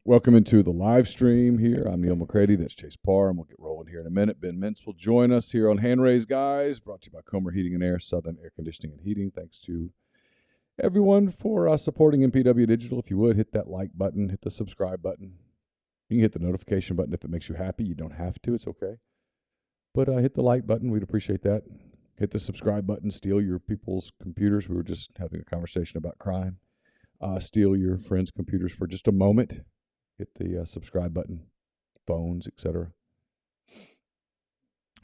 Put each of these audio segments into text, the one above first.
Welcome into the live stream here. I'm Neal McCready. That's Chase Parham. We'll get rolling here in a minute. Ben Mintz will join us here on Hand Raise Guys, brought to you by Comer Heating and Air, Southern Air Conditioning and Heating. Thanks to everyone for supporting MPW Digital. If you would, hit that like button, hit the subscribe button. You can hit the notification button if it makes you happy. You don't have to. It's okay. But hit the like button. We'd appreciate that. Hit the subscribe button. Steal your people's computers. We were just having a conversation about crime. Steal your friends' computers for just a moment. Hit the subscribe button, phones, etc.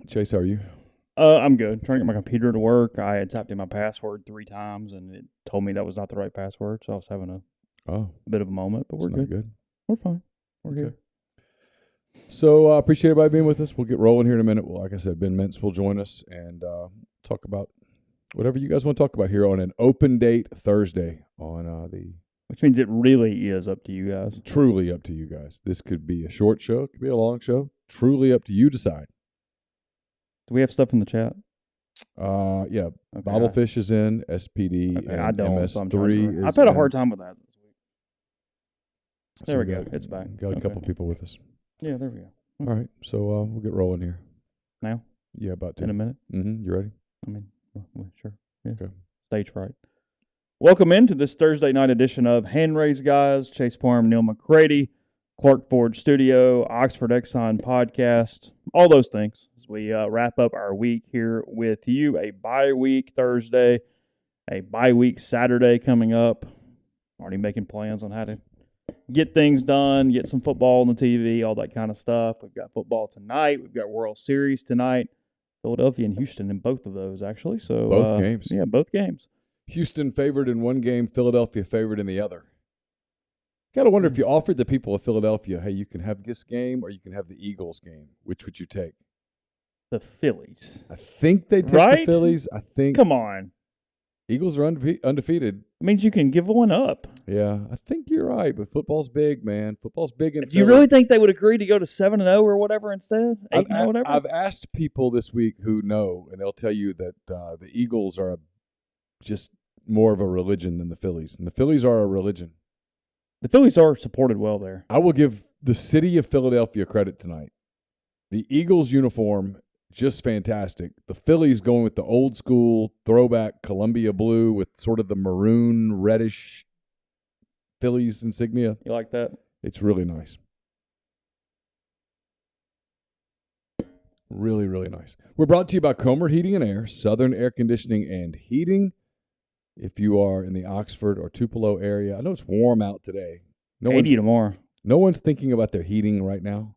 Chase, how are you? I'm good. Trying to get my computer to work. I had typed in my password 3 times, and it told me that was not the right password, so I was having a bit of a moment, but we're good. We're fine. We're good. So appreciate everybody being with us. We'll get rolling here in a minute. Well, like I said, Ben Mintz will join us and talk about whatever you guys want to talk about here on an open date Thursday on Which means it really is up to you guys. Truly up to you guys. This could be a short show. It could be a long show. Truly up to you decide. Do we have stuff in the chat? Yeah. Okay. Bobblefish is in, SPD, okay, and I don't, MS3 is I've had a hard time with that this week. So there we go. It's back. Got a couple people with us. Yeah, there we go. Okay. All right. So we'll get rolling here. Now? Yeah, about 2. In a minute? Mm-hmm. You ready? I mean, well, sure. Yeah. Okay. Stage fright. Welcome into this Thursday night edition of Hand Raise Guys. Chase Parham, Neal McCready, Clark Ford Studio, Oxford Exxon Podcast, all those things. As we wrap up our week here with you, a bye week Thursday, a bye week Saturday coming up. Already making plans on how to get things done, get some football on the TV, all that kind of stuff. We've got football tonight. We've got World Series tonight. Philadelphia and Houston in both of those, actually. So both games. Yeah, both games. Houston favored in one game, Philadelphia favored in the other. Got to wonder if you offered the people of Philadelphia, hey, you can have this game or you can have the Eagles game. Which would you take? The Phillies. I think they take the Phillies. I think. Come on. Eagles are undefeated. It means you can give one up. Yeah, I think you're right, but football's big, man. Football's big. Do you really think they would agree to go to 7-0 or whatever instead? 8-0, whatever? I've asked people this week who know, and they'll tell you that the Eagles are just more of a religion than the Phillies. And the Phillies are a religion. The Phillies are supported well there. I will give the city of Philadelphia credit tonight. The Eagles uniform, just fantastic. The Phillies going with the old school throwback Columbia blue with sort of the maroon reddish Phillies insignia. You like that? It's really nice. Really, really nice. We're brought to you by Comer Heating and Air, Southern Air Conditioning and Heating. If you are in the Oxford or Tupelo area, I know it's warm out today. 80 tomorrow. No one's thinking about their heating right now.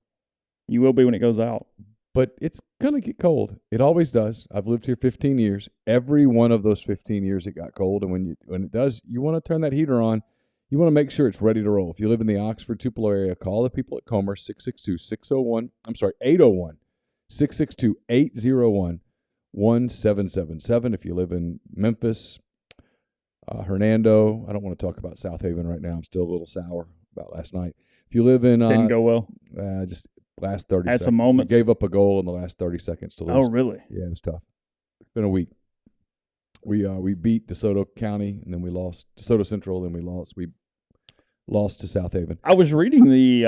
You will be when it goes out. But it's going to get cold. It always does. I've lived here 15 years. Every one of those 15 years it got cold. And when it does, you want to turn that heater on. You want to make sure it's ready to roll. If you live in the Oxford, Tupelo area, call the people at Comer, 801-662-1777. If you live in Memphis, Hernando, I don't want to talk about South Haven right now. I'm still a little sour about last night. If you live in didn't go well. Just last 30 Had seconds. some moments. We gave up a goal in the last 30 seconds to lose. Oh, really? Yeah, it was tough. It's been a week. We beat DeSoto County, and then we lost DeSoto Central, then we lost to South Haven. I was reading the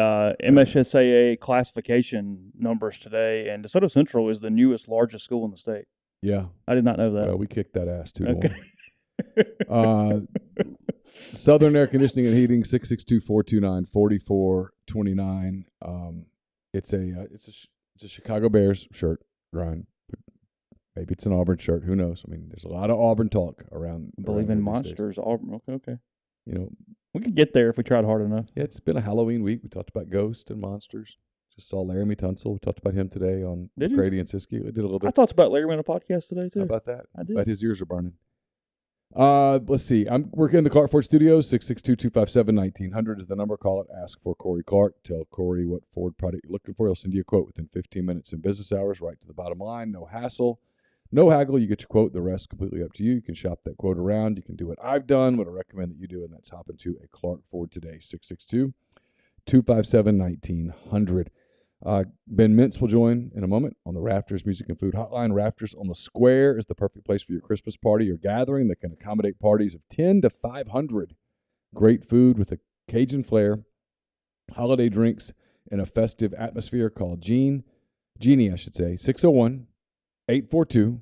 MSSAA classification numbers today, and DeSoto Central is the newest, largest school in the state. Yeah. I did not know that. Well, we kicked that ass, 2-1. Southern Air Conditioning and Heating, 662-429-4429. It's a Chicago Bears shirt, Ryan. Maybe it's an Auburn shirt. Who knows? I mean, there's a lot of Auburn talk around. I believe in monsters, Auburn. Okay. You know, we could get there if we tried hard enough. Yeah, it's been a Halloween week. We talked about ghosts and monsters. Just saw Laramie Tunsil. We talked about him today on McCready and Siskiyou. We did a little bit. I talked about Laramie on a podcast today too. How about that? I did. But his ears are burning. Let's see. I'm working in the Clark Ford Studios. 662-257-1900 is the number. Call it. Ask for Corey Clark. Tell Corey what Ford product you're looking for. He'll send you a quote within 15 minutes in business hours, right to the bottom line. No hassle. No haggle. You get your quote. The rest completely up to you. You can shop that quote around. You can do what I've done, what I recommend that you do, and that's hop into a Clark Ford today. 662-257-1900. Ben Mintz will join in a moment on the Rafters Music and Food Hotline. Rafters on the Square is the perfect place for your Christmas party or gathering that can accommodate parties of 10 to 500. Great food with a Cajun flair. holiday drinks in a festive atmosphere. Call Genie, 601-842-0948,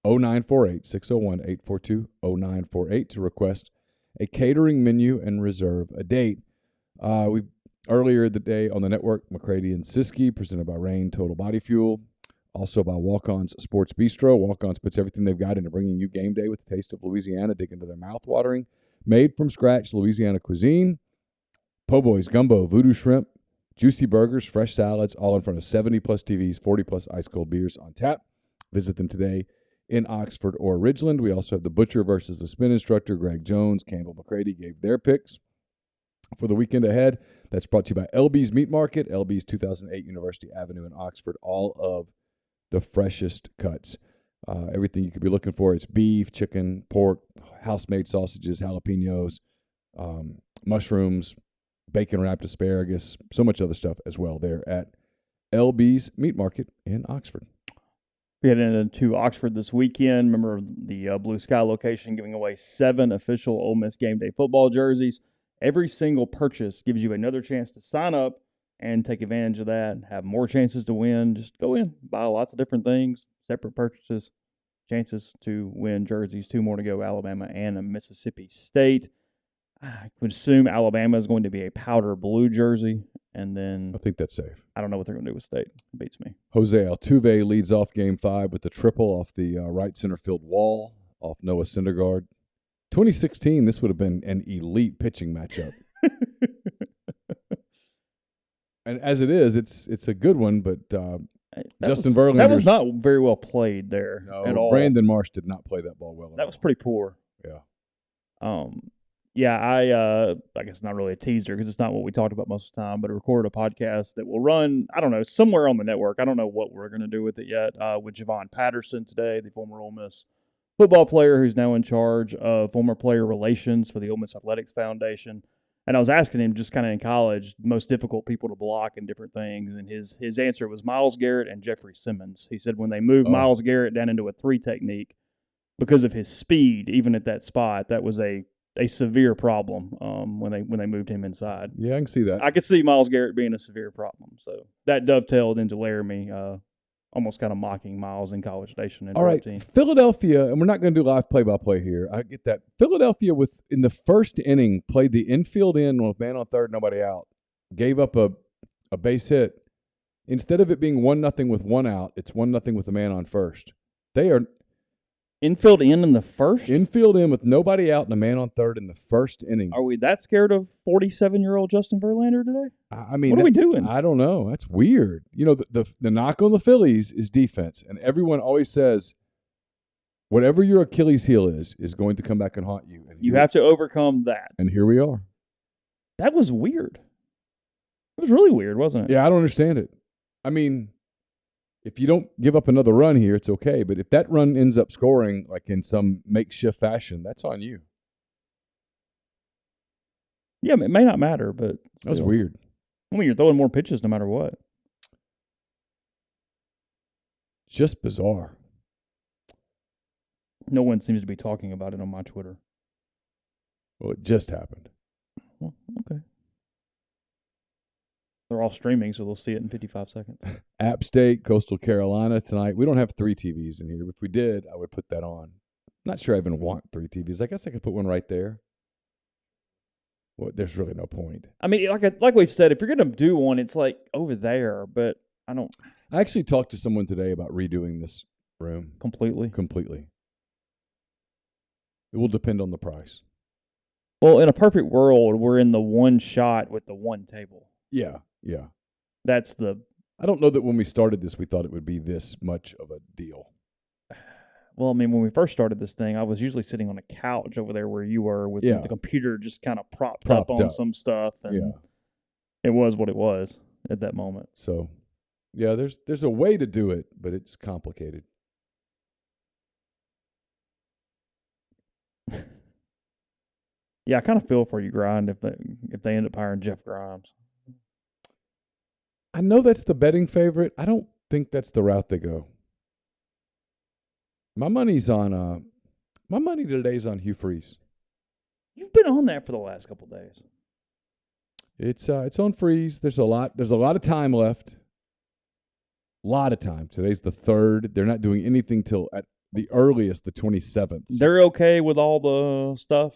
601-842-0948 to request a catering menu and reserve a date. Earlier the day on the network, McCready and Siskey, presented by Rain Total Body Fuel. Also by Walk-On's Sports Bistro. Walk-On's puts everything they've got into bringing you game day with the taste of Louisiana. Dig into their mouth-watering, made-from-scratch Louisiana cuisine. Po' Boys, gumbo, voodoo shrimp, juicy burgers, fresh salads, all in front of 70-plus TVs, 40-plus ice-cold beers on tap. Visit them today in Oxford or Ridgeland. We also have the Butcher versus the Spin instructor. Greg Jones, Campbell McCready gave their picks for the weekend ahead. That's brought to you by LB's Meat Market, LB's 2008 University Avenue in Oxford. All of the freshest cuts. Everything you could be looking for. It's beef, chicken, pork, house-made sausages, jalapenos, mushrooms, bacon-wrapped asparagus, so much other stuff as well there at LB's Meat Market in Oxford. We headed into Oxford this weekend. Remember the Blue Sky location giving away 7 official Ole Miss game day football jerseys. Every single purchase gives you another chance to sign up and take advantage of that and have more chances to win. Just go in, buy lots of different things, separate purchases, chances to win jerseys. 2 more to go, Alabama and Mississippi State. I would assume Alabama is going to be a powder blue jersey, and then I think that's safe. I don't know what they're going to do with State. It beats me. Jose Altuve leads off Game 5 with the triple off the right center field wall off Noah Syndergaard. 2016, this would have been an elite pitching matchup. And as it is, it's a good one, but Justin Verlander. That was not very well played there at all. Brandon Marsh did not play that ball well at all. That was pretty poor. Yeah. I guess it's not really a teaser because it's not what we talked about most of the time, but I recorded a podcast that will run, I don't know, somewhere on the network. I don't know what we're going to do with it yet, with Javon Patterson today, the former Ole Miss football player who's now in charge of former player relations for the Ole Miss Athletics Foundation. And I was asking him just kind of in college, most difficult people to block and different things. And his answer was Myles Garrett and Jeffrey Simmons. He said when they moved Myles Garrett down into a 3 technique because of his speed, even at that spot, that was a severe problem when they moved him inside. Yeah, I can see that. I could see Myles Garrett being a severe problem. So that dovetailed into Laramie, almost kind of mocking Myles in College Station. All right, Philadelphia, and we're not going to do live play-by-play here. I get that. Philadelphia, in the first inning, played the infield in with man on third, nobody out. Gave up a base hit. Instead of it being 1-0 with 1 out, it's 1-0 with a man on first. They are infield in the first? Infield in with nobody out and a man on third in the first inning. Are we that scared of 47-year-old Justin Verlander today? I mean, what are we doing? I don't know. That's weird. You know, the knock on the Phillies is defense, and everyone always says whatever your Achilles heel is going to come back and haunt you. And you have to overcome that. And here we are. That was weird. It was really weird, wasn't it? Yeah, I don't understand it. I mean, if you don't give up another run here, it's okay. But if that run ends up scoring like in some makeshift fashion, that's on you. Yeah, it may not matter, but still. That's weird. I mean, you're throwing more pitches no matter what. Just bizarre. No one seems to be talking about it on my Twitter. Well, it just happened. Well, okay. They're all streaming, so they'll see it in 55 seconds. App State, Coastal Carolina tonight. We don't have 3 TVs in here. If we did, I would put that on. I'm not sure I even want 3 TVs. I guess I could put one right there. Well, there's really no point. I mean, like we've said, if you're going to do one, it's like over there, but I don't. I actually talked to someone today about redoing this room. Completely? Completely. It will depend on the price. Well, in a perfect world, we're in the one shot with the one table. Yeah, yeah. That's the... I don't know that when we started this, we thought it would be this much of a deal. Well, I mean, when we first started this thing, I was usually sitting on a couch over there where you were with the computer just kind of propped up on some stuff. And it was what it was at that moment. So, yeah, there's a way to do it, but it's complicated. Yeah, I kind of feel for you, Grind, if they end up hiring Jeff Grimes. I know that's the betting favorite. I don't think that's the route they go. My money today's on Hugh Freeze. You've been on that for the last couple of days. It's on freeze. There's a lot of time left. A lot of time. Today's the 3rd. They're not doing anything till at the earliest the 27th. They're okay with all the stuff?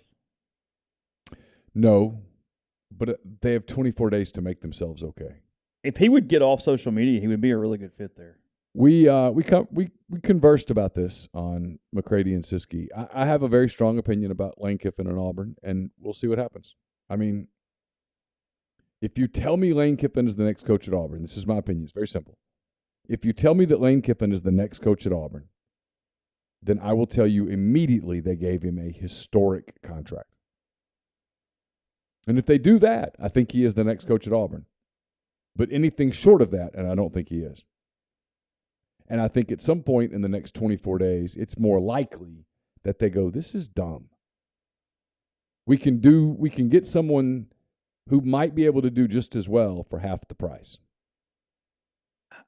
No, but they have 24 days to make themselves okay. If he would get off social media, he would be a really good fit there. We conversed about this on McCready and Siskey. I have a very strong opinion about Lane Kiffin and Auburn, and we'll see what happens. I mean, if you tell me Lane Kiffin is the next coach at Auburn, this is my opinion. It's very simple. If you tell me that Lane Kiffin is the next coach at Auburn, then I will tell you immediately they gave him a historic contract. And if they do that, I think he is the next coach at Auburn. But anything short of that, and I don't think he is. And I think at some point in the next 24 days, it's more likely that they go, this is dumb. We can get someone who might be able to do just as well for half the price.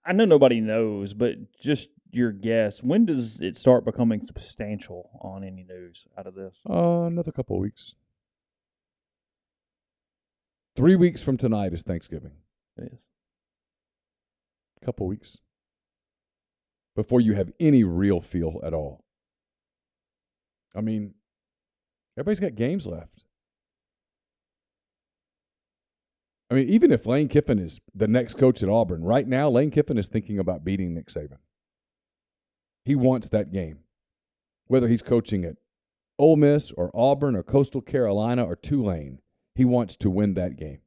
I know nobody knows, but just your guess, when does it start becoming substantial on any news out of this? Another couple of weeks. 3 weeks from tonight is Thanksgiving. It is. A couple of weeks. Before you have any real feel at all. I mean, everybody's got games left. I mean, even if Lane Kiffin is the next coach at Auburn, right now Lane Kiffin is thinking about beating Nick Saban. He wants that game. Whether he's coaching at Ole Miss or Auburn or Coastal Carolina or Tulane, he wants to win that game.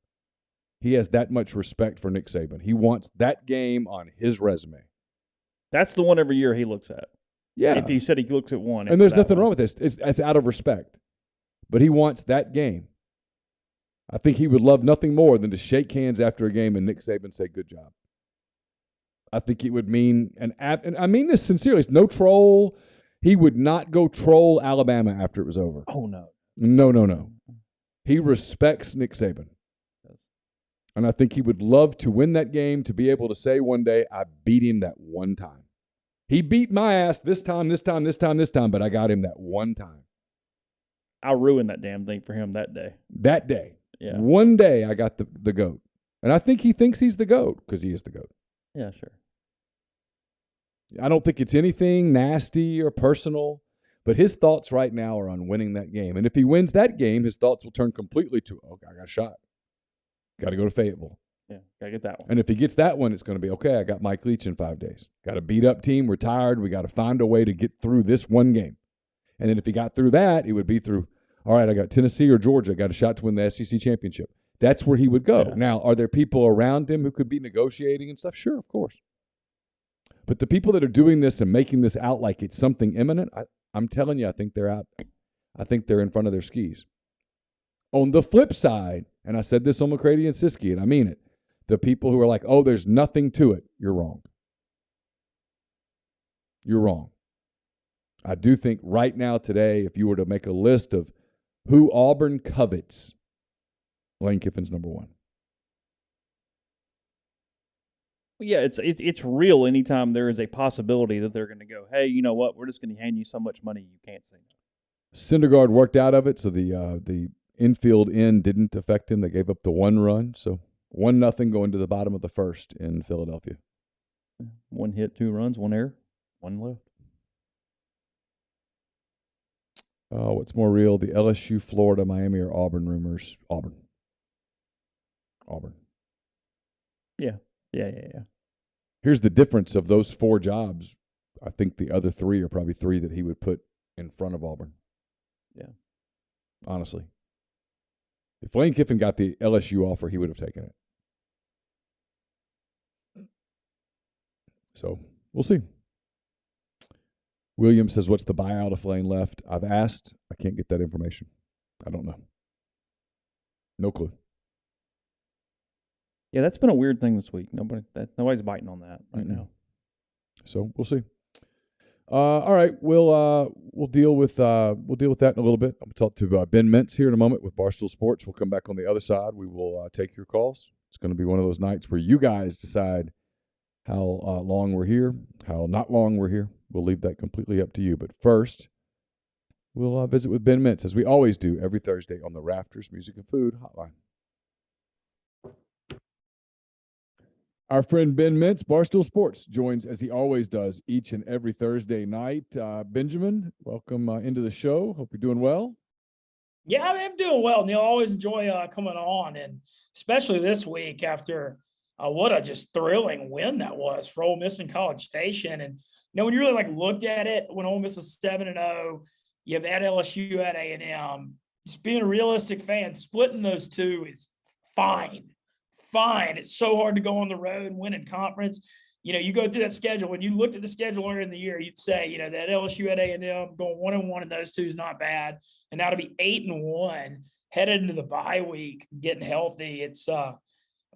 He has that much respect for Nick Saban. He wants that game on his resume. That's the one every year he looks at. Yeah. If he said he looks at one. And there's nothing wrong with this. It's out of respect. But he wants that game. I think he would love nothing more than to shake hands after a game and Nick Saban say, good job. I think it would mean, and I mean this sincerely, it's no troll. He would not go troll Alabama after it was over. Oh, no. No. He respects Nick Saban. Yes. And I think he would love to win that game, to be able to say one day, I beat him that one time. He beat my ass this time, but I got him that one time. I'll ruin that damn thing for him that day. That day. Yeah. One day I got the GOAT. And I think he thinks he's the GOAT because he is the GOAT. Yeah, sure. I don't think it's anything nasty or personal, but his thoughts right now are on winning that game. And if he wins that game, his thoughts will turn completely to, okay, I got a shot. Got to go to Fayetteville. Yeah, got to get that one. And if he gets that one, it's going to be, okay, I got Mike Leach in 5 days. Got a beat-up team. We're tired. We got to find a way to get through this one game. And then if he got through that, it would be through, all right, I got Tennessee or Georgia. Got a shot to win the SEC championship. That's where he would go. Yeah. Now, are there people around him who could be negotiating and stuff? Sure, of course. But the people that are doing this and making this out like it's something imminent, I'm telling you, I think they're out. I think they're in front of their skis. On the flip side, and I said this on McCready and Siskey, and I mean it, the people who are like, oh, there's nothing to it, you're wrong. You're wrong. I do think right now today, if you were to make a list of who Auburn covets, Lane Kiffin's number one. Yeah, it's real anytime there is a possibility that they're going to go, hey, you know what, we're just going to hand you so much money you can't say no. Syndergaard worked out of it, so the infield end didn't affect him. They gave up the one run, so 1-0 going to the bottom of the first in Philadelphia. 1 hit, 2 runs, 1 error, 1 left. What's more real, the LSU, Florida, Miami, or Auburn rumors? Auburn. Yeah. Here's the difference of those 4 jobs. I think the other 3 are probably 3 that he would put in front of Auburn. Yeah. Honestly. If Lane Kiffin got the LSU offer, he would have taken it. So, we'll see. Williams says, what's the buyout if Lane left? I've asked. I can't get that information. I don't know. No clue. Yeah, that's been a weird thing this week. Nobody's biting on that right now. So we'll see. All right, we'll deal with that in a little bit. I'm going to talk to Ben Mintz here in a moment with Barstool Sports. We'll come back on the other side. We will take your calls. It's going to be one of those nights where you guys decide how long we're here, how not long we're here. We'll leave that completely up to you. But first, we'll visit with Ben Mintz, as we always do every Thursday on the Rafters Music and Food Hotline. Our friend Ben Mintz, Barstool Sports, joins as he always does each and every Thursday night. Benjamin, welcome into the show. Hope you're doing well. Yeah, I'm doing well, Neal. I always enjoy coming on, and especially this week after what a just thrilling win that was for Ole Miss in College Station. And when you really looked at it, when Ole Miss was 7-0, you have at LSU at A&M. Just being a realistic fan, splitting those two is fine. It's so hard to go on the road and win in conference. You go through that schedule. When you looked at the schedule earlier in the year, you'd say, that LSU at A&M going 1-1 in those two is not bad. And now to be 8-1, headed into the bye week, getting healthy, it's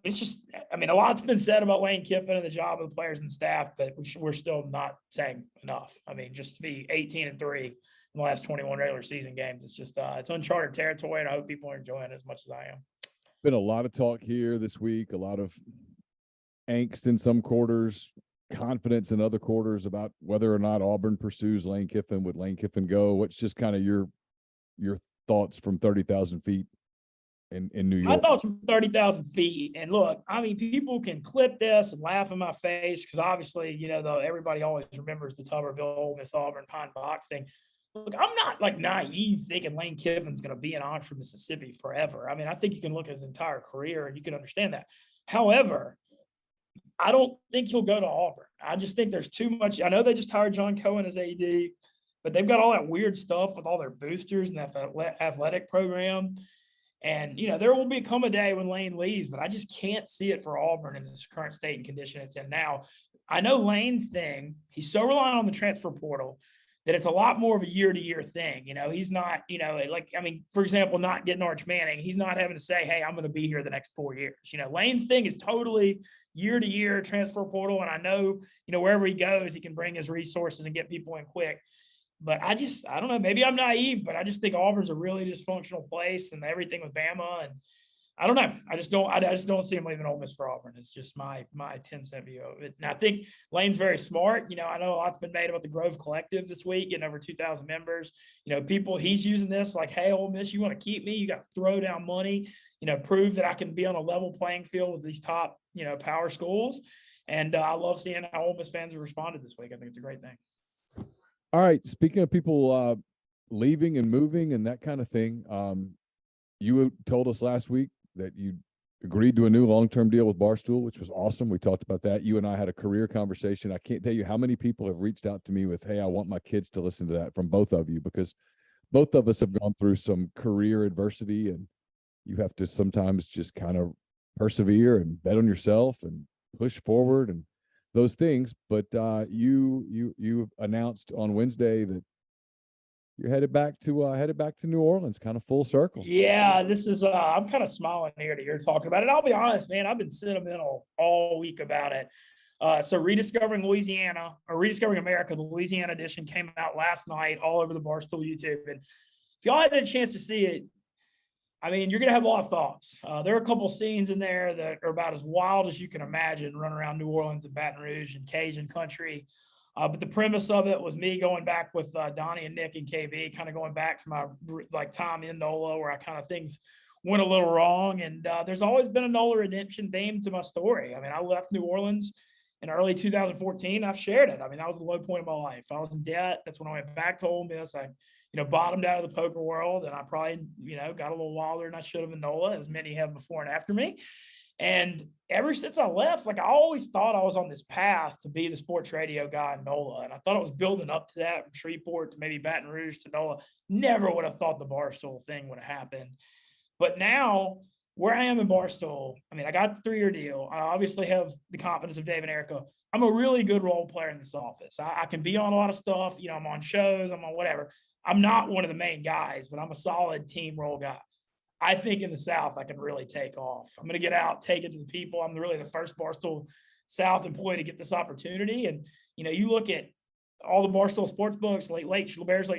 just, a lot's been said about Lane Kiffin and the job of the players and staff, but we're still not saying enough. Just to be 18-3 in the last 21 regular season games, it's just it's uncharted territory, and I hope people are enjoying it as much as I am. Been a lot of talk here this week, a lot of angst in some quarters, confidence in other quarters about whether or not Auburn pursues Lane Kiffin. Would Lane Kiffin go? What's just kind of your thoughts from 30,000 feet in New York? My thoughts from 30,000 feet. And look, people can clip this and laugh in my face because obviously, everybody always remembers the Tuberville, Ole Miss, Auburn, Pine Box thing. Look, I'm not naive thinking Lane Kiffin's going to be in Oxford, Mississippi forever. I think you can look at his entire career and you can understand that. However, I don't think he'll go to Auburn. I just think there's too much. I know they just hired John Cohen as AD, but they've got all that weird stuff with all their boosters and that athletic program. And, there will come a day when Lane leaves, but I just can't see it for Auburn in this current state and condition it's in now. I know Lane's thing, he's so reliant on the transfer portal that it's a lot more of a year-to-year thing. He's not, for example, not getting Arch Manning. He's not having to say, hey, I'm going to be here the next 4 years. Lane's thing is totally year-to-year transfer portal. And I know, wherever he goes, he can bring his resources and get people in quick. But I don't know, maybe I'm naive, but I just think Auburn's a really dysfunctional place and everything with Bama. And I don't know. I just don't see him leaving Ole Miss for Auburn. It's just my 10-cent view of it. And I think Lane's very smart. I know a lot's been made about the Grove Collective this week, getting over 2,000 members. He's using this like, hey, Ole Miss, you want to keep me? You got to throw down money, prove that I can be on a level playing field with these top, power schools. And I love seeing how Ole Miss fans have responded this week. I think it's a great thing. All right. Speaking of people leaving and moving and that kind of thing, you told us last week that you agreed to a new long-term deal with Barstool, which was awesome. We talked about that. You and I had a career conversation. I can't tell you how many people have reached out to me with, hey, I want my kids to listen to that, from both of you, because both of us have gone through some career adversity, and you have to sometimes just kind of persevere and bet on yourself and push forward and those things. But you announced on Wednesday that you're headed back to New Orleans, kind of full circle. Yeah, this is I'm kind of smiling here to hear talking about it. I'll be honest, man, I've been sentimental all week about it. So Rediscovering Louisiana, or Rediscovering America, the Louisiana edition, came out last night all over the Barstool YouTube. And if y'all had a chance to see it, you're going to have a lot of thoughts. There are a couple scenes in there that are about as wild as you can imagine, running around New Orleans and Baton Rouge and Cajun country. But the premise of it was me going back with Donnie and Nick and KB, kind of going back to my time in NOLA, where things went a little wrong. And there's always been a NOLA redemption theme to my story. I left New Orleans in early 2014. I've shared it. That was the low point of my life. I was in debt. That's when I went back to Ole Miss. I bottomed out of the poker world, and I probably, got a little wilder than I should have in NOLA, as many have before and after me. And ever since I left, I always thought I was on this path to be the sports radio guy in NOLA. And I thought it was building up to that, from Shreveport to maybe Baton Rouge to NOLA. Never would have thought the Barstool thing would have happened. But now, where I am in Barstool, I got the 3-year deal. I obviously have the confidence of Dave and Erica. I'm a really good role player in this office. I can be on a lot of stuff. I'm on shows, I'm on whatever. I'm not one of the main guys, but I'm a solid team role guy. I think in the South, I can really take off. I'm going to get out, take it to the people. I'm really the first Barstool South employee to get this opportunity. And, you look at all the Barstool sports books, Lake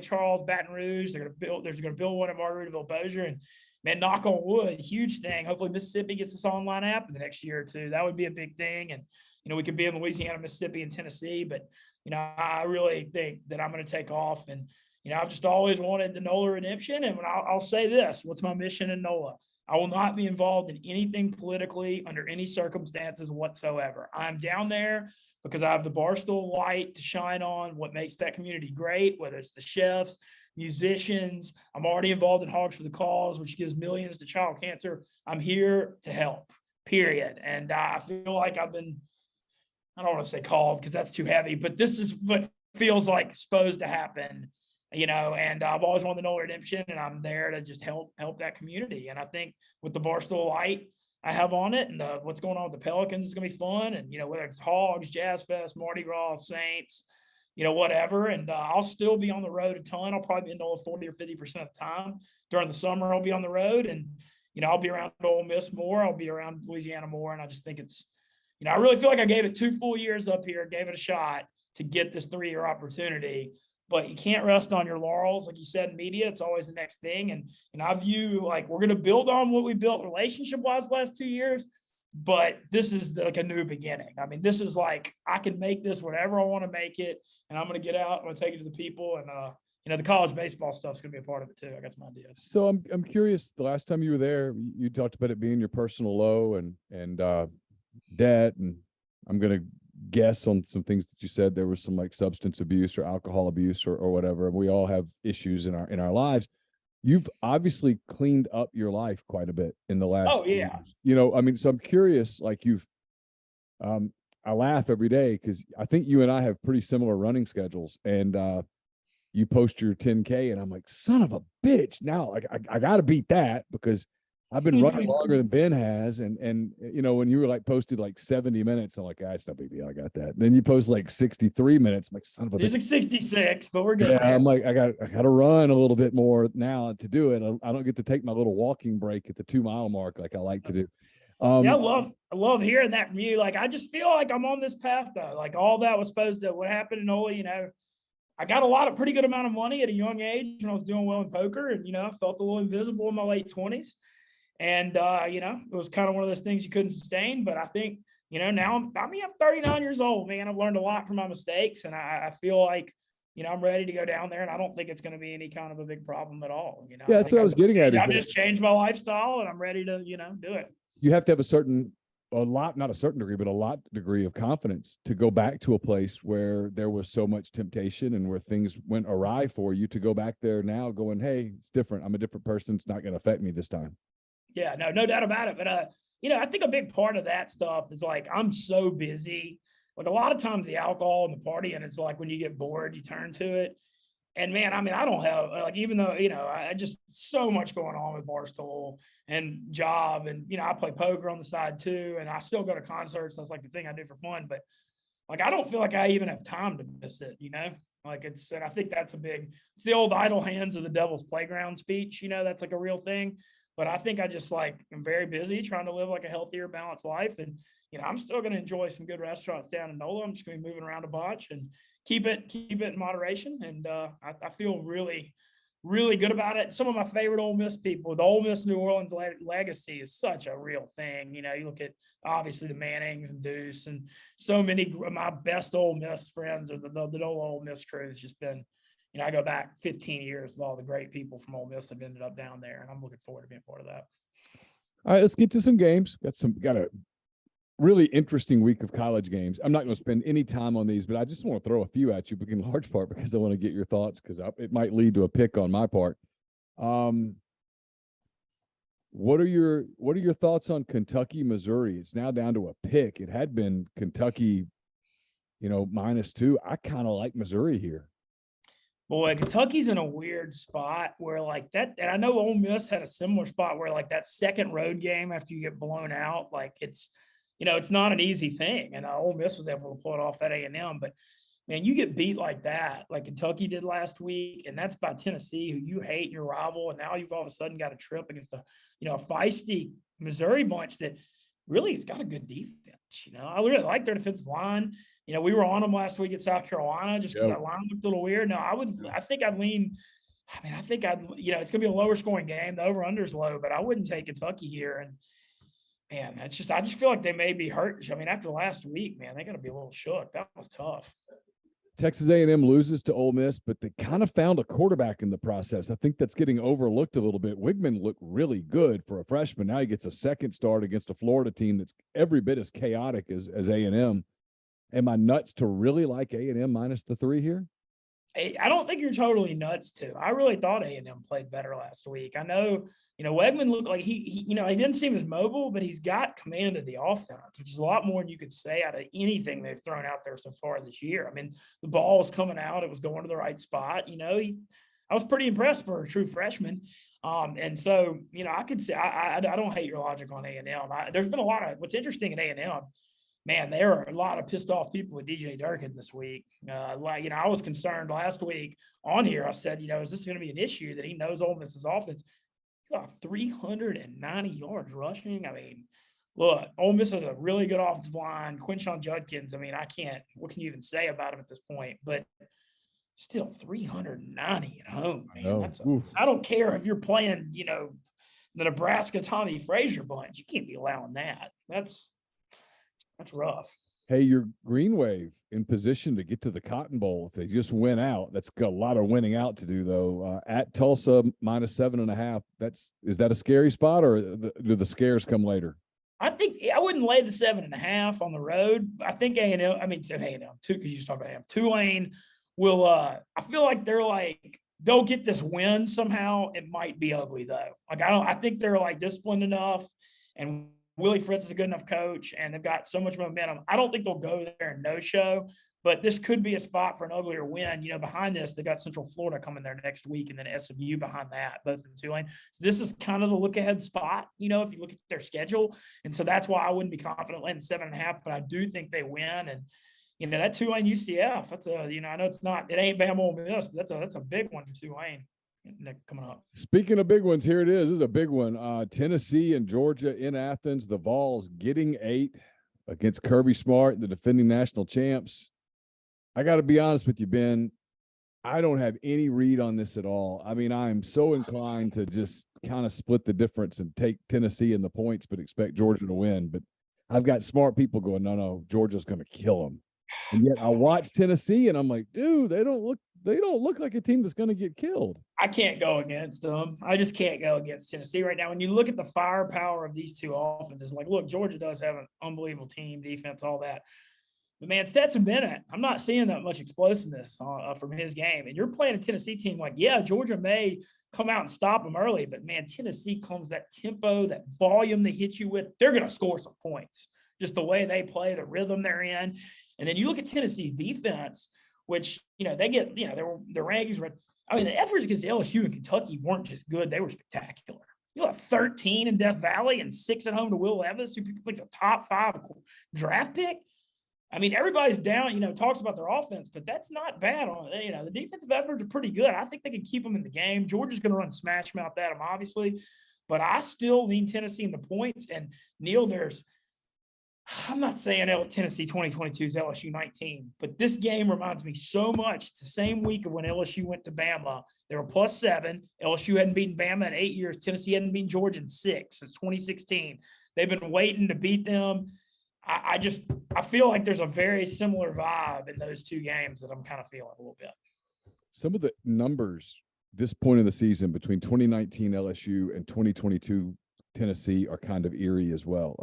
Charles, Baton Rouge, they're going to build one at Margaritaville, Bossier. And man, knock on wood, huge thing. Hopefully Mississippi gets this online app in the next year or two. That would be a big thing. And, we could be in Louisiana, Mississippi, and Tennessee. But, I really think that I'm going to take off. And, I've just always wanted the NOLA redemption. And I'll say this, what's my mission in NOLA? I will not be involved in anything politically under any circumstances whatsoever. I'm down there because I have the Barstool light to shine on what makes that community great, whether it's the chefs, musicians. I'm already involved in Hogs for the Cause, which gives millions to child cancer. I'm here to help, period. And I feel like I've been, I don't want to say called because that's too heavy, but this is what feels like supposed to happen, and I've always wanted the Nola redemption, and I'm there to just help that community. And I think with the Barstool light I have on it and what's going on with the Pelicans is going to be fun. And, whether it's Hogs, Jazz Fest, Mardi Gras, Saints, whatever. And I'll still be on the road a ton. I'll probably be in Nola 40 or 50% of the time. During the summer, I'll be on the road, and, I'll be around Ole Miss more. I'll be around Louisiana more. And I just think it's, I really feel like I gave it 2 full years up here, gave it a shot to get this 3-year opportunity. But you can't rest on your laurels. Like you said, in media, it's always the next thing. And I view like we're going to build on what we built relationship-wise the last 2 years, but this is like a new beginning. I mean, this is like I can make this whatever I want to make it, and I'm going to get out. I'm going to take it to the people, and the college baseball stuff is going to be a part of it too. I got some ideas. So I'm curious. The last time you were there, you talked about it being your personal low and debt, and I'm going to guess on some things that you said. There was some like substance abuse or alcohol abuse or whatever. We all have issues in our lives. You've obviously cleaned up your life quite a bit in the last years. So I'm curious, like I laugh every day because I think you and I have pretty similar running schedules, and you post your 10K and I'm like, son of a bitch. Now like I got to beat that because I've been running longer than Ben has. And when you were like posted like 70 minutes, I'm like, it's no big deal. I got that. Then you post like 63 minutes. I'm like, son of a bitch. It's like 66, but we're good. Yeah, I'm like, I got to run a little bit more now to do it. I don't get to take my little walking break at the 2-mile mark like I like to do. Yeah, I love hearing that from you. Like, I just feel like I'm on this path though. Like all that was what happened in Ole, I got a pretty good amount of money at a young age when I was doing well in poker, and I felt a little invisible in my late 20s. And, it was kind of one of those things you couldn't sustain. But I think, now I'm 39 years old, man. I've learned a lot from my mistakes. And I feel like, I'm ready to go down there. And I don't think it's going to be any kind of a big problem at all. Yeah, that's what I was getting at. I've just changed my lifestyle and I'm ready to, do it. You have to have not a certain degree, but a lot degree of confidence to go back to a place where there was so much temptation and where things went awry for you to go back there now going, hey, it's different. I'm a different person. It's not going to affect me this time. Yeah, no doubt about it. But, I think a big part of that stuff is like, I'm so busy. Like a lot of times the alcohol and the party, and it's like when you get bored, you turn to it. And man, I don't have like, even though, I just so much going on with Barstool and job, and, I play poker on the side too. And I still go to concerts. That's like the thing I do for fun, but like, I don't feel like I even have time to miss it, like and I think that's it's the old idle hands of the devil's playground speech. That's like a real thing. But I think I just like am very busy trying to live like a healthier, balanced life. And, I'm still going to enjoy some good restaurants down in Nola. I'm just going to be moving around a bunch and keep it in moderation. And I feel really, really good about it. Some of my favorite Ole Miss people, the Ole Miss New Orleans legacy is such a real thing. You look at obviously the Mannings and Deuce, and so many of my best Ole Miss friends are the Ole Miss crew. It's just been, I go back 15 years with all the great people from Ole Miss that have ended up down there, and I'm looking forward to being part of that. All right, let's get to some games. Got a really interesting week of college games. I'm not going to spend any time on these, but I just want to throw a few at you, in large part because I want to get your thoughts, because it might lead to a pick on my part. What are your thoughts on Kentucky, Missouri? It's now down to a pick. It had been Kentucky, -2. I kind of like Missouri here. Boy, Kentucky's in a weird spot where like that, and I know Ole Miss had a similar spot where like that second road game after you get blown out, like it's not an easy thing. And Ole Miss was able to pull it off at A&M, but man, you get beat like that, like Kentucky did last week, and that's by Tennessee, who you hate, your rival, and now you've all of a sudden got a trip against a feisty Missouri bunch that really has got a good defense. I really like their defensive line. We were on them last week at South Carolina just because that line looked a little weird. No, I think I'd lean. it's going to be a lower scoring game. The over-under is low, but I wouldn't take Kentucky here. And man, I just feel like they may be hurt. After last week, man, they got to be a little shook. That was tough. Texas A&M loses to Ole Miss, but they kind of found a quarterback in the process. I think that's getting overlooked a little bit. Wigman looked really good for a freshman. Now he gets a second start against a Florida team that's every bit as chaotic as A&M. Am I nuts to really like A&M minus the 3 here? I don't think you're totally nuts to. I really thought A&M played better last week. I know, Wegman looked like he didn't seem as mobile, but he's got command of the offense, which is a lot more than you could say out of anything they've thrown out there so far this year. I mean, the ball was coming out. It was going to the right spot. I was pretty impressed for a true freshman. And so, I could say, I don't hate your logic on A&M. There's been a lot of, what's interesting at A&M, man, there are a lot of pissed off people with DJ Durkin this week. I was concerned last week on here. I said, is this going to be an issue that he knows Ole Miss's offense? He got 390 yards rushing. I mean, look, Ole Miss has a really good offensive line. Quinshon Judkins, what can you even say about him at this point? But still 390 at home, man. I don't care if you're playing, the Nebraska Tommy Frazier bunch. You can't be allowing that. That's rough. Hey, your Green Wave in position to get to the Cotton Bowl. If they just win out, that's got a lot of winning out to do, though. At Tulsa, minus 7.5. Is that a scary spot, or do the scares come later? I think I wouldn't lay the 7.5 on the road. I think A&M, too, because you just talked about A&M. Tulane will. I feel like they'll get this win somehow. It might be ugly though. I think they're disciplined enough, and Willie Fritz is a good enough coach, and they've got so much momentum. I don't think they'll go there and no show, but this could be a spot for an uglier win. Behind this, they got Central Florida coming there next week, and then SMU behind that, both in Tulane. So this is kind of the look ahead spot, if you look at their schedule. And so that's why I wouldn't be confident laying 7.5, but I do think they win. And, that Tulane UCF, that's I know it ain't Bama Ole Miss, but that's a big one for Tulane coming up. Speaking of big ones, here it is. This is a big one. Tennessee and Georgia in Athens. The Vols getting 8 against Kirby Smart, the defending national champs. I got to be honest with you, Ben. I don't have any read on this at all. I mean, I am so inclined to just kind of split the difference and take Tennessee in the points, but expect Georgia to win. But I've got smart people going, no, Georgia's going to kill them. And yet I watch Tennessee, and I'm like, dude, they don't look like a team that's going to get killed. I can't go against them. I just can't go against Tennessee right now. When you look at the firepower of these two offenses, look, Georgia does have an unbelievable team, defense, all that. But, man, Stetson Bennett, I'm not seeing that much explosiveness from his game. And you're playing a Tennessee team Georgia may come out and stop them early, but, man, Tennessee comes that tempo, that volume they hit you with, they're going to score some points. Just the way they play, the rhythm they're in. And then you look at Tennessee's defense, which, they get, their rankings were – the efforts against LSU and Kentucky weren't just good. They were spectacular. You have 13 in Death Valley and 6 at home to Will Levis, who people think is a top 5 draft pick. Everybody's down, talks about their offense, but that's not bad. The defensive efforts are pretty good. I think they can keep them in the game. Georgia's going to run smash mouth at them, obviously. But I still lean Tennessee in the points. And, Neal, I'm not saying Tennessee 2022 is LSU 19, but this game reminds me so much. It's the same week of when LSU went to Bama. They were +7. LSU hadn't beaten Bama in 8 years. Tennessee hadn't beaten Georgia in 6 since 2016. They've been waiting to beat them. I feel like there's a very similar vibe in those two games that I'm kind of feeling a little bit. Some of the numbers this point of the season between 2019 LSU and 2022 Tennessee are kind of eerie as well.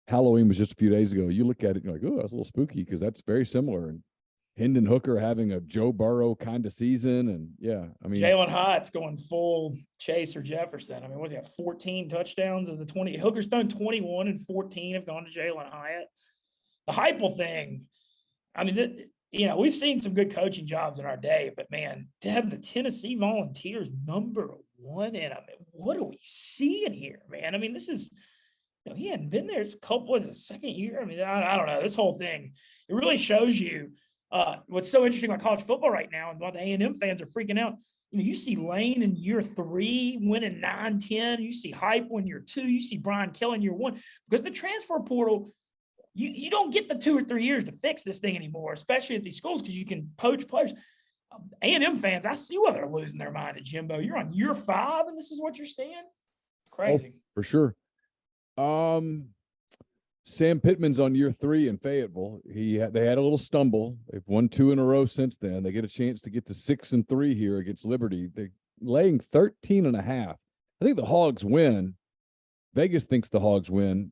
Halloween was just a few days ago. You look at it, you're like, oh, that's a little spooky because that's very similar. And Hendon Hooker having a Joe Burrow kind of season. And, Jalen Hyatt's going full Chase or Jefferson. What's he got, 14 touchdowns of the 20? Hooker's thrown 21 and 14 have gone to Jalen Hyatt. The Heupel thing, we've seen some good coaching jobs in our day, but, man, to have the Tennessee Volunteers number 1 in what are we seeing here, man? This is – he hadn't been there. Was it second year? I don't know. This whole thing, it really shows you what's so interesting about college football right now, and why the A&M fans are freaking out. You see Lane in year 3 winning 9-10. You see Heupel in year 2. You see Brian Kelly in year 1. Because the transfer portal, you don't get the 2 or 3 years to fix this thing anymore, especially at these schools, because you can poach players. A&M fans, I see why they're losing their mind at Jimbo. You're on year 5, and this is what you're seeing? It's crazy. Oh, for sure. Sam Pittman's on year 3 in Fayetteville. They had a little stumble. They've won 2 in a row since then. They get a chance to get to 6-3 here against Liberty. They're laying 13.5. I think the Hogs win. Vegas thinks the Hogs win.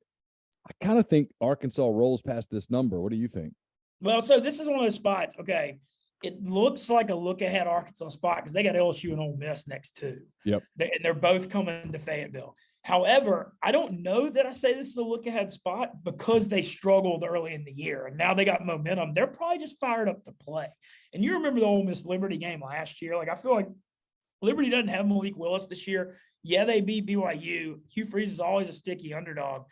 I kind of think Arkansas rolls past this number. What do you think? Well, so this is one of those spots. Okay, it looks like a look-ahead Arkansas spot because they got LSU and Ole Miss next too. Yep. They're both coming to Fayetteville. However, I don't know that I say this is a look-ahead spot because they struggled early in the year, and now they got momentum. They're probably just fired up to play. And you remember the Ole Miss Liberty game last year? Like, I feel like Liberty doesn't have Malik Willis this year. Yeah, they beat BYU. Hugh Freeze is always a sticky underdog.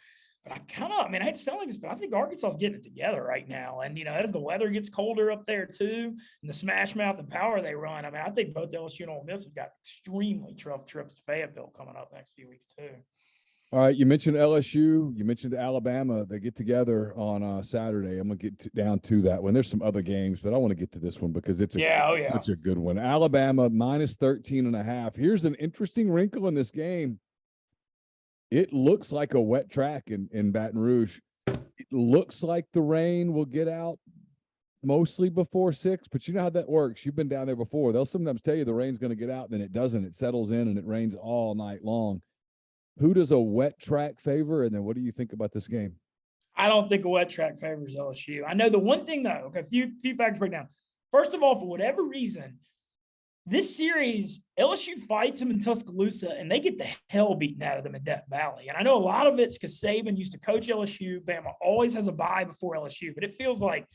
But I hate to sound like this, but I think Arkansas is getting it together right now. And, as the weather gets colder up there too, and the smash mouth and power they run, I think both LSU and Ole Miss have got extremely tough trips to Fayetteville coming up next few weeks too. All right, you mentioned LSU. You mentioned Alabama. They get together on Saturday. I'm going to get down to that one. There's some other games, but I want to get to this one because it's such a good one. Alabama minus 13.5. Here's an interesting wrinkle in this game. It looks like a wet track in Baton Rouge. It looks like the rain will get out mostly before 6, but you know how that works. You've been down there before. They'll sometimes tell you the rain's going to get out, then it doesn't. It settles in and it rains all night long. Who does a wet track favor, and then what do you think about this game? I don't think a wet track favors LSU. I know the one thing, though, okay, few factors break down. First of all, for whatever reason, this series, LSU fights them in Tuscaloosa, and they get the hell beaten out of them in Death Valley. And I know a lot of it's because Saban used to coach LSU. Bama always has a bye before LSU, but it feels like,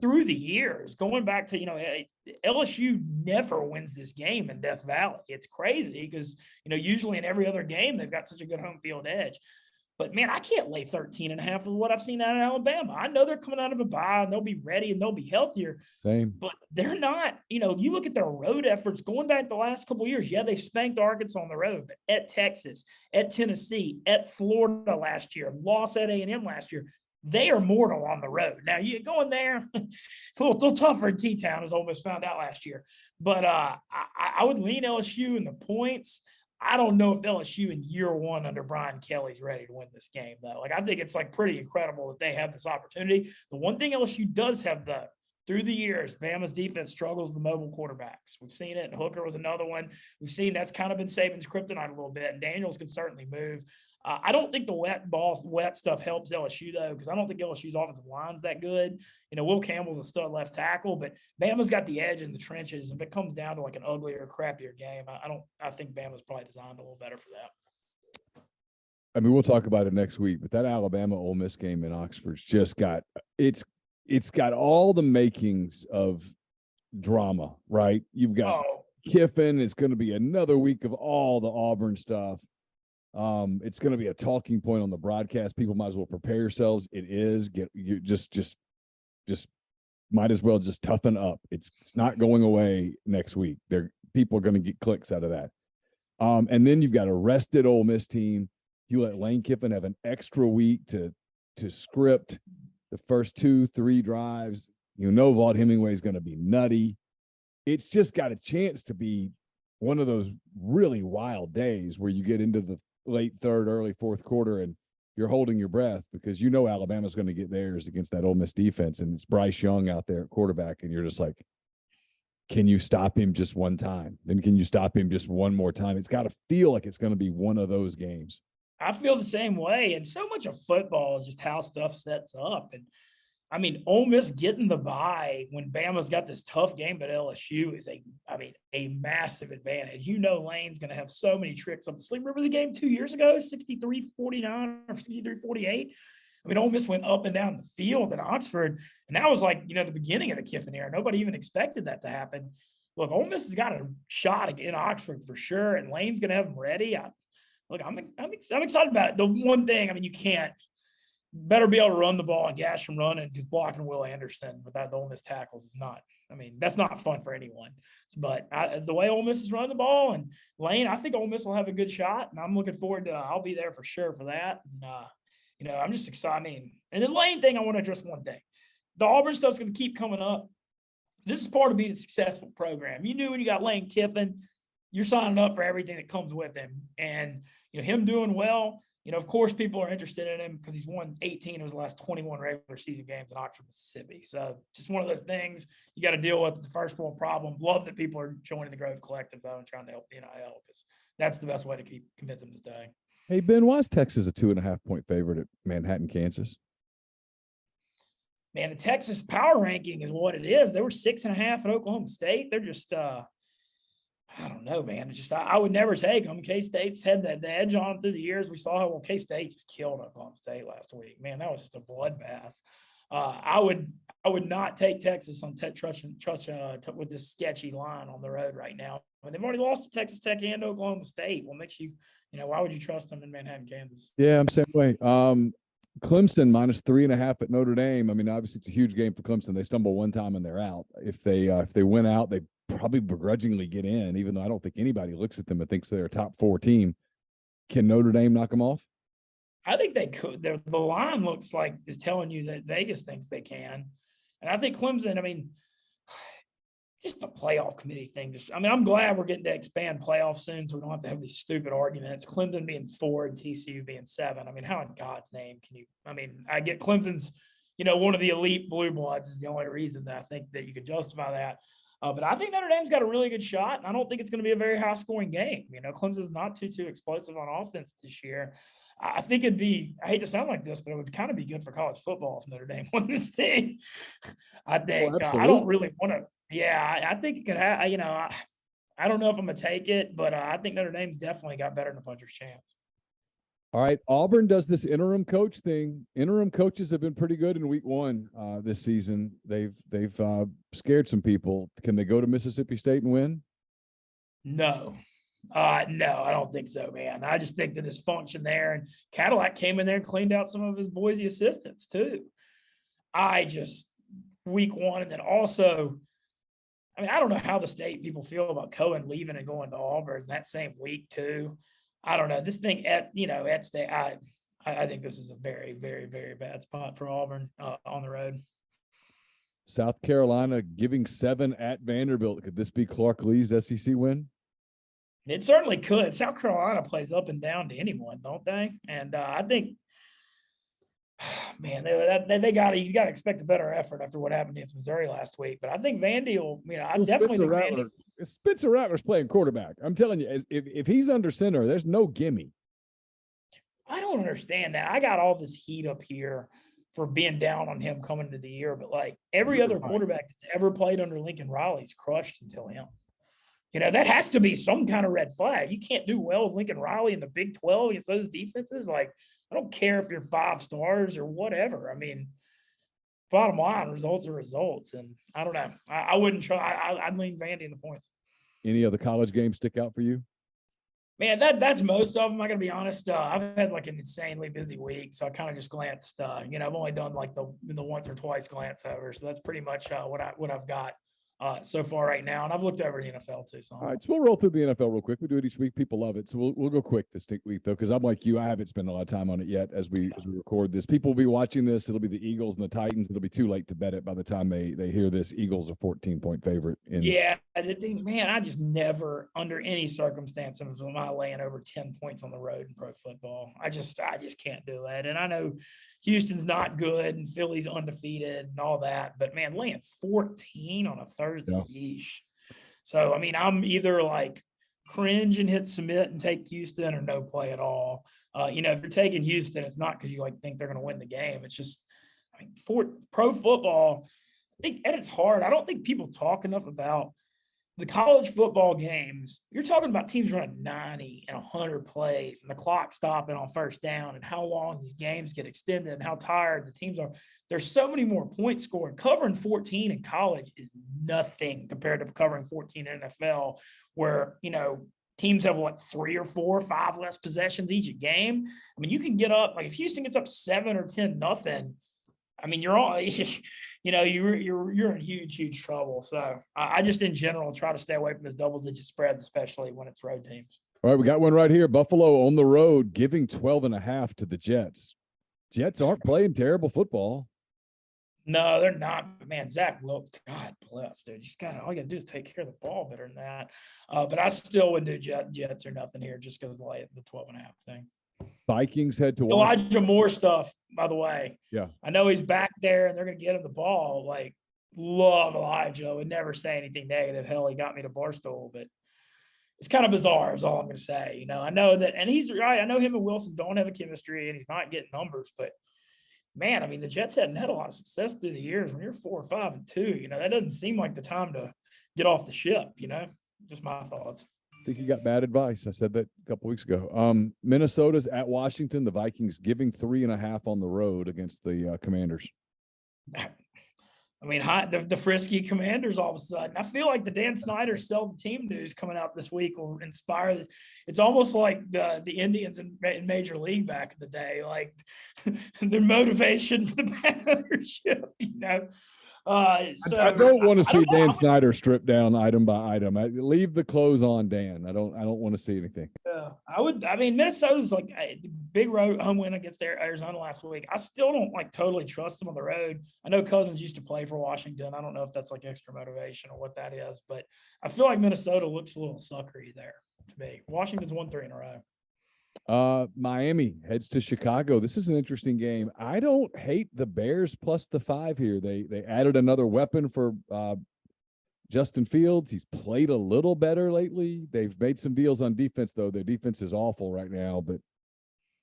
through the years, going back to, LSU never wins this game in Death Valley. It's crazy because, usually in every other game, they've got such a good home field edge. But, man, I can't lay 13.5 of what I've seen out of Alabama. I know they're coming out of a bye, and they'll be ready, and they'll be healthier. Same. But they're not, you look at their road efforts going back the last couple of years. Yeah, they spanked Arkansas on the road, but at Texas, at Tennessee, at Florida last year, lost at A&M last year. They are mortal on the road. Now, you go in there, it's a little tougher in T-Town, as Ole Miss found out last year. But I would lean LSU in the points. I don't know if LSU in year 1 under Brian Kelly's ready to win this game, though. I think it's pretty incredible that they have this opportunity. The one thing LSU does have, though, through the years, Bama's defense struggles the mobile quarterbacks. We've seen it, and Hooker was another one. We've seen that's kind of been Saban's kryptonite a little bit, and Daniels can certainly move. I don't think the wet stuff helps LSU, though, because I don't think LSU's offensive line's that good. Will Campbell's a stud left tackle, but Bama's got the edge in the trenches. If it comes down to an uglier, crappier game, I think Bama's probably designed a little better for that. I mean, we'll talk about it next week, but that Alabama-Ole Miss game in Oxford's just got it's got all the makings of drama, right? You've got Kiffin. It's going to be another week of all the Auburn stuff. It's going to be a talking point on the broadcast. People might as well prepare yourselves. It is just might as well just toughen up. It's not going away next week. People are going to get clicks out of that. And then you've got a rested Ole Miss team. You let Lane Kiffin have an extra week to script the first 2-3 drives. Vaught Hemingway is going to be nutty. It's just got a chance to be one of those really wild days where you get into the late third, early fourth quarter, and you're holding your breath because Alabama's going to get theirs against that Ole Miss defense, and it's Bryce Young out there at quarterback, and you're just like, can you stop him just one time? Then can you stop him just one more time? It's got to feel like it's going to be one of those games. I feel the same way, and so much of football is just how stuff sets up. And Ole Miss getting the bye when Bama's got this tough game at LSU is a massive advantage. Lane's going to have so many tricks up the sleeve. Remember the game 2 years ago, 63-49 or 63-48? Ole Miss went up and down the field at Oxford, and that was the beginning of the Kiffin era. Nobody even expected that to happen. Look, Ole Miss has got a shot in Oxford for sure, and Lane's going to have them ready. I'm excited about it. The one thing, you can't. Better be able to run the ball and gash from running because blocking Will Anderson without the Ole Miss tackles is not. That's not fun for anyone. But the way Ole Miss is running the ball and Lane, I think Ole Miss will have a good shot, and I'm looking forward to. I'll be there for sure for that. And I'm just excited. And the Lane thing, I want to address one thing. The Auburn stuff's going to keep coming up. This is part of being a successful program. You knew when you got Lane Kiffin, you're signing up for everything that comes with him, and him doing well. of course, people are interested in him because he's won 18 of his last 21 regular season games in Oxford, Mississippi. So just one of those things you got to deal with. It's a first world problem. Love that people are joining the Grove Collective, though, and trying to help the NIL because that's the best way to keep convince them to stay. Hey, Ben, why is Texas a 2.5-point favorite at Manhattan, Kansas? Man, the Texas power ranking is what it is. They were 6.5 at Oklahoma State. They're just, I don't know, man. It's just I would never take them. K-State's had that edge on them through the years. We saw how well K-State just killed Oklahoma State last week. Man, that was just a bloodbath. I would not take Texas on with this sketchy line on the road right now. I mean, they've already lost to Texas Tech and Oklahoma State. What makes you, why would you trust them in Manhattan, Kansas? Yeah, I'm same way. Clemson -3.5 at Notre Dame. I mean, obviously it's a huge game for Clemson. They stumble one time and they're out. If they win out, they probably begrudgingly get in, even though I don't think anybody looks at them and thinks they're a top 4 team. Can Notre Dame knock them off? I think they could. The line looks like is telling you that Vegas thinks they can. And I think Clemson, I mean, just the playoff committee thing. I'm glad we're getting to expand playoffs soon so we don't have to have these stupid arguments. Clemson being 4 and TCU being 7. I mean, how in God's name can you – I get Clemson's, one of the elite blue bloods is the only reason that I think that you could justify that. But I think Notre Dame's got a really good shot, and I don't think it's going to be a very high-scoring game. Clemson's not too explosive on offense this year. I think it'd be – I hate to sound like this, but it would kind of be good for college football if Notre Dame won this thing. I think I don't really want to – yeah, I think it could have, I don't know if I'm going to take it, but I think Notre Dame's definitely got better than a puncher's chance. All right. Auburn does this interim coach thing. Interim coaches have been pretty good in week 1 this season. They've scared some people. Can they go to Mississippi State and win? No, I don't think so, man. I just think the dysfunction there, and Cadillac came in there and cleaned out some of his Boise assistants too. Week 1, and then also, I don't know how the state people feel about Cohen leaving and going to Auburn that same week too. I don't know. This thing at State, I think this is a very, very, very bad spot for Auburn on the road. South Carolina giving 7 at Vanderbilt. Could this be Clark Lee's SEC win? It certainly could. South Carolina plays up and down to anyone, don't they? And I think, man, you got to expect a better effort after what happened against Missouri last week. But I think Vandy will. I definitely think Vandy. Spencer Rattler's playing quarterback. I'm telling you, if he's under center, there's no gimme. I don't understand that. I got all this heat up here for being down on him coming into the year, but like every other quarterback that's ever played under Lincoln Riley's crushed until him. That has to be some kind of red flag. You can't do well with Lincoln Riley in the Big 12 against those defenses. Like, I don't care if you're 5 stars or whatever. Bottom line, results are results. And I don't know. I wouldn't try. I'd lean Vandy in the points. Any other college games stick out for you? Man, that's most of them. I got to be honest. I've had like an insanely busy week, so I kind of just glanced. I've only done like the once or twice glance over. So that's pretty much what I've got so far right now. And I've looked over the NFL too. So all right, so we'll roll through the NFL real quick. We do it each week. People love it. So we'll go quick this week though, because I'm like you. I haven't spent a lot of time on it yet as we record this. People will be watching this. It'll be the Eagles and the Titans. It'll be too late to bet it by the time they hear this. Eagles a 14-point favorite. Man, I just never, under any circumstance, am I laying over 10 points on the road in pro football. I just can't do that. And I know Houston's not good and Philly's undefeated and all that, but man, laying 14 on a Thursday, yeesh. So, I'm either like cringe and hit submit and take Houston or no play at all. If you're taking Houston, it's not because you think they're going to win the game. It's just, for pro football, I think at its heart, I don't think people talk enough about the college football games. You're talking about teams running 90 and 100 plays and the clock stopping on first down and how long these games get extended and how tired the teams are. There's so many more points scored. Covering 14 in college is nothing compared to covering 14 in NFL, where, teams have 3 or 4 or 5 less possessions each game. You can get up, like if Houston gets up 7 or 10-0, you're all, you're in huge trouble. So I just in general try to stay away from those double-digit spreads, especially when it's road teams. All right, we got one right here. Buffalo on the road giving 12.5 to the Jets. Jets aren't playing terrible football. No, they're not. Man, Zach Wilson, God bless, dude. All you got to do is take care of the ball better than that. But I still would do Jets or nothing here just because of the 12.5 thing. Vikings head to Washington. Elijah Moore stuff, by the way. Yeah. I know he's back there and they're going to get him the ball. Like, love Elijah. Would never say anything negative. Hell, he got me to Barstool, but it's kind of bizarre is all I'm going to say. You know, I know that, and he's right. I know him and Wilson don't have a chemistry and he's not getting numbers, but man, I mean, the Jets hadn't had a lot of success through the years. When you're 4-5-2, you know, that doesn't seem like the time to get off the ship, you know, just my thoughts. I think you got bad advice. I said that a couple weeks ago. Minnesota's at Washington. The Vikings giving 3.5 on the road against the Commanders. I mean, the frisky Commanders all of a sudden. I feel like the Dan Snyder sell the team news coming out this week will inspire this. It's almost like the Indians in Major League back in the day, like their motivation for the bannership, you know. So I don't want to see Dan Snyder stripped down item by item. Leave the clothes on, Dan. I don't want to see anything. I mean, Minnesota's like a big road home win against Arizona last week. I still don't like totally trust them on the road. I know Cousins used to play for Washington. I don't know if that's like extra motivation or what that is, but I feel like Minnesota looks a little suckery there to me. Washington's won 3 in a row. Miami heads to Chicago. This is an interesting game. I don't hate the Bears plus the 5 here. They added another weapon for Justin Fields. He's played a little better lately. They've made some deals on defense, though. Their defense is awful right now, but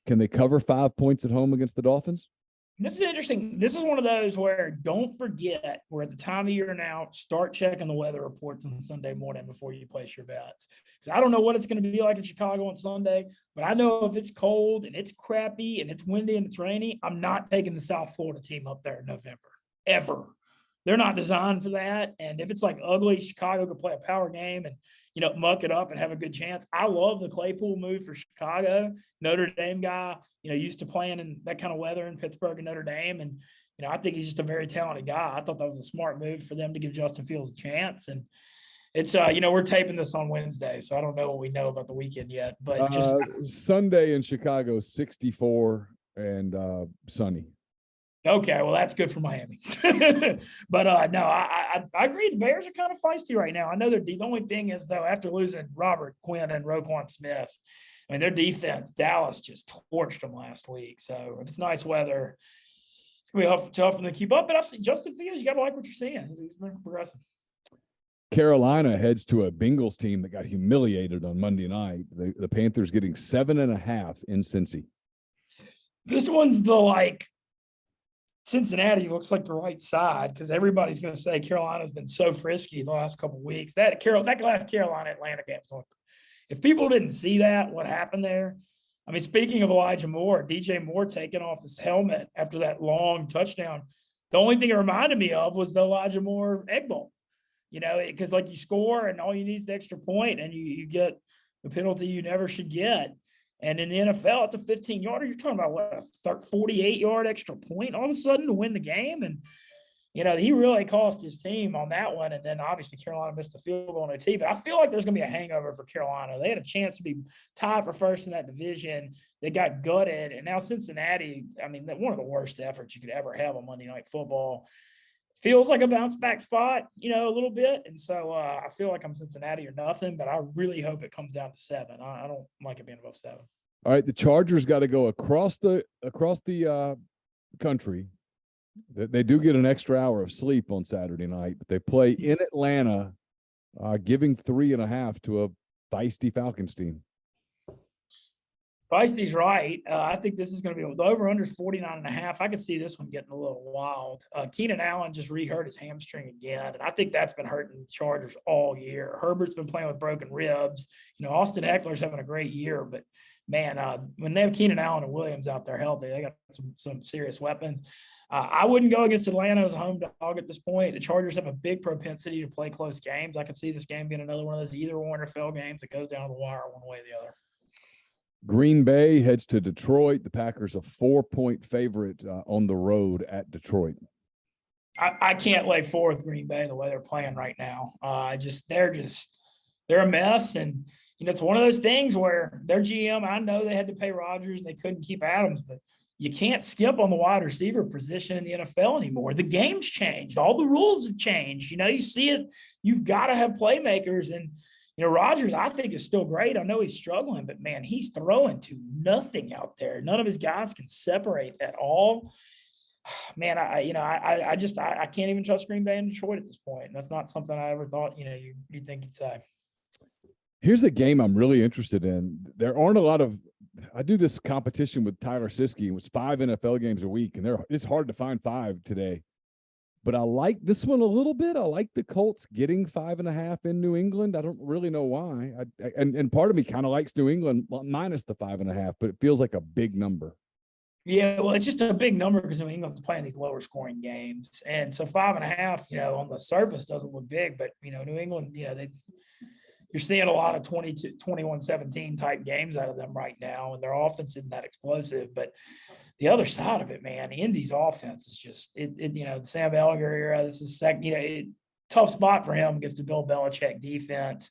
can they cover 5 points at home against the Dolphins? This is interesting. This is one of those where don't forget we're at the time of year now. Start checking the weather reports on Sunday morning before you place your bets. Because I don't know what it's going to be like in Chicago on Sunday, but I know if it's cold and it's crappy and it's windy and it's rainy, I'm not taking the South Florida team up there in November, ever. They're not designed for that. And if it's like ugly, Chicago could play a power game and, you know, muck it up and have a good chance. I love the Claypool move for Chicago. Notre Dame guy, you know, used to playing in that kind of weather in Pittsburgh and Notre Dame. And, you know, I think he's just a very talented guy. I thought that was a smart move for them to give Justin Fields a chance. And it's, you know, we're taping this on Wednesday, so I don't know what we know about the weekend yet. But just Sunday in Chicago, 64 and sunny. Okay, well, that's good for Miami. But no, I agree. The Bears are kind of feisty right now. I know the only thing is, though, after losing Robert Quinn and Roquan Smith, I mean, their defense, Dallas just torched them last week. So if it's nice weather, it's going to be tough for them to keep up. But I've seen Justin Fields, you got to like what you're seeing. He's been progressing. Carolina heads to a Bengals team that got humiliated on Monday night. The Panthers getting 7.5 in Cincy. This one's the like, Cincinnati looks like the right side because everybody's going to say Carolina's been so frisky the last couple of weeks. That last Carolina-Atlanta game was like, if people didn't see that, what happened there? I mean, speaking of Elijah Moore, DJ Moore taking off his helmet after that long touchdown, the only thing it reminded me of was the Elijah Moore egg bowl. You know, because like you score and all you need is the extra point and you get the penalty you never should get. And in the NFL, it's a 15-yarder. You're talking about what, a 48-yard extra point all of a sudden to win the game. And, you know, he really cost his team on that one. And then obviously Carolina missed the field goal on OT. But I feel like there's going to be a hangover for Carolina. They had a chance to be tied for first in that division. They got gutted. And now Cincinnati, I mean, one of the worst efforts you could ever have on Monday Night Football. Feels like a bounce back spot, you know, a little bit. And so I feel like I'm Cincinnati or nothing, but I really hope it comes down to 7. I don't like it being above 7. All right, the Chargers got to go across the country. They do get an extra hour of sleep on Saturday night, but they play in Atlanta, giving 3.5 to a feisty Falcons team. Feisty's right. I think this is going to be the over-under is 49.5. I could see this one getting a little wild. Keenan Allen just re-hurt his hamstring again, and I think that's been hurting the Chargers all year. Herbert's been playing with broken ribs. You know, Austin Eckler's having a great year, but man, when they have Keenan Allen and Williams out there healthy, they got some serious weapons. I wouldn't go against Atlanta as a home dog at this point. The Chargers have a big propensity to play close games. I could see this game being another one of those either win or fail games that goes down to the wire one way or the other. Green Bay heads to Detroit. The Packers a 4-point favorite on the road at Detroit. I can't lay 4 with Green Bay the way they're playing right now. They're a mess. And, you know, it's one of those things where their GM, I know they had to pay Rodgers and they couldn't keep Adams, but you can't skip on the wide receiver position in the NFL anymore. The game's changed. All the rules have changed. You know, you see it. You've got to have playmakers. And, Rodgers, I think, is still great. I know he's struggling, but man, he's throwing to nothing out there. None of his guys can separate at all. Man, I can't even trust Green Bay and Detroit at this point. And that's not something I ever thought, you'd think you'd say. Here's a game I'm really interested in. There aren't a lot of – I do this competition with Tyler Siskey. It was 5 NFL games a week, and it's hard to find 5 today. But I like this one a little bit. I like the Colts getting 5.5 in New England. I don't really know why. And part of me kind of likes New England minus the 5.5, but it feels like a big number. Yeah, well, it's just a big number because New England's playing these lower scoring games. And so 5.5, on the surface doesn't look big, but, New England, you're seeing a lot of 21-17 type games out of them right now, and their offense isn't that explosive. But the other side of it, man, Indy's offense is just the Sam Ellinger era. This is second, tough spot for him against the Bill Belichick defense.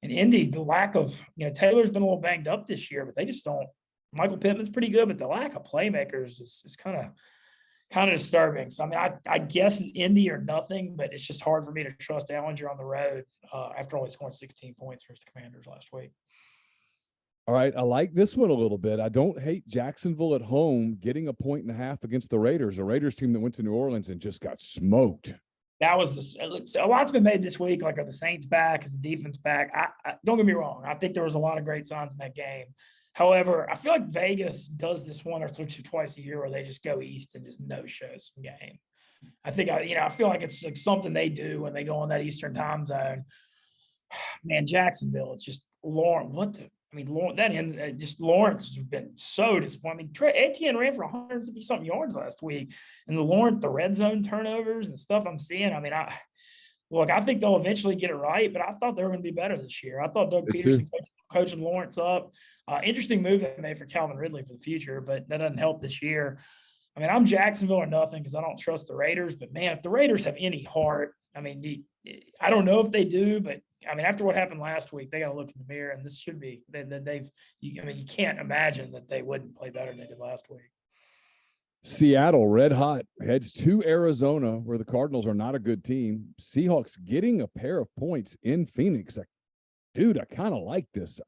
And Indy, the lack of, Taylor's been a little banged up this year, but they just don't. Michael Pittman's pretty good, but the lack of playmakers is kind of disturbing. So, I mean, I guess Indy or nothing, but it's just hard for me to trust Ellinger on the road after only scoring 16 points versus the Commanders last week. All right, I like this one a little bit. I don't hate Jacksonville at home getting 1.5 against the Raiders, a Raiders team that went to New Orleans and just got smoked. That was a lot's been made this week. Like, are the Saints back? Is the defense back? I don't get me wrong. I think there was a lot of great signs in that game. However, I feel like Vegas does this one or twice a year where they just go east and just no-show some game. I think, I feel like it's like something they do when they go on that Eastern time zone. Man, Jacksonville, it's just Lawrence. Lawrence has been so disappointing. Etienne ran for 150-something yards last week. And the red zone turnovers and stuff I'm seeing, I think they'll eventually get it right, but I thought they were going to be better this year. I thought Doug Peterson coaching Lawrence up. Interesting move they made for Calvin Ridley for the future, but that doesn't help this year. I mean, I'm Jacksonville or nothing because I don't trust the Raiders. But, man, if the Raiders have any heart, I don't know if they do, but, after what happened last week, they got to look in the mirror, and this should be you can't imagine that they wouldn't play better than they did last week. Seattle, red hot, heads to Arizona, where the Cardinals are not a good team. Seahawks getting a pair of points in Phoenix. Dude, I kind of like this.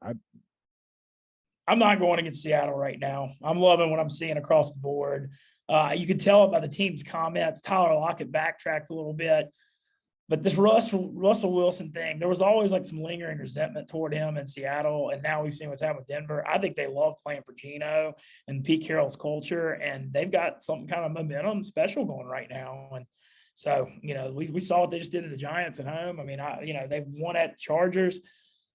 I'm not going against Seattle right now. I'm loving what I'm seeing across the board. You could tell it by the team's comments. Tyler Lockett backtracked a little bit. But this Russell Wilson thing, there was always like some lingering resentment toward him in Seattle, and now we've seen what's happened with Denver. I think they love playing for Geno and Pete Carroll's culture, and they've got some kind of momentum special going right now. And so, we saw what they just did to the Giants at home. They've won at Chargers.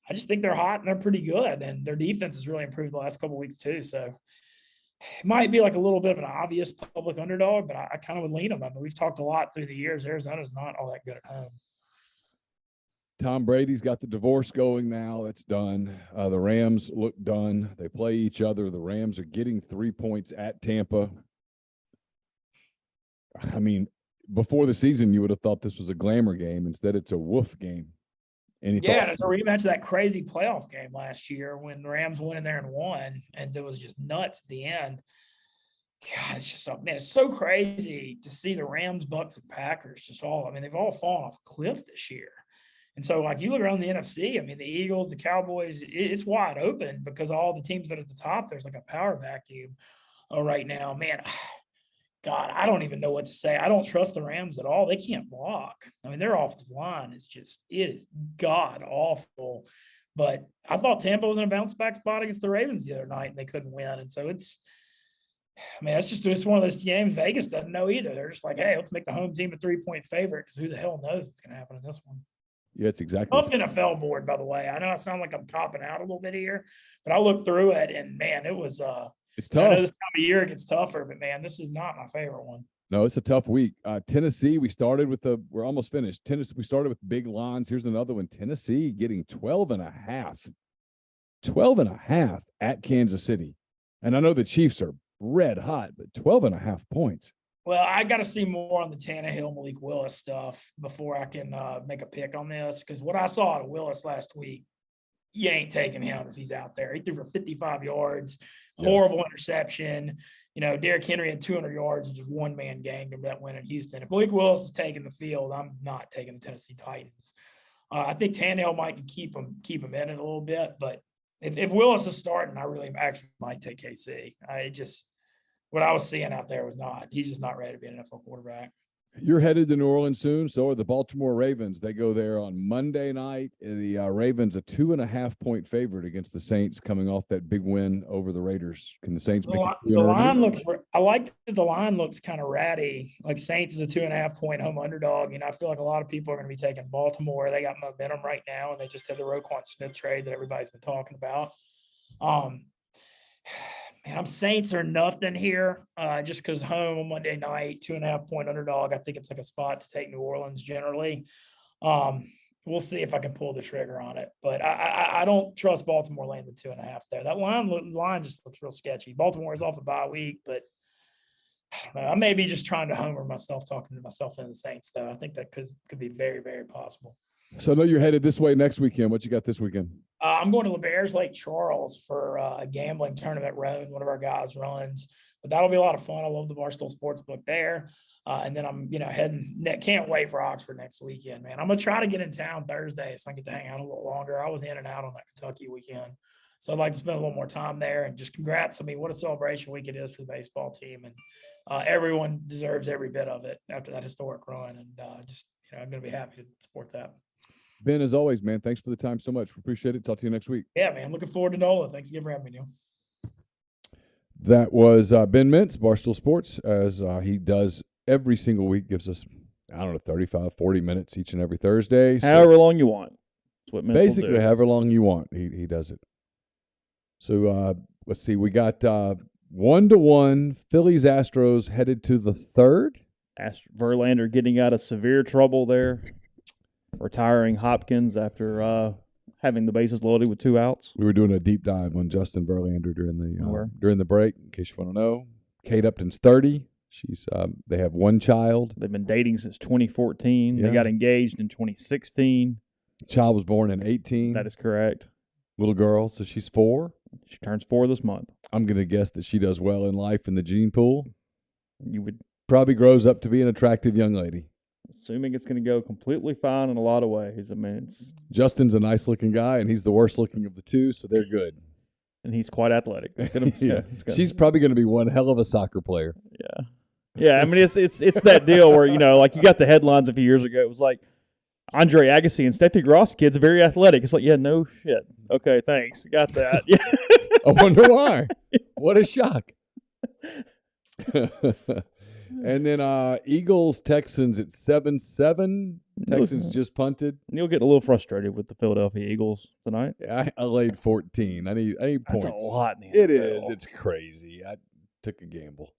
I just think they're hot and they're pretty good, and their defense has really improved the last couple of weeks too. So it might be like a little bit of an obvious public underdog, but I kind of would lean them. We've talked a lot through the years. Arizona's not all that good at home. Tom Brady's got the divorce going now. It's done. The Rams look done. They play each other. The Rams are getting 3 points at Tampa. Before the season, you would have thought this was a glamour game. Instead, it's a woof game. It's a rematch of that crazy playoff game last year when the Rams went in there and won, and it was just nuts at the end. God, it's just it's so crazy to see the Rams, Bucks, and Packers just they've all fallen off a cliff this year. And so, like, you look around the NFC, the Eagles, the Cowboys, it's wide open because all the teams that are at the top, there's like a power vacuum right now. Man, God, I don't even know what to say. I don't trust the Rams at all. They can't block. Their offensive line is it is god awful. But I thought Tampa was in a bounce back spot against the Ravens the other night, and they couldn't win. And so it's one of those games Vegas doesn't know either. They're just like, hey, let's make the home team a 3-point favorite because who the hell knows what's going to happen in this one. Yeah, it's exactly. Tough NFL board, by the way. I know I sound like I'm topping out a little bit here, but I looked through it, and man, it was it's tough. I know this time of year it gets tougher, but man, this is not my favorite one. No, it's a tough week. Tennessee, we're almost finished. Tennessee, we started with big lines. Here's another one. Tennessee getting 12.5. 12.5 at Kansas City. And I know the Chiefs are red hot, but 12.5 points. Well, I got to see more on the Tannehill, Malik Willis stuff before I can make a pick on this, because what I saw out of Willis last week, you ain't taking him if he's out there. He threw for 55 yards, horrible interception. Derrick Henry had 200 yards and just one-man ganged him that win in Houston. If Malik Willis is taking the field, I'm not taking the Tennessee Titans. I think Tannehill might keep him in it a little bit, but if Willis is starting, I really actually might take KC. What I was seeing out there was he's just not ready to be an NFL quarterback. You're headed to New Orleans soon. So are the Baltimore Ravens. They go there on Monday night. The Ravens a 2.5-point favorite against the Saints, coming off that big win over the Raiders. Can the Saints make it? The line looks. I like that the line looks kind of ratty. Like Saints is a 2.5-point home underdog. I feel like a lot of people are going to be taking Baltimore. They got momentum right now, and they just had the Roquan Smith trade that everybody's been talking about. Man, I'm Saints or nothing here, just because home on Monday night, 2.5-point underdog. I think it's like a spot to take New Orleans generally. We'll see if I can pull the trigger on it, but I don't trust Baltimore laying the 2.5 there. That line just looks real sketchy. Baltimore is off a bye week, but I don't know. I may be just trying to homer myself, talking to myself in the Saints, though. I think that could be very, very possible. So I know you're headed this way next weekend. What you got this weekend? I'm going to LeBares Lake Charles for a gambling tournament run. One of our guys runs, but that'll be a lot of fun. I love the Barstool Sports book there. And then I'm, heading. Can't wait for Oxford next weekend, man. I'm gonna try to get in town Thursday so I can get to hang out a little longer. I was in and out on that Kentucky weekend, so I'd like to spend a little more time there. And just congrats! I mean, what a celebration week it is for the baseball team, and everyone deserves every bit of it after that historic run. And I'm gonna be happy to support that. Ben, as always, man, thanks for the time so much. We appreciate it. Talk to you next week. Yeah, man. Looking forward to NOLA. Thanks again for having me, Neal. That was Ben Mintz, Barstool Sports, as he does every single week, gives us, 35, 40 minutes each and every Thursday. However long you want. That's what Mintz basically, will do. however long you want, he does it. So let's see. We got 1-1 Phillies Astros headed to the third. Verlander getting out of severe trouble there. Retiring Hopkins after having the bases loaded with 2 outs. We were doing a deep dive on Justin Verlander during the break. In case you want to know, Kate Upton's 30. She's they have 1 child. They've been dating since 2014. Yeah. They got engaged in 2016. Child was born in 18. That is correct. Little girl, so she's 4. She turns 4 this month. I'm gonna guess that she does well in life in the gene pool. You would probably grows up to be an attractive young lady. Assuming it's going to go completely fine in a lot of ways. I mean, Justin's a nice-looking guy, and he's the worst-looking of the two, so they're good. And he's quite athletic. She's probably going to be one hell of a soccer player. Yeah. I mean, it's that deal where, like you got the headlines a few years ago. It was like Andre Agassi and Steffi Gross kids are very athletic. It's like, yeah, no shit. Okay, thanks. Got that. Yeah. I wonder why. What a shock. And then Eagles, Texans at 7-7. Texans just punted. Neal getting a little frustrated with the Philadelphia Eagles tonight. Yeah, I laid 14. I need points. That's a lot in the It NFL. is. It's crazy. I took a gamble.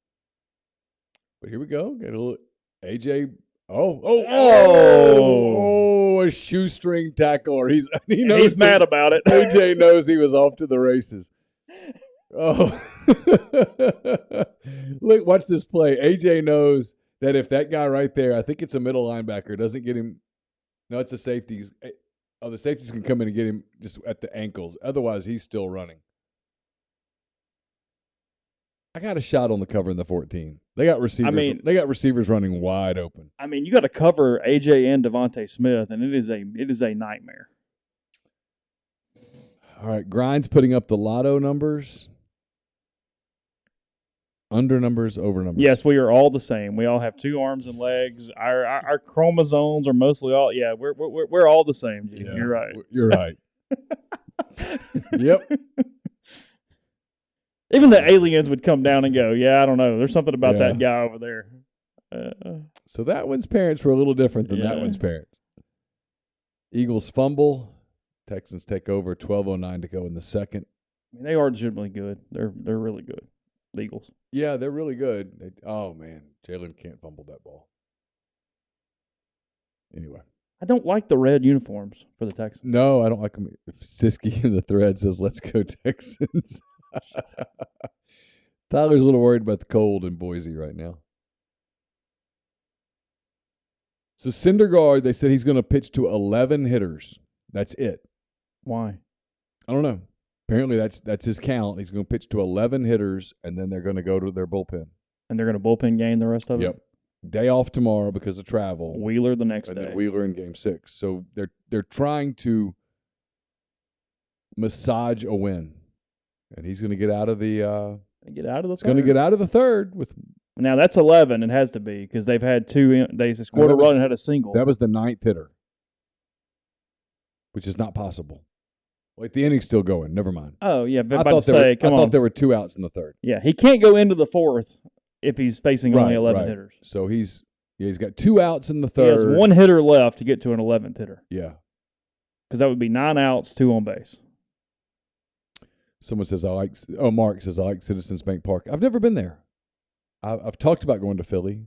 But here we go. Get a little AJ. A shoestring tackle. He knows he's mad about it. AJ knows he was off to the races. Oh, look, watch this play. AJ knows that if that guy right there, I think it's a middle linebacker, doesn't get him. No, it's a safety. Oh, the safeties can come in and get him just at the ankles. Otherwise, he's still running. I got a shot on the cover in the 14. They got receivers. They got receivers running wide open. I mean, you got to cover AJ and Devontae Smith, and it is a nightmare. All right, Grind's putting up the lotto numbers. Under numbers, over numbers. Yes, we are all the same. We all have 2 arms and legs. Our chromosomes are mostly all. Yeah, we're all the same. Yeah, you're right. You're right. Yep. Even the aliens would come down and go, yeah, I don't know. There's something about that guy over there. So that one's parents were a little different than that one's parents. Eagles fumble. Texans take over. 12:09 to go in the second. I mean, they are legitimately good. They're really good. The Eagles. Yeah, they're really good. Oh, man. Jalen can't fumble that ball. Anyway. I don't like the red uniforms for the Texans. No, I don't like them. Siski in the thread says, let's go Texans. Tyler's a little worried about the cold in Boise right now. So Syndergaard, they said he's going to pitch to 11 hitters. That's it. Why? I don't know. Apparently that's his count. He's going to pitch to 11 hitters, and then they're going to go to their bullpen. And they're going to bullpen game the rest of it? Yep. Day off tomorrow because of travel. Wheeler the next and day. then Wheeler in Game 6. So they're trying to massage a win, and he's going to get out of the. Get out of the. He's going to get out of the third with. Now that's 11. It has to be because they've had two. They scored a run and had a single. That was the 9th hitter, which is not possible. Wait, the inning's still going. Never mind. Oh yeah, but I thought there were 2 outs in the third. Yeah, he can't go into the 4th if he's facing only 11 hitters. So he's got 2 outs in the third. He has 1 hitter left to get to an 11th hitter. Yeah, because that would be 9 outs, 2 on base. Someone says Mark says I like Citizens Bank Park. I've never been there. I've talked about going to Philly.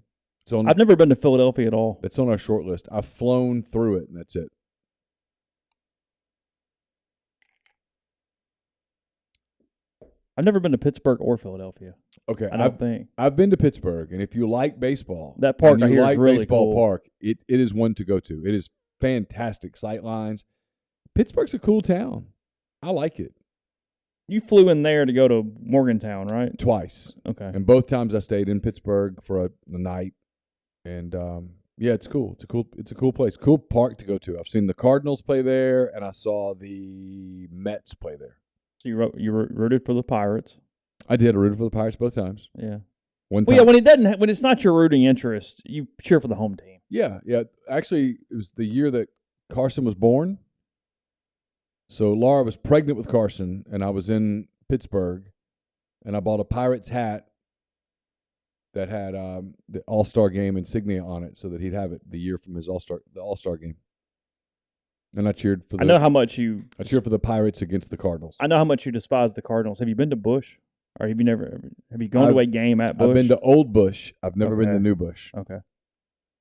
I've never been to Philadelphia at all. It's on our short list. I've flown through it, and that's it. I've never been to Pittsburgh or Philadelphia. Okay, I don't think. I've been to Pittsburgh, and if you like baseball, that park I hear like is really baseball cool. park, it is one to go to. It is fantastic sight lines. Pittsburgh's a cool town. I like it. You flew in there to go to Morgantown, right? Twice. Okay. And both times I stayed in Pittsburgh for a night. And yeah, it's cool. It's a cool place. Cool park to go to. I've seen the Cardinals play there, and I saw the Mets play there. So you rooted for the Pirates. I did. I rooted for the Pirates both times. Yeah. One time. Well, yeah, when it's not your rooting interest, you cheer for the home team. Yeah. Actually, it was the year that Carson was born. So Laura was pregnant with Carson, and I was in Pittsburgh, and I bought a Pirates hat that had the All-Star Game insignia on it, so that he'd have it the year from his All-Star Game. And I cheered for. I cheered for the Pirates against the Cardinals. I know how much you despise the Cardinals. Have you been to Busch, or have you gone to a game at Busch? I've been to Old Busch. I've never been to New Busch. Okay.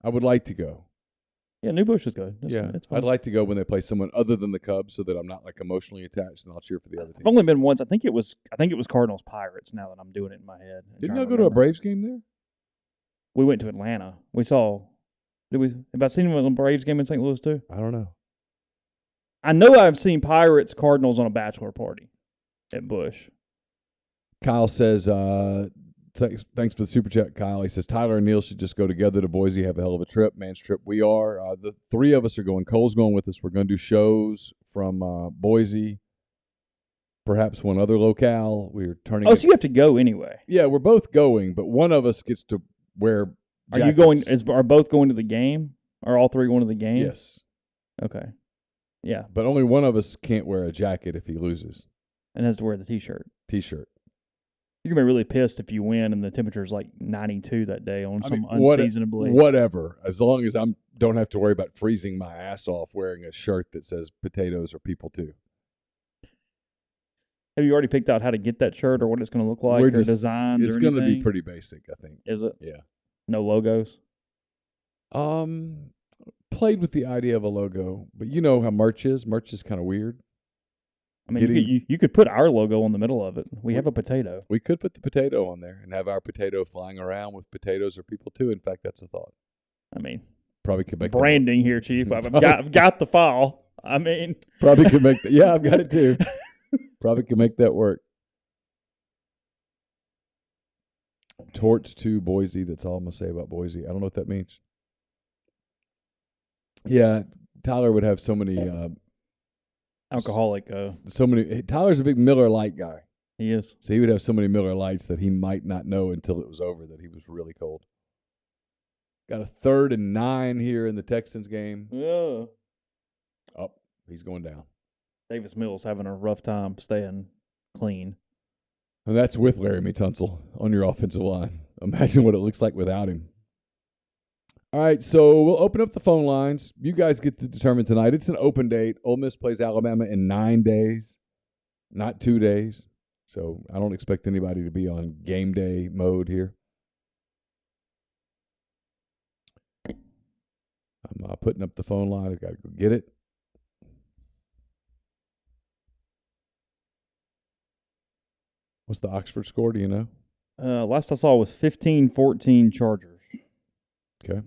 I would like to go. Yeah, New Busch is good. It's fun. I'd like to go when they play someone other than the Cubs, so that I'm not like emotionally attached, and I'll cheer for the other team. I've only been once. I think it was Cardinals Pirates. Now that I'm doing it in my head. Didn't y'all go to a Braves game there? We went to Atlanta. Have I seen a Braves game in St. Louis too? I don't know. I know I've seen Pirates Cardinals on a bachelor party at Busch. Kyle says, thanks for the super chat, Kyle. He says, Tyler and Neal should just go together to Boise, have a hell of a trip. Man's trip we are. The 3 of us are going. Cole's going with us. We're going to do shows from Boise, perhaps one other locale. We're turning. Oh, so you have to go anyway. Yeah, we're both going, but one of us gets to wear jackets. Are you going? Are both going to the game? Are all 3 going to the game? Yes. Okay. Yeah. But only one of us can't wear a jacket if he loses. And has to wear the T-shirt. T-shirt. You're going to be really pissed if you win and the temperature's like 92 that day on unseasonably. Whatever. As long as I don't have to worry about freezing my ass off wearing a shirt that says potatoes are people too. Have you already picked out how to get that shirt or what it's going to look like designs? It's going to be pretty basic, I think. Is it? Yeah. No logos? Played with the idea of a logo, but you know how merch is. Merch is kind of weird. I mean, you could put our logo in the middle of it. We have a potato. We could put the potato on there and have our potato flying around with potatoes or people too. In fact, that's a thought. I mean, probably could make branding here, Chief. I've got the file. I mean, probably could make that. Yeah, I've got it too. Probably could make that work. Torch to Boise. That's all I'm gonna say about Boise. I don't know what that means. Yeah, Tyler would have so many alcoholic. Tyler's a big Miller Lite guy. He is. So he would have so many Miller Lights that he might not know until it was over that he was really cold. Got a 3rd and 9 here in the Texans game. Yeah. Oh, he's going down. Davis Mills having a rough time staying clean. And that's with Laramie Tunsil on your offensive line. Imagine what it looks like without him. All right, so we'll open up the phone lines. You guys get to determine tonight. It's an open date. Ole Miss plays Alabama in 9 days, not 2 days. So I don't expect anybody to be on game day mode here. I'm putting up the phone line. I've got to go get it. What's the Oxford score? Do you know? Last I saw was 15-14 Chargers. Okay.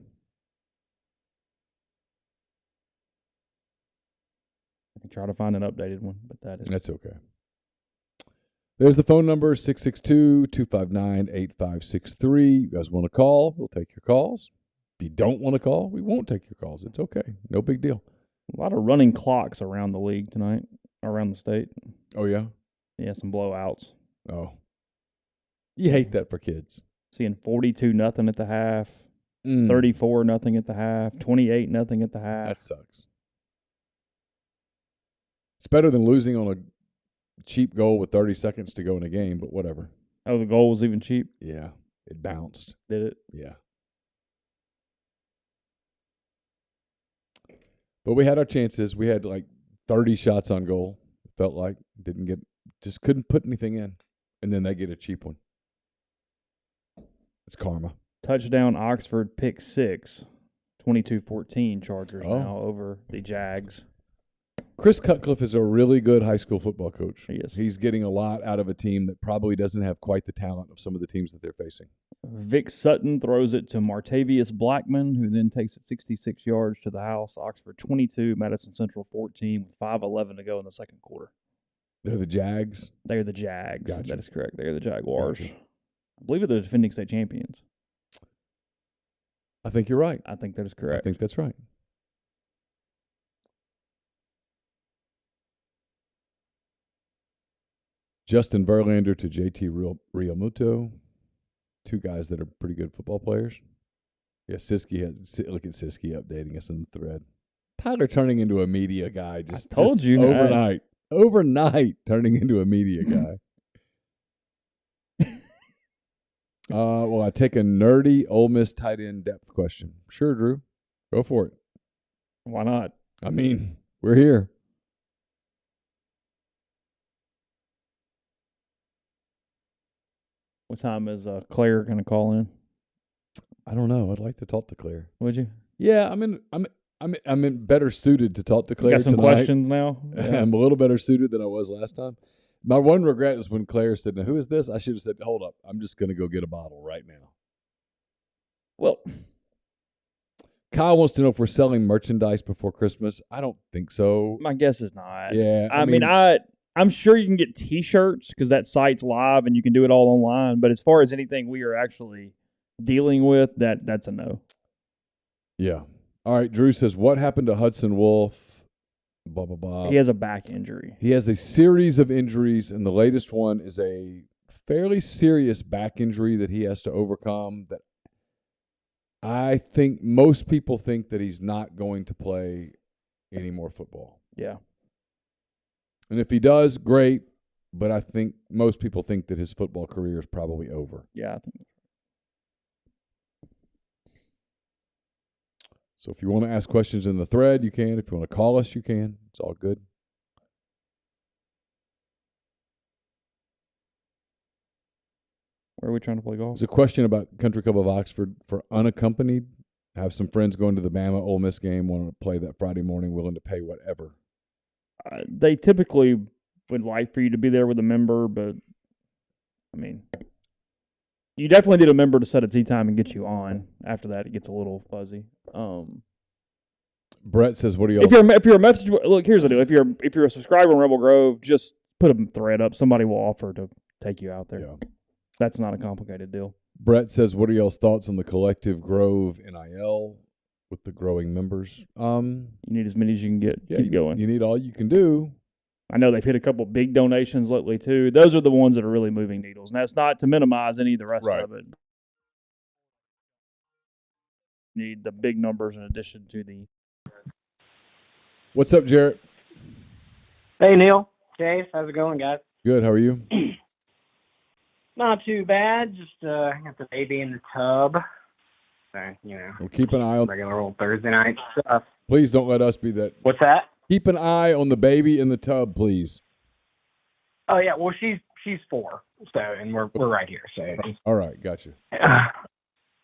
I can try to find an updated one, but that's okay. There's the phone number, 662-259-8563. You guys want to call? We'll take your calls. If you don't want to call, we won't take your calls. It's okay. No big deal. A lot of running clocks around the league tonight, around the state. Oh, yeah? Yeah, some blowouts. Oh. You hate that for kids. Seeing 42-0 at the half, 34-0 at the half, 28-0 at the half. That sucks. It's better than losing on a cheap goal with 30 seconds to go in a game, but whatever. Oh, the goal was even cheap? Yeah, it bounced. Did it? Yeah. But we had our chances. We had like 30 shots on goal. Felt like just couldn't put anything in. And then they get a cheap one. It's karma. Touchdown Oxford, pick 6, 22-14 Chargers now over the Jags. Chris Cutcliffe is a really good high school football coach. He is. He's getting a lot out of a team that probably doesn't have quite the talent of some of the teams that they're facing. Vic Sutton throws it to Martavius Blackman, who then takes it 66 yards to the house. Oxford 22, Madison Central 14 with 5:11 to go in the second quarter. They're the Jags? They are the Jags. Gotcha. That is correct. They are the Jaguars. Gotcha. I believe they're the defending state champions. I think you're right. I think that is correct. I think that's right. Justin Verlander to JT Realmuto. Two guys that are pretty good football players. Yeah, look at Siski updating us in the thread. Tyler turning into a media guy. I told you. Overnight. Overnight turning into a media guy. Well, I take a nerdy Ole Miss tight end depth question. Sure, Drew. Go for it. Why not? I mean, we're here. What time is Claire going to call in? I don't know. I'd like to talk to Claire. Would you? Yeah, I'm in better suited to talk to Claire you got some tonight. questions now? Yeah. I'm a little better suited than I was last time. My one regret is when Claire said, "Now, who is this?" I should have said, "Hold up. I'm just going to go get a bottle right now." Well, Kyle wants to know if we're selling merchandise before Christmas. I don't think so. my guess is not. Yeah. I mean, I'm sure you can get T-shirts because that site's live and you can do it all online. But as far as anything we are actually dealing with, that's a no. Yeah. All right. Drew says, what happened to Hudson Wolf? Blah, blah, blah. He has a back injury. He has a series of injuries, and the latest one is a fairly serious back injury that he has to overcome that I think most people think that he's not going to play any more football. Yeah. And if he does, great. But I think most people think that his football career is probably over. Yeah, I think. So if you want to ask questions in the thread, you can. If you want to call us, you can. It's all good. Where are we trying to play golf? There's a question about Country Club of Oxford for unaccompanied. I have some friends going to the Bama Ole Miss game, want to play that Friday morning, willing to pay whatever. They typically would like for you to be there with a member, but, I mean, you definitely need a member to set a tee time and get you on. After that, it gets a little fuzzy. Brett says, "What do y'all?" If you're a message, look, here's the deal. If you're a subscriber in Rebel Grove, just put a thread up. Somebody will offer to take you out there. Yeah. That's not a complicated deal. Brett says, "What are y'all's thoughts on the collective Grove NIL with the growing members?" You need as many as you can get. Yeah, Keep going. You need all you can do. I know they've hit a couple big donations lately too. Those are the ones that are really moving needles, and that's not to minimize any of the rest of it. Need the big numbers in addition to the. What's up, Jarrett? Hey, Neal. Chase, how's it going, guys? Good. How are you? Not too bad. Just got the baby in the tub. So, Well, keep an eye on. regular old Thursday night stuff. Please don't let us be that. What's that? Keep an eye on the baby in the tub, please. Oh yeah, well she's 4, so and we're right here. So All right, gotcha.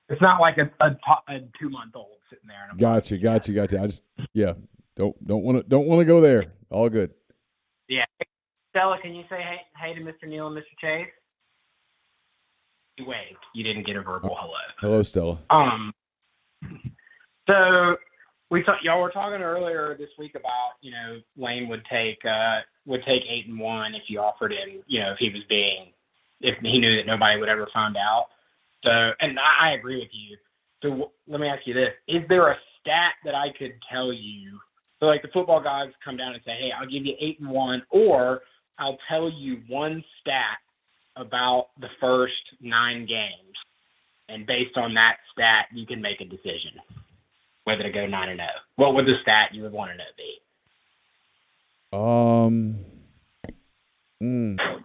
it's not like a 2-month-old sitting there. And Gotcha. I just don't want to go there. All good. Yeah. Stella, can you say hey to Mr. Neal and Mr. Chase? You waved. You didn't get a verbal hello. Hello, Stella. So y'all were talking earlier this week about Lane would take 8-1 if you offered him if he knew that nobody would ever find out. So and I agree with you. So let me ask you this. Is there a stat that I could tell you? So like the football guys come down and say, hey, I'll give you 8-1, or I'll tell you one stat about the first 9 games. And based on that stat, you can make a decision whether to go 9-0. What would the stat you would want to know be?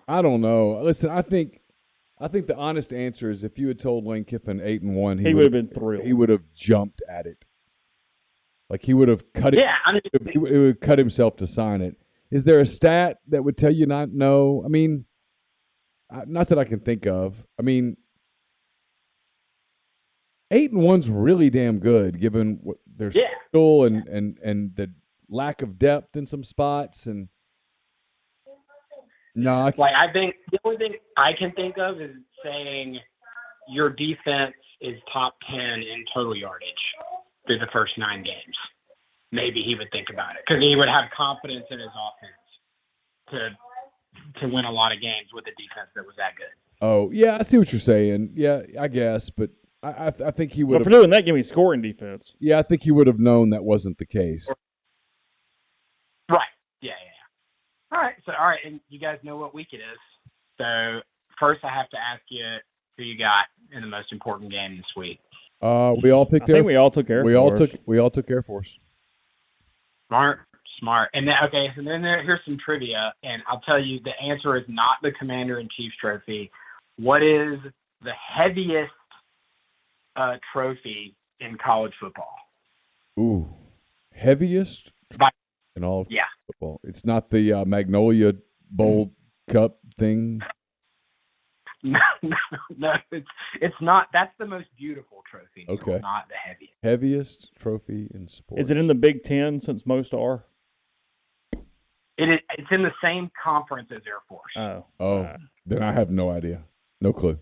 I don't know. Listen, I think the honest answer is if you had told Lane Kiffin 8-1, he would have been thrilled. He would have jumped at it. Like he would have cut it. Yeah, I mean, he would cut himself to sign it. Is there a stat that would tell you not? No. I mean, not that I can think of. I mean, 8-1's really damn good given what there's skill and the lack of depth in some spots. And no, I think the only thing I can think of is saying your defense is top 10 in total yardage through the first 9 games. Maybe he would think about it because he would have confidence in his offense to win a lot of games with a defense that was that good. Oh yeah, I see what you're saying. Yeah, I guess, but I think he would. Well, for doing that, give me scoring defense. Yeah, I think he would have known that wasn't the case. Right. Yeah. All right, and you guys know what week it is. So first, I have to ask you who you got in the most important game this week. We all picked. I think we all took Air Force. We all took Air Force. Smart. And then, so then here's some trivia, and I'll tell you the answer is not the Commander-in-Chief's trophy. What is the heaviest trophy in college football? Ooh, heaviest in all of football. It's not the Magnolia Bowl Cup thing. No, it's not. That's the most beautiful trophy. Okay, not the heaviest. Heaviest trophy in sports. Is it in the Big Ten? Since most are. It's in the same conference as Air Force. Then I have no idea, no clue.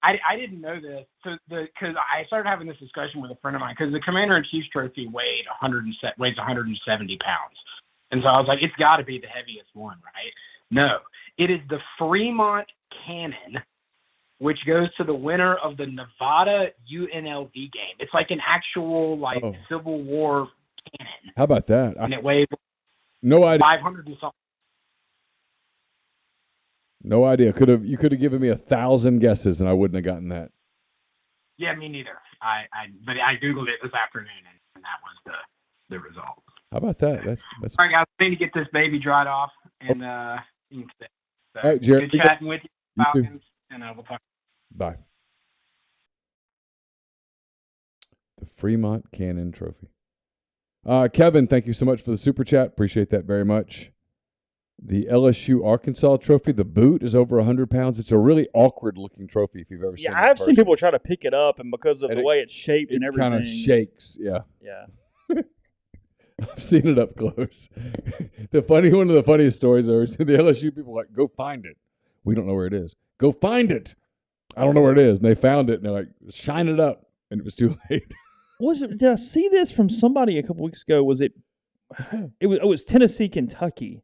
I didn't know this, because I started having this discussion with a friend of mine because the Commander-in-Chief's trophy weighs 170 pounds, and so I was like, it's got to be the heaviest one, right? No, it is the Fremont Cannon, which goes to the winner of the Nevada UNLV game. It's like an actual Civil War cannon. How about that? And it weighs no idea. 500 and something. No idea. You could have given me 1,000 guesses and I wouldn't have gotten that. Yeah, me neither. But I googled it this afternoon and that was the result. How about that? That's all right, guys. I need to get this baby dried off and you can stay. So, all right, Jared. Good chatting with you, Falcons, and we'll talk. Bye. The Fremont Cannon Trophy. Kevin, thank you so much for the super chat. Appreciate that very much. The LSU Arkansas trophy, the boot is over 100 pounds. It's a really awkward looking trophy if you've ever seen it. Yeah, I've seen people try to pick it up, and because of the way it's shaped and everything. It kind of shakes, yeah. Yeah. I've seen it up close. One of the funniest stories I've ever seen, the LSU people were like, go find it. We don't know where it is. Go find it. I don't know where it is. And they found it, and they're like, shine it up. And it was too late. Did I see this from somebody a couple weeks ago? It was Tennessee, Kentucky.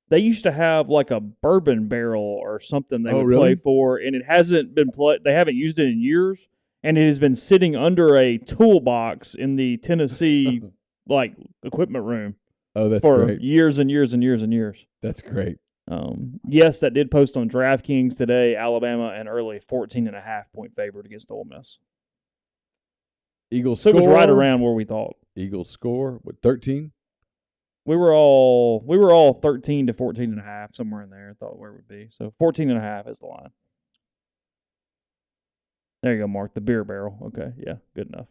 They used to have like a bourbon barrel or something they would play for, and it hasn't been they haven't used it in years, and it has been sitting under a toolbox in the Tennessee equipment room. Oh, that's for great. Years and years and years and years. That's great. Yes, that did post on DraftKings today. Alabama an early 14.5-point favorite against Ole Miss. Eagles score. So it was right around where we thought. Eagles score with 13. We were all 13 to 14.5, somewhere in there. I thought where it would be. So 14.5 is the line. There you go, Mark. The beer barrel. Okay, yeah, good enough.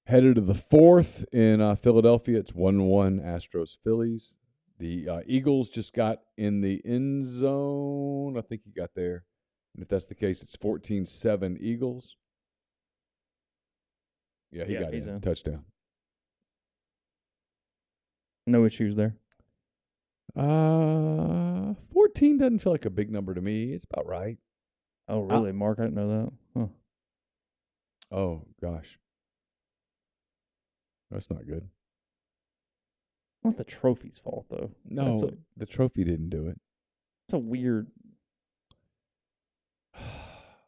Headed to the fourth in Philadelphia. It's 1-1 Astros Phillies. The Eagles just got in the end zone. I think he got there. And if that's the case, it's 14-7 Eagles. Yeah, he got in. Touchdown. No issues there. 14 doesn't feel like a big number to me. It's about right. Oh, really, Mark? I didn't know that. Huh. Oh, gosh. That's not good. Not the trophy's fault, though. No, the trophy didn't do it. It's a weird...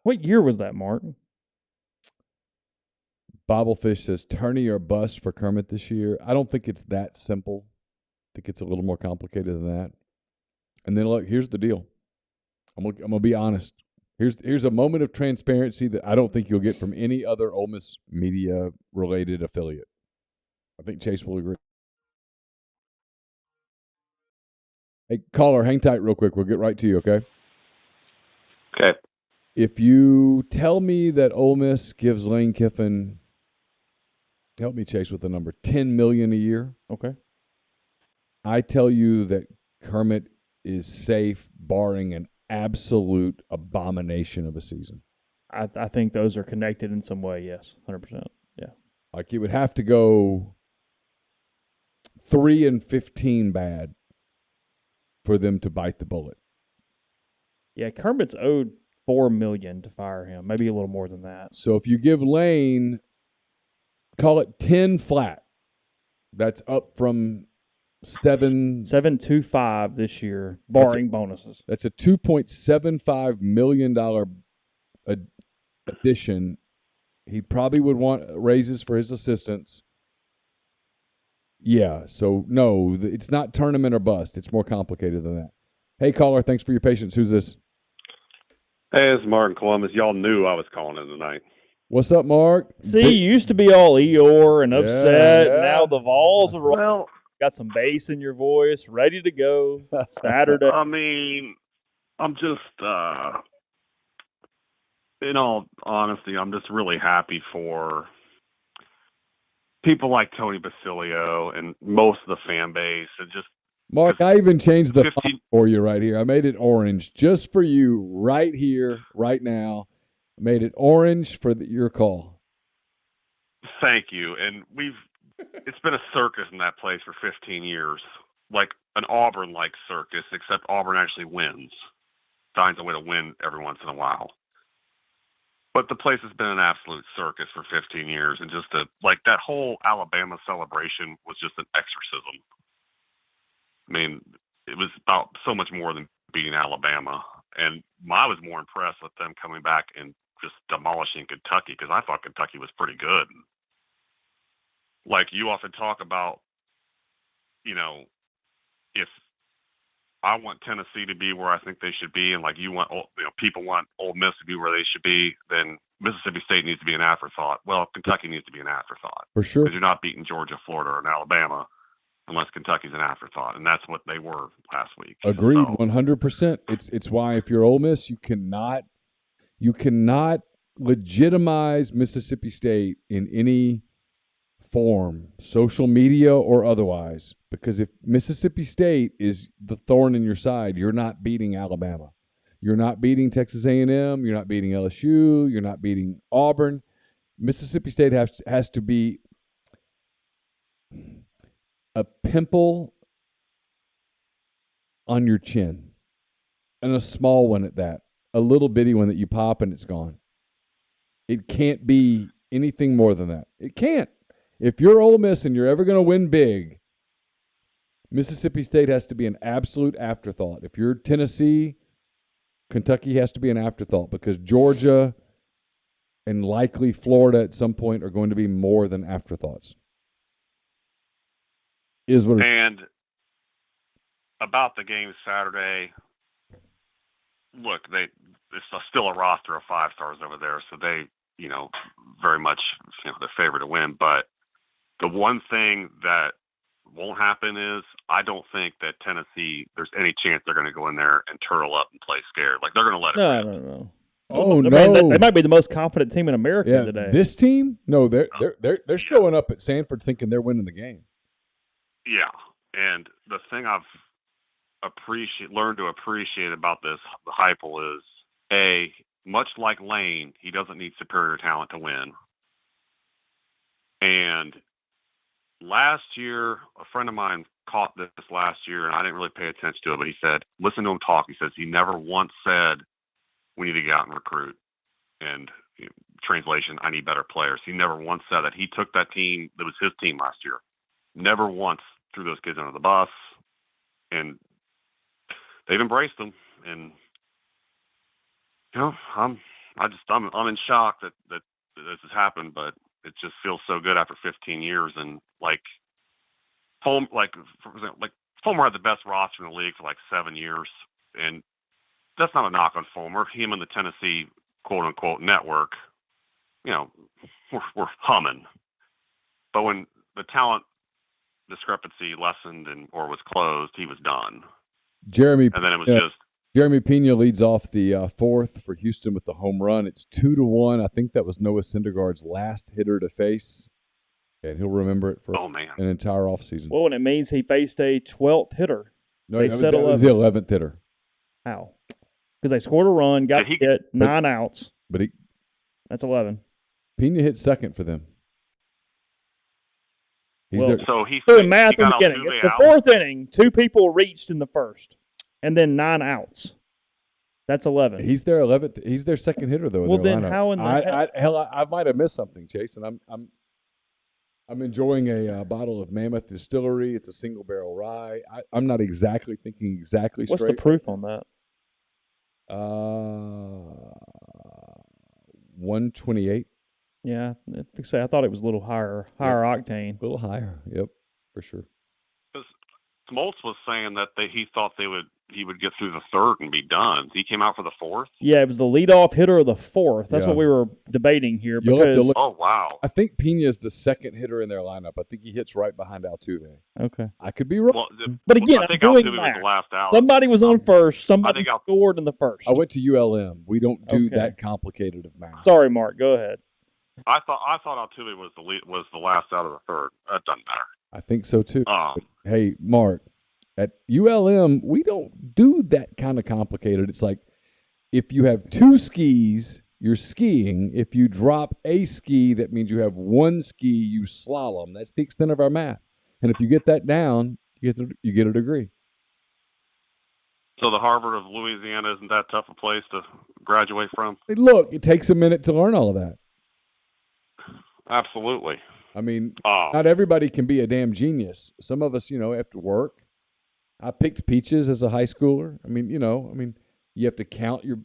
What year was that, Mark? Bobblefish says tourney or bust for Kermit this year. I don't think it's that simple. I think it's a little more complicated than that. And then look, here's the deal. I'm gonna be honest. Here's a moment of transparency that I don't think you'll get from any other Ole Miss media related affiliate. I think Chase will agree. Hey, caller, hang tight real quick. We'll get right to you, okay? Okay. If you tell me that Ole Miss gives Lane Kiffin, help me, Chase, with the number, $10 million a year. Okay. I tell you that Kermit is safe, barring an absolute abomination of a season. I think those are connected in some way, yes, 100%. Yeah. Like it would have to go 3-15 bad for them to bite the bullet. Yeah, Kermit's owed $4 million to fire him, maybe a little more than that. So if you give Lane, call it 10 flat, that's up from 7.25 this year, barring bonuses. That's a $2.75 million addition. He probably would want raises for his assistants. Yeah, so no, it's not tournament or bust. It's more complicated than that. Hey, caller, thanks for your patience. Who's this? Hey, it's Mark in Columbus. Y'all knew I was calling in tonight. What's up, Mark? See, you used to be all Eeyore and upset. Yeah. Now the Vols are Well, got some bass in your voice, ready to go Saturday. I mean, I'm just, in all honesty, I'm just really happy for people like Tony Basilio and most of the fan base. And just Mark, I even changed the 15 font for you right here. I made it orange just for you right here, right now. I made it orange for your call. Thank you. And it's been a circus in that place for 15 years, like an Auburn-like circus, except Auburn actually wins, finds a way to win every once in a while. But the place has been an absolute circus for 15 years, and just that whole Alabama celebration was just an exorcism. I mean, it was about so much more than beating Alabama, and I was more impressed with them coming back and just demolishing Kentucky, because I thought Kentucky was pretty good. Like you often talk about, if I want Tennessee to be where I think they should be, and like people want Ole Miss to be where they should be, then Mississippi State needs to be an afterthought. Well, Kentucky needs to be an afterthought. For sure. Because you're not beating Georgia, Florida, and Alabama unless Kentucky's an afterthought, and that's what they were last week. Agreed, So, 100%. It's why if you're Ole Miss, you cannot legitimize Mississippi State in any form, social media or otherwise, because if Mississippi State is the thorn in your side, you're not beating Alabama. You're not beating Texas A&M. You're not beating LSU. You're not beating Auburn. Mississippi State has to be a pimple on your chin, and a small one at that, a little bitty one that you pop and it's gone. It can't be anything more than that. It can't. If you're Ole Miss and you're ever going to win big, Mississippi State has to be an absolute afterthought. If you're Tennessee, Kentucky has to be an afterthought, because Georgia and likely Florida at some point are going to be more than afterthoughts. and about the game Saturday, look, it's still a roster of 5 stars over there, so they, very much, the favorite to win. But the one thing that won't happen is I don't think that Tennessee, there's any chance they're going to go in there and turtle up and play scared. Like, they're going to let it rip. No. Oh, I no. mean, they might be the most confident team in America Yeah, today. this team? No, they're showing up at Sanford thinking they're winning the game. Yeah, and the thing I've learned to appreciate about this Heupel is, much like Lane, he doesn't need superior talent to win. And last year, a friend of mine caught this last year, and I didn't really pay attention to it, but he said, listen to him talk. He says he never once said, we need to get out and recruit. And translation, I need better players. He never once said that. He took that team that was his team last year. Never once threw those kids under the bus. And they've embraced them. And, I'm in shock that this has happened, but it just feels so good after 15 years. And for example, Fulmer had the best roster in the league for like 7 years, and that's not a knock on Fulmer. Him and the Tennessee quote unquote network, we're humming. But when the talent discrepancy lessened or was closed, he was done. Jeremy Pena leads off the fourth for Houston with the home run. It's 2-1. I think that was Noah Syndergaard's last hitter to face, and he'll remember it for an entire offseason. Well, and it means he faced a 12th hitter. No, that was the 11th hitter. How? Because they scored a run, got hit, 9 outs. That's 11. Pena hit second for them. Doing math in the beginning. The fourth inning, 2 people reached in the first, and then 9 outs. That's 11. He's their 11th. He's their second hitter though. Well, then lineup. how in the I might have missed something, Chase, and I'm enjoying a bottle of Mammoth Distillery. It's a single barrel rye. I'm not exactly thinking exactly straight. What's the proof on that? 128. Yeah, I thought it was a little higher octane. A little higher, yep, for sure. Smoltz was saying that he thought he would get through the third and be done. He came out for the fourth. Yeah, it was the leadoff hitter of the fourth. That's what we were debating here. Oh wow! I think Pena is the second hitter in their lineup. I think he hits right behind Altuve. Okay, I could be wrong. But again, I think I'm doing Altuve was the last out. Somebody was on first. Somebody scored in the first. I went to ULM. We don't do that complicated of math. Sorry, Mark. Go ahead. I thought Altuve was the last out of the third. That doesn't matter. I think so too. Hey, Mark, at ULM we don't do that kind of complicated. It's like if you have 2 skis, you're skiing. If you drop a ski, that means you have 1 ski. You slalom. That's the extent of our math. And if you get that down, you get a degree. So the Harvard of Louisiana isn't that tough a place to graduate from? Hey, look, it takes a minute to learn all of that. Absolutely. I mean, not everybody can be a damn genius. Some of us, have to work. I picked peaches as a high schooler. I mean, you have to count your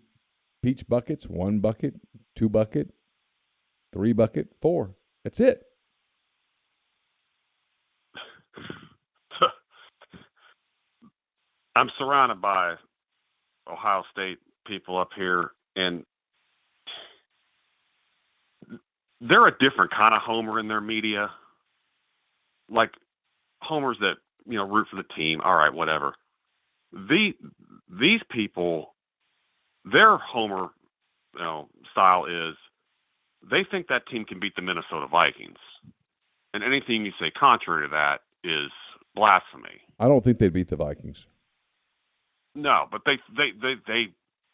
peach buckets: 1 bucket, 2 bucket, 3 bucket, 4. That's it. I'm surrounded by Ohio State people up here, and they're a different kind of homer in their media. Like homers that, root for the team. All right, whatever. These people, their homer, style is they think that team can beat the Minnesota Vikings. And anything you say contrary to that is blasphemy. I don't think they'd beat the Vikings. No, but they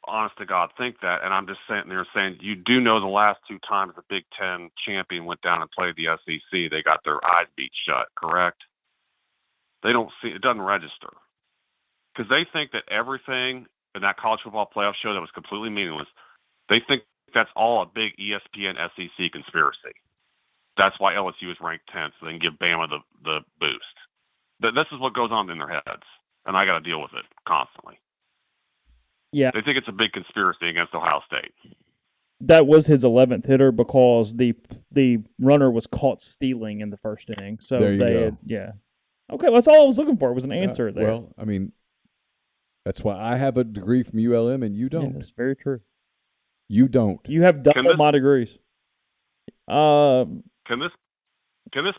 honest to God think that, and I'm just sitting there saying, you do know the last 2 times the Big Ten champion went down and played the SEC, they got their eyes beat shut, correct? They don't see, it doesn't register. Because they think that everything in that college football playoff show that was completely meaningless, they think that's all a big ESPN SEC conspiracy. That's why LSU is ranked 10th, so they can give Bama the boost. This is what goes on in their heads, and I got to deal with it constantly. Yeah. They think it's a big conspiracy against Ohio State. That was his 11th hitter because the runner was caught stealing in the first inning. So there you go. Yeah. Okay, that's all I was looking for. Was an answer there. Well, I mean, that's why I have a degree from ULM and you don't. Yeah, that's very true. You don't. You have double my degrees. Can this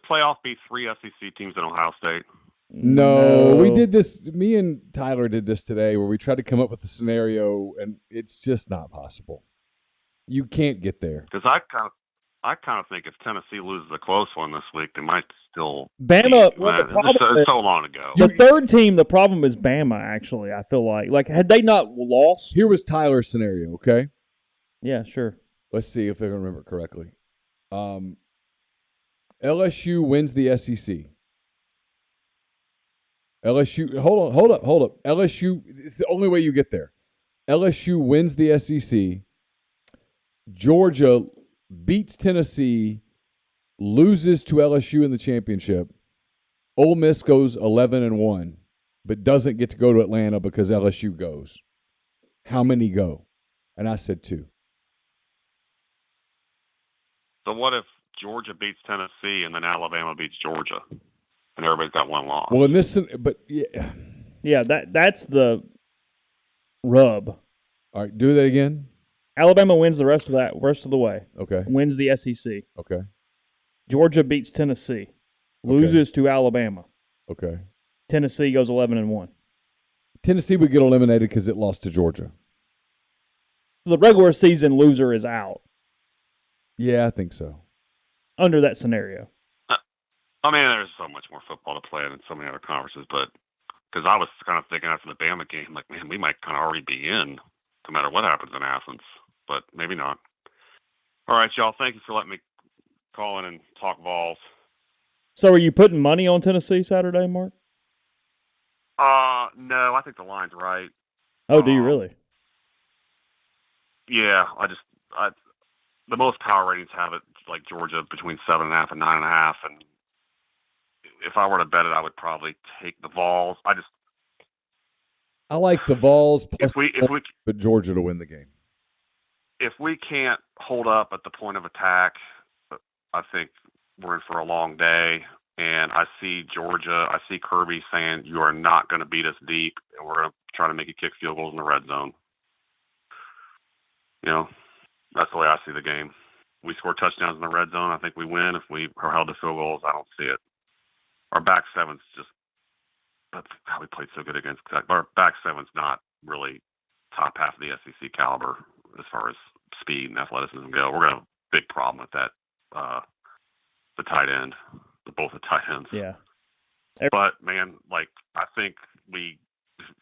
playoff be 3 SEC teams in Ohio State? No, we did this. Me and Tyler did this today where we tried to come up with a scenario, and it's just not possible. You can't get there. Because I kind of think if Tennessee loses a close one this week, they might still. Bama. Well, the problem it's so long ago. The third team. The problem is Bama. Actually, I feel like had they not lost. Here was Tyler's scenario. Okay. Yeah, sure. Let's see if I can remember it correctly. LSU wins the SEC. LSU, hold up. LSU, it's the only way you get there. LSU wins the SEC. Georgia beats Tennessee, loses to LSU in the championship. Ole Miss goes 11-1, but doesn't get to go to Atlanta because LSU goes. How many go? And I said 2. So what if Georgia beats Tennessee and then Alabama beats Georgia, and everybody's got one loss. Well, in this, but yeah. Yeah, that's the rub. All right, do that again. Alabama wins the rest of the way. Okay. Wins the SEC. Okay. Georgia beats Tennessee. Loses to Alabama. Okay. Tennessee goes 11-1. Tennessee would get eliminated because it lost to Georgia. So the regular season loser is out Yeah, I think so. under that scenario. I mean, there's so much more football to play than so many other conferences, but because I was kind of thinking after the Bama game, like, man, we might kind of already be in no matter what happens in Athens, but maybe not. All right, y'all. Thank you for letting me call in and talk Vols. So are you putting money on Tennessee Saturday, Mark? No, I think the line's right. Oh, do you really? Yeah, the most power ratings have it like Georgia between 7.5 and 9.5, and if I were to bet it, I would probably take the Vols. I like the Vols plus but Georgia to win the game. If we can't hold up at the point of attack, I think we're in for a long day. And I see Georgia, I see Kirby saying, you are not going to beat us deep, and we're going to try to make you kick field goals in the red zone. You know, that's the way I see the game. We score touchdowns in the red zone, I think we win. If we are held to field goals, I don't see it. Our back seven's just, that's how we played so good against. Our back seven's not really top half of the SEC caliber as far as speed and athleticism go. We're going to have a big problem with that, the tight end. Both the tight ends. Yeah. But, man, like, I think we,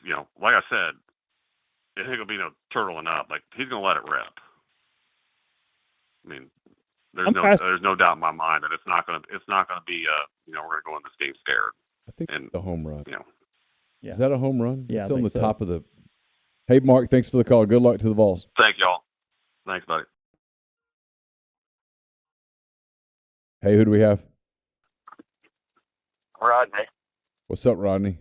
you know, like I said, I think it'll be no turtling up. Like, he's going to let it rip. I mean, there's no doubt in my mind that it's not going to be, you know, we're going to go in this game scared. I think it's a home run. You know. Yeah. Is that a home run? Yeah, it's on the top of the. Hey, Mark, thanks for the call. Good luck to the Vols. Thank y'all. Thanks, buddy. Hey, who do we have? Rodney. What's up, Rodney?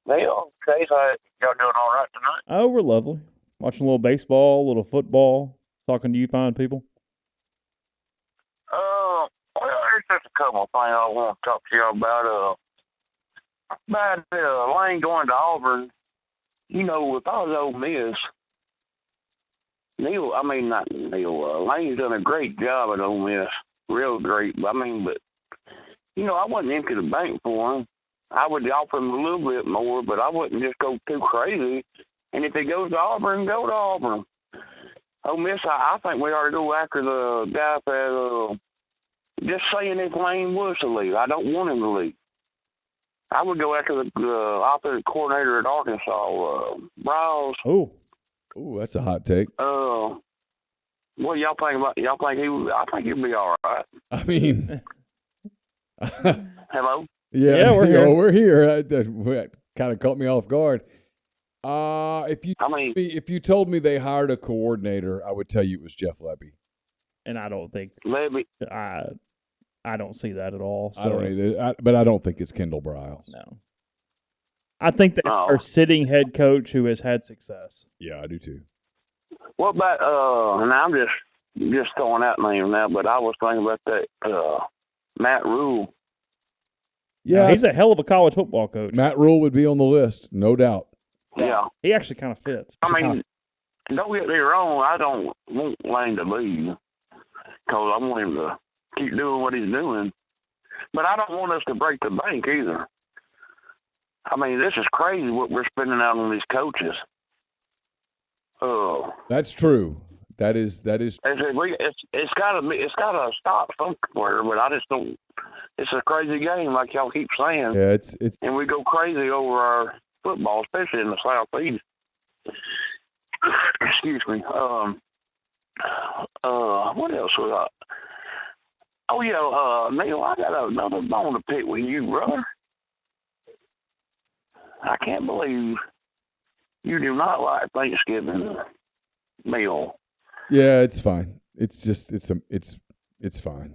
Neal, Chase, y'all doing all right tonight? Oh, we're lovely. Watching a little baseball, a little football, talking to you fine people. Well, there's just a couple of things I want to talk to y'all about. Lane going to Auburn. You know, with all the Ole Miss, Lane's done a great job at Ole Miss. Real great. But you know, I wasn't into the bank for him. I would offer him a little bit more, but I wouldn't just go too crazy. And if he goes to Auburn, go to Auburn. Ole Miss, I think we ought to go after the guy that just saying his name was to leave. I don't want him to leave. I would go after the offensive coordinator at Arkansas, Browse. Oh, that's a hot take. What do y'all think about? Y'all think I think he'll be all right. I mean. Hello? Yeah, we're here. We're here. That kind of caught me off guard. If you told me they hired a coordinator, I would tell you it was Jeff Lebby. And I don't think Lebby. I don't see that at all. So. I don't either. But I don't think it's Kendall Briles. No. I think that our sitting head coach who has had success. Yeah, I do too. What about and I'm just throwing out names now, but I was thinking about that Matt Rule. Yeah, he's a hell of a college football coach. Matt Rule would be on the list, no doubt. Yeah. He actually kind of fits. I mean, don't get me wrong, I don't want Lane to leave because I want him to keep doing what he's doing. But I don't want us to break the bank either. I mean, this is crazy what we're spending out on these coaches. That's true. That is. It's got to stop somewhere, but I just don't. It's a crazy game, like y'all keep saying. Yeah, it's. And we go crazy over our football, especially in the Southeast. Excuse me. What else was I? Oh yeah, Neal, I got another bone to pick with you, brother. I can't believe you do not like Thanksgiving meal. Yeah, it's fine. It's just it's fine.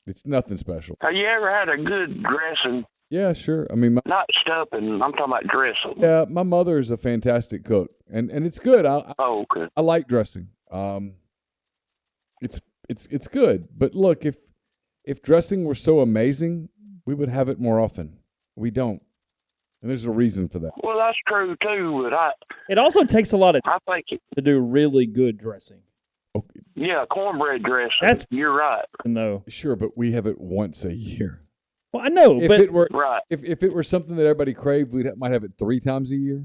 It's nothing special. Have you ever had a good dressing? Yeah, sure. I mean, not stuffing. I'm talking about dressing. Yeah, my mother is a fantastic cook, and it's good. Okay. I like dressing. it's good. But look, if dressing were so amazing, we would have it more often. We don't. And there's a reason for that. Well, that's true too. But It also takes a lot of I think to do really good dressing. Okay, yeah, cornbread dressing. That's- You're right. No. sure, but we have it once a year. Well, I know, If but it were Right. if it were something that everybody craved, might have it 3 times a year.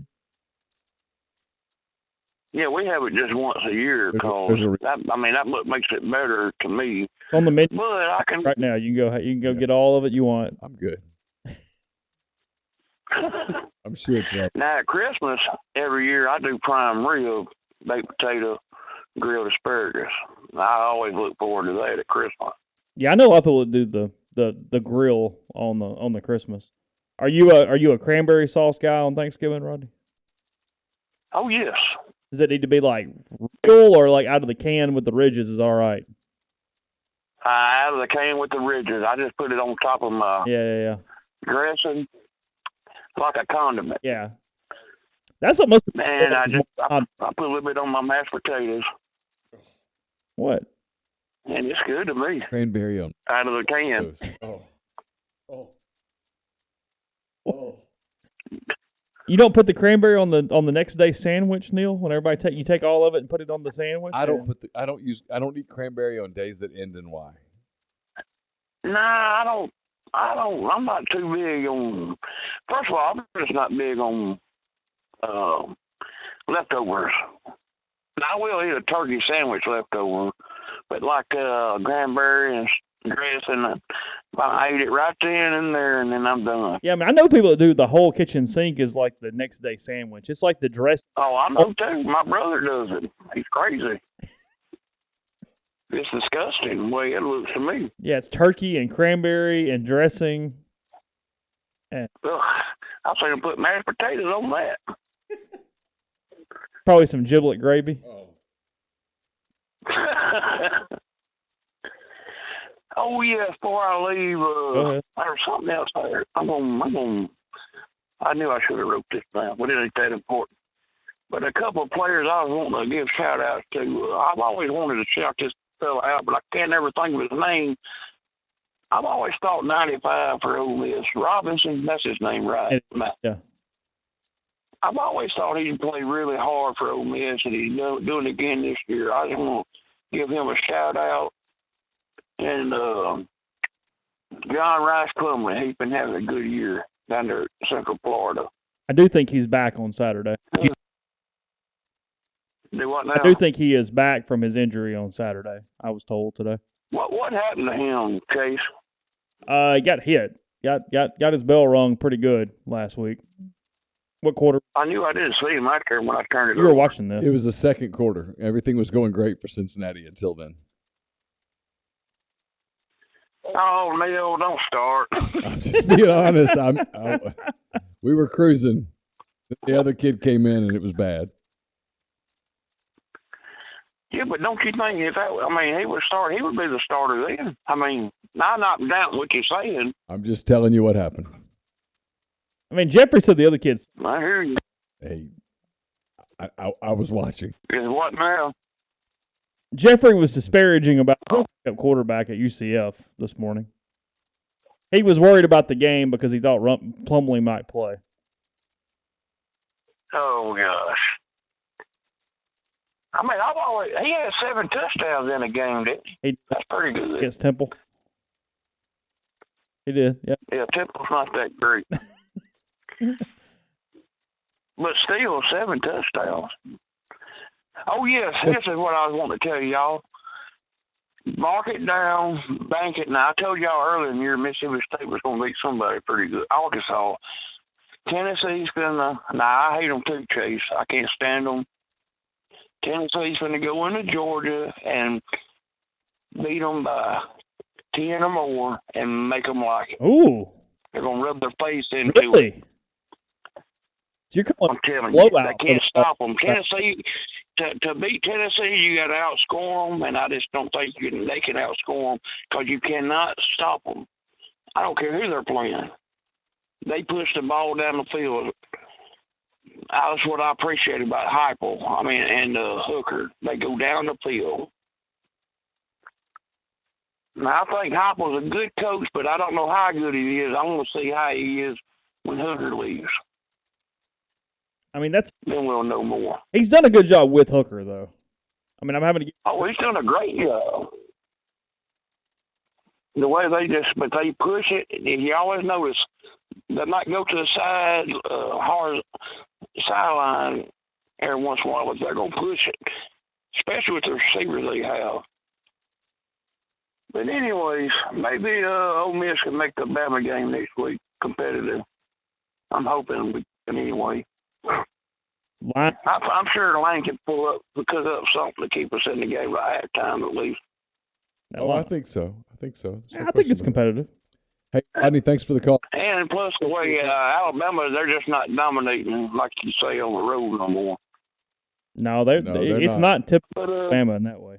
Yeah, we have it just once a year There's a- because that what makes it better to me. on the menu But I can. right now, you can go get all of it you want. I'm good. I'm sure it's not. Now at Christmas every year I do prime rib, baked potato, grilled asparagus. I always look forward to that at Christmas. Yeah, I know a lot of people that do the grill on the Christmas. Are you a cranberry sauce guy on Thanksgiving, Rodney? Oh yes. Does it need to be like real or like out of the can with the ridges is all right? Out of the can with the ridges. I just put it on top of my Yeah. dressing like a condiment. Yeah. That's what most people And I do. put a little bit on my mashed potatoes, What? and it's good to me. Cranberry on Out of the can. toast. You don't put the cranberry on the next day sandwich, Neal? When everybody you take all of it and put it on the sandwich? I don't eat cranberry on days that end in Y. Nah, I don't. I'm not too big on. First of all, I'm just not big on leftovers. I will eat a turkey sandwich leftover, but like cranberry and dressing, I eat it right then and there, and then I'm done. Yeah, I mean, I know people that do the whole kitchen sink is like the next day sandwich. It's like the dress. Oh, I know too. My brother does it. He's crazy. It's disgusting the way it looks to me. Yeah, it's turkey and cranberry and dressing. Ugh, I've seen him put mashed potatoes on that. Probably some giblet gravy. Oh yeah, before I leave, Go ahead. there's something else there. I knew I should have wrote this down, but it ain't that important. But a couple of players I was wanting to give shout outs to. I've always wanted to shout this fella out, but I can't ever think of his name. I've always thought 95 for Ole Miss. Robinson, that's his name, right? Yeah. I've always thought he'd play really hard for Ole Miss, and he's doing it again this year. I just want to give him a shout out. And John Rice Plumley, he's been having a good year down there in Central Florida. I do think he's back on Saturday. Do what now? I do think he is back from his injury on Saturday. I was told today. What happened to him, Chase? He got hit. Got his bell rung pretty good last week. What quarter? I knew I didn't see him out there when I turned it You were over. watching this. It was the second quarter. Everything was going great for Cincinnati until then. Oh, Neal, don't start. I'm just being honest. We were cruising. The other kid came in and it was bad. Yeah, but don't you think he would start? He would be the starter then. I'm not doubting what you're saying. I'm just telling you what happened. I mean, Jeffrey said the other kids. I hear you. Hey, I was watching. Is what now? Jeffrey was disparaging about the quarterback at UCF this morning. He was worried about the game because he thought Plumlee might play. Oh gosh. He had 7 touchdowns in a game, didn't he? That's pretty good. Against Temple. He did, yeah. Yeah, Temple's not that great. But still, 7 touchdowns. Oh, yes, this is what I was wanting to tell y'all. Mark it down, bank it. Now, I told y'all earlier in the year Mississippi State was going to beat somebody pretty good. Arkansas. Tennessee's going to – I hate them too, Chase. I can't stand them. Tennessee's going to go into Georgia and beat them by 10 or more and make them like it. Ooh. They're going to rub their face into Really? it. So you're calling I'm telling you, blowout. they can't stop them. Tennessee, to beat Tennessee, you got to outscore them, and I just don't think they can outscore them because you cannot stop them. I don't care who they're playing. They push the ball down the field. That's what I appreciate about Heupel. And Hooker. They go down the field. Now, I think Heupel's a good coach, but I don't know how good he is. I want to see how he is when Hooker leaves. I mean, then we'll know more. he's done a good job with Hooker, though. I mean, I'm having to. Oh, he's done a great job. The way but they push it. You always notice they might go to the side, hard sideline every once in a while, but they're gonna push it, especially with the receivers they have. But anyways, maybe Ole Miss can make the Bama game next week competitive. I'm hoping, but anyway. I'm sure Lane can cook up something to keep us in the game by halftime at least. Oh, I think so. I think it's competitive. Hey, Rodney, thanks for the call. And plus the way Alabama, they're just not dominating like you say on the road no more. No, it's not typical Alabama in that way.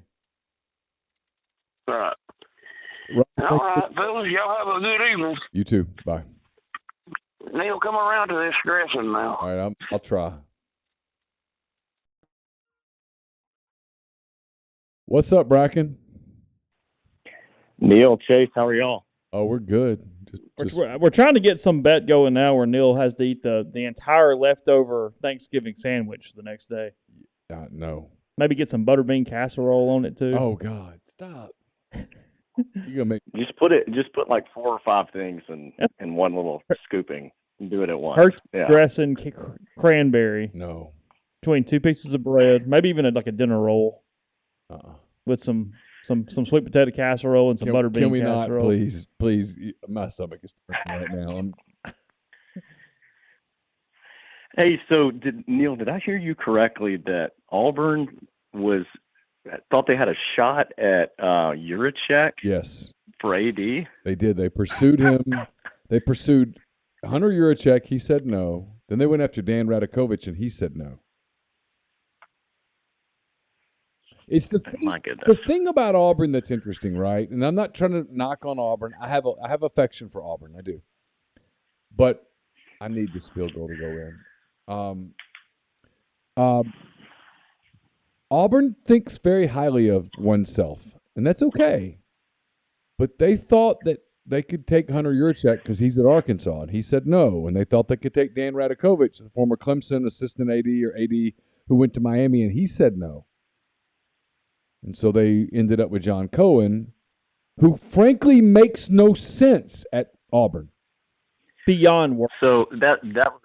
Right. All right, fellas, y'all have a good evening. You too. Bye. Neal, come around to this dressing now. All right, I'll try. What's up, Bracken? Neal, Chase, how are y'all? Oh, we're good. We're trying to get some bet going now where Neal has to eat the entire leftover Thanksgiving sandwich the next day. No. Maybe get some butterbean casserole on it too. Oh God, stop! You gonna make just put like 4 or 5 things in one little scooping and do it at once. Turkey dressing, cranberry. No. Between 2 pieces of bread, maybe even like a dinner roll. With some sweet potato casserole and some butterbean casserole. Can we not, please? My stomach is turning right now. Hey, so Neal, did I hear you correctly that Auburn thought they had a shot at Yurichek? Yes. For AD? They did. They pursued him. They pursued Hunter Yurichek. He said no. Then they went after Dan Radakovich, and he said no. It's the thing about Auburn that's interesting, right? And I'm not trying to knock on Auburn. I have affection for Auburn. I do. But I need this field goal to go in. Auburn thinks very highly of oneself, and that's okay. But they thought that they could take Hunter Yurichek because he's at Arkansas, and he said no. And they thought they could take Dan Radakovich, the former Clemson assistant AD or AD who went to Miami, and he said no. And so they ended up with John Cohen, who frankly makes no sense at Auburn. Beyond work. So that was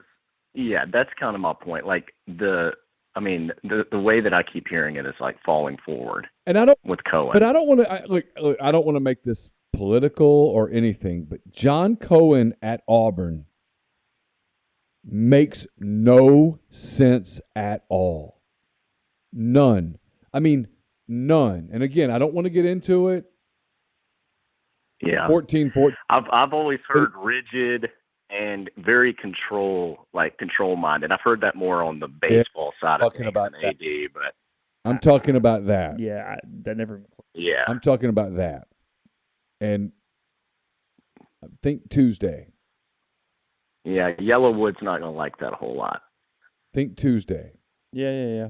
that's kind of my point. Like the way that I keep hearing it is like falling forward. And I don't with Cohen. But I don't want to I don't want to make this political or anything, but John Cohen at Auburn makes no sense at all. None. I mean, none. And again, I don't want to get into it. Yeah. 14. I've always heard rigid and very control minded. I've heard that more on the baseball side of things than AD, but I'm talking about that. Yeah, that never. Yeah. I'm talking about that. And I think Tuesday. Yeah, Yellowwood's not going to like that a whole lot. Think Tuesday. Yeah.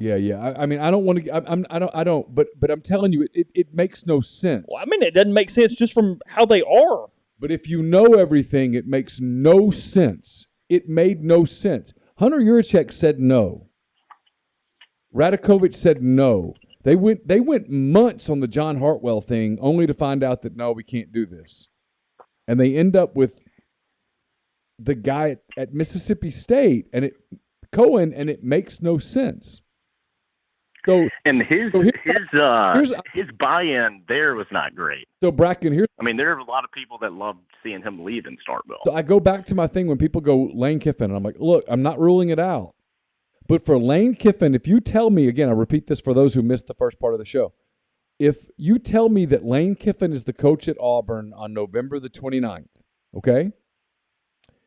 I mean, I don't want to. I don't. But I'm telling you, it makes no sense. Well, I mean, it doesn't make sense just from how they are. But if you know everything, it makes no sense. It made no sense. Hunter Yurichek said no. Radakovich said no. They went months on the John Hartwell thing, only to find out that no, we can't do this. And they end up with the guy at Mississippi State Cohen, and it makes no sense. So, his buy-in there was not great. So Bracken, there are a lot of people that loved seeing him leave in Starkville. So I go back to my thing when people go Lane Kiffin, and I'm like, look, I'm not ruling it out. But for Lane Kiffin, if you tell me, again, I repeat this for those who missed the first part of the show, if you tell me that Lane Kiffin is the coach at Auburn on November the 29th, okay?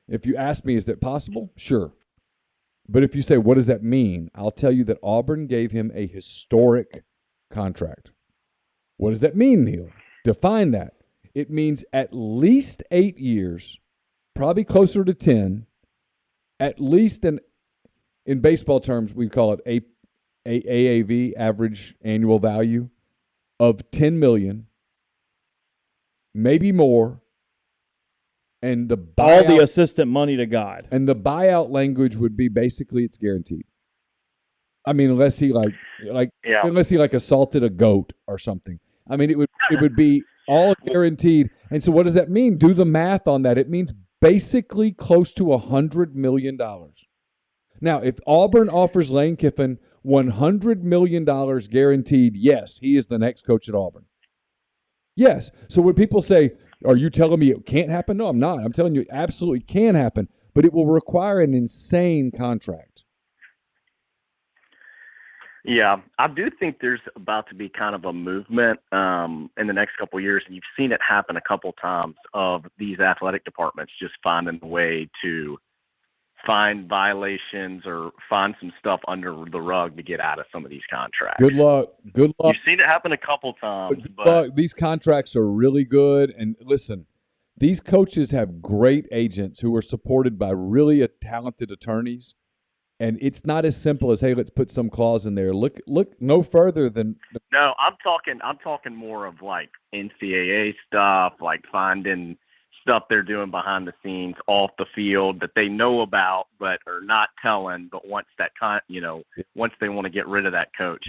If you ask me, is that possible? Sure. But if you say, what does that mean? I'll tell you that Auburn gave him a historic contract. What does that mean, Neal? Define that. It means at least 8 years, probably closer to 10, at least in baseball terms, we call it AAV, average annual value, of $10 million, maybe more. And the buyout, all the assistant money to God. And the buyout language would be basically it's guaranteed. I mean, unless he unless he assaulted a goat or something. I mean, it would be all guaranteed. And so what does that mean? Do the math on that. It means basically close to $100 million. Now, if Auburn offers Lane Kiffin $100 million guaranteed, yes, he is the next coach at Auburn. Yes. So when people say, are you telling me it can't happen? No, I'm not. I'm telling you it absolutely can happen, but it will require an insane contract. Yeah, I do think there's about to be kind of a movement in the next couple of years, and you've seen it happen a couple times of these athletic departments just finding a way to find violations or find some stuff under the rug to get out of some of these contracts. Good luck. Good luck. You've seen it happen a couple times. But these contracts are really good. And listen, these coaches have great agents who are supported by really talented attorneys. And it's not as simple as, hey, let's put some clause in there. Look no further than. No, I'm talking more of like NCAA stuff, like finding stuff they're doing behind the scenes off the field that they know about but are not telling. But once once they want to get rid of that coach,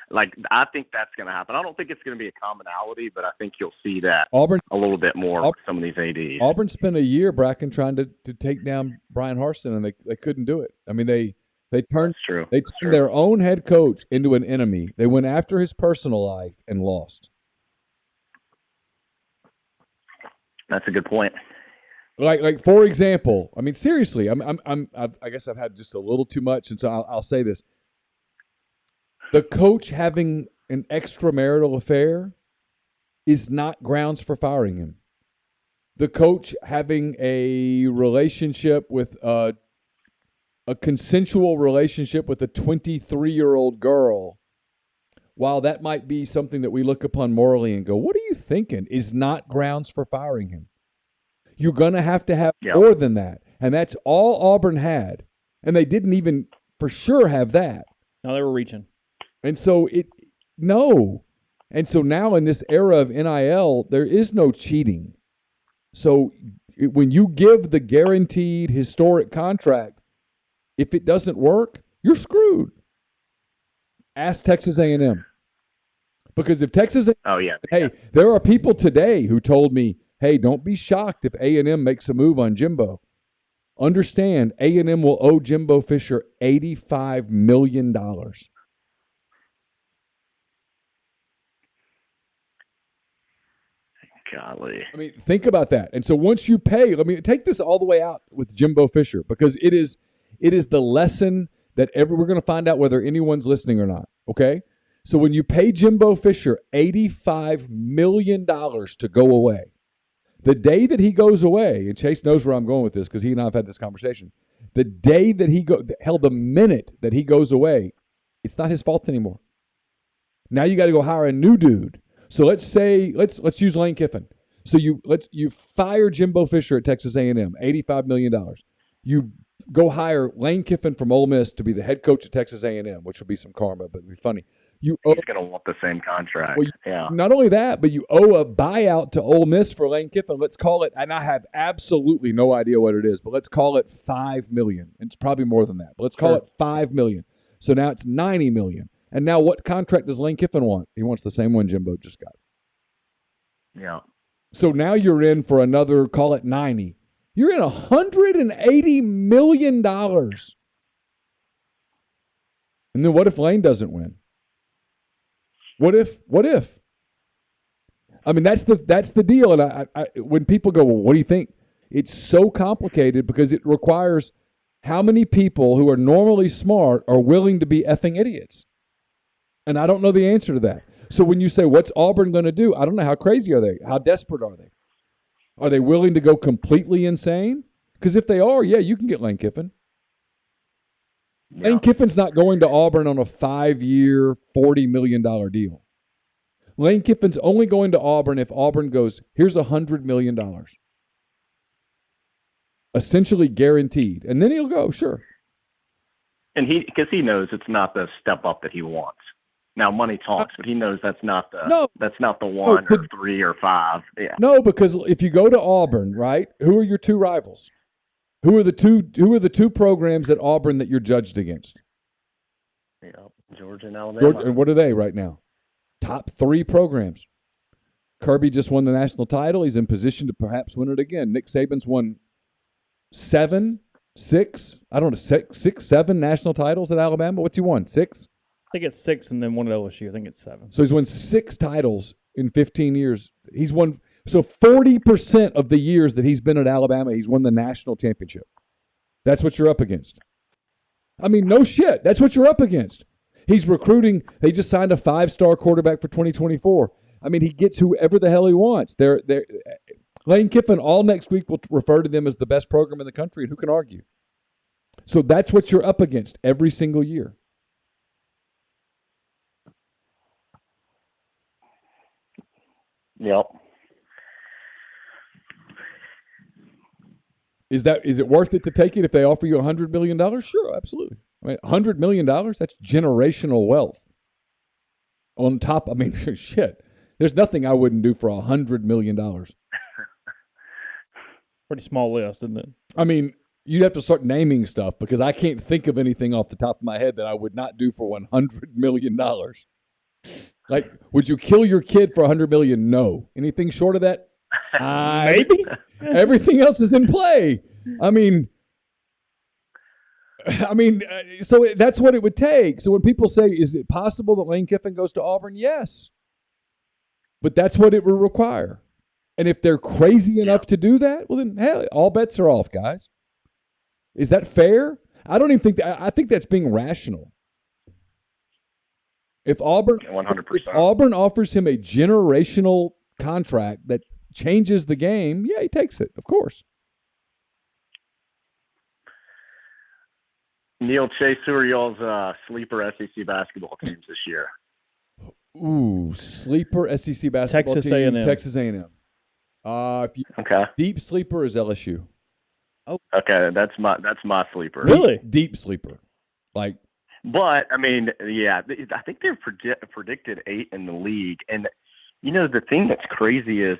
like I think that's going to happen. I don't think it's going to be a commonality, but I think you'll see that Auburn a little bit more with some of these ADs. Auburn spent a year, Bracken, trying to take down Brian Harsin, and they couldn't do it. I mean, they turned their own head coach into an enemy. They went after his personal life and lost. That's a good point. Like for example, I mean seriously, I guess I've had just a little too much, and so I'll say this: the coach having an extramarital affair is not grounds for firing him. The coach having a relationship with a consensual relationship with a 23-year-old girl, while that might be something that we look upon morally and go, what are you thinking, is not grounds for firing him. You're going to have more than that. And that's all Auburn had. And they didn't even for sure have that. No, they were reaching. And so And so now in this era of NIL, there is no cheating. So when you give the guaranteed historic contract, if it doesn't work, you're screwed. Ask Texas A&M. Because if Texas A&M, there are people today who told me, hey, don't be shocked if A&M makes a move on Jimbo. Understand, A&M will owe Jimbo Fisher $85 million. Golly. I mean, think about that. And so once you pay, let me take this all the way out with Jimbo Fisher, because it is the lesson that we're going to find out whether anyone's listening or not, okay? So when you pay Jimbo Fisher $85 million to go away, the day that he goes away, and Chase knows where I'm going with this because he and I have had this conversation, the day that the minute that he goes away, it's not his fault anymore. Now you got to go hire a new dude. So let's use Lane Kiffin. So you fire Jimbo Fisher at Texas A&M, $85 million. You go hire Lane Kiffin from Ole Miss to be the head coach at Texas A&M, which will be some karma, but it'll be funny. He's going to want the same contract. Well, not only that, but you owe a buyout to Ole Miss for Lane Kiffin. Let's call it, and I have absolutely no idea what it is, but let's call it $5 million. It's probably more than that, but let's call it $5 million. So now it's $90 million. And now what contract does Lane Kiffin want? He wants the same one Jimbo just got. Yeah. So now you're in for another, call it 90. You're in $180 million. And then what if Lane doesn't win? What if? I mean, that's the deal. And I when people go, well, what do you think? It's so complicated because it requires how many people who are normally smart are willing to be effing idiots. And I don't know the answer to that. So when you say, what's Auburn going to do? I don't know. How crazy are they? How desperate are they? Are they willing to go completely insane? Because if they are, you can get Lane Kiffin. Yeah. Lane Kiffin's not going to Auburn on a 5-year, $40 million deal. Lane Kiffin's only going to Auburn if Auburn goes, here's $100 million. Essentially guaranteed. And then he'll go, sure. And because he knows it's not the step up that he wants. Now money talks, but he knows that's not the No. that's not the one or 3 or 5. Yeah. No, because if you go to Auburn, right, who are your two rivals? Who are the two programs at Auburn that you're judged against? Yeah, Georgia and Alabama. And what are they right now? Top 3 programs. Kirby just won the national title. He's in position to perhaps win it again. Nick Saban's won 7 national titles at Alabama. What's he won? 6? I think it's 6 and then one at LSU. I think it's 7. So he's won 6 titles in 15 years. He's won – so 40% of the years that he's been at Alabama, he's won the national championship. That's what you're up against. I mean, no shit. That's what you're up against. He's recruiting – they just signed a 5-star quarterback for 2024. I mean, he gets whoever the hell he wants. Lane Kiffin all next week will refer to them as the best program in the country, and who can argue? So that's what you're up against every single year. Yep. Is it worth it to take it if they offer you $100 million? Sure, absolutely. I mean, $100 million, that's generational wealth. On top, I mean, shit. There's nothing I wouldn't do for $100 million. Pretty small list, isn't it? I mean, you'd have to start naming stuff because I can't think of anything off the top of my head that I would not do for $100 million. Like, would you kill your kid for $100 million? No. Anything short of that? Maybe. Everything else is in play. I mean, so that's what it would take. So when people say, is it possible that Lane Kiffin goes to Auburn? Yes. But that's what it would require. And if they're crazy enough to do that, well, then, hell, all bets are off, guys. Is that fair? I don't even think that. I think that's being rational. If Auburn 100%. If Auburn offers him a generational contract that changes the game, yeah, he takes it, of course. Neal, Chase, who are y'all's sleeper SEC basketball teams this year? Ooh, sleeper SEC basketball Texas team. A&M. Texas A&M. Okay. Deep sleeper is LSU. Oh, okay, that's my sleeper. Really? Deep sleeper. Like, but I mean, yeah, I think they're predicted 8 in the league, and you know the thing that's crazy is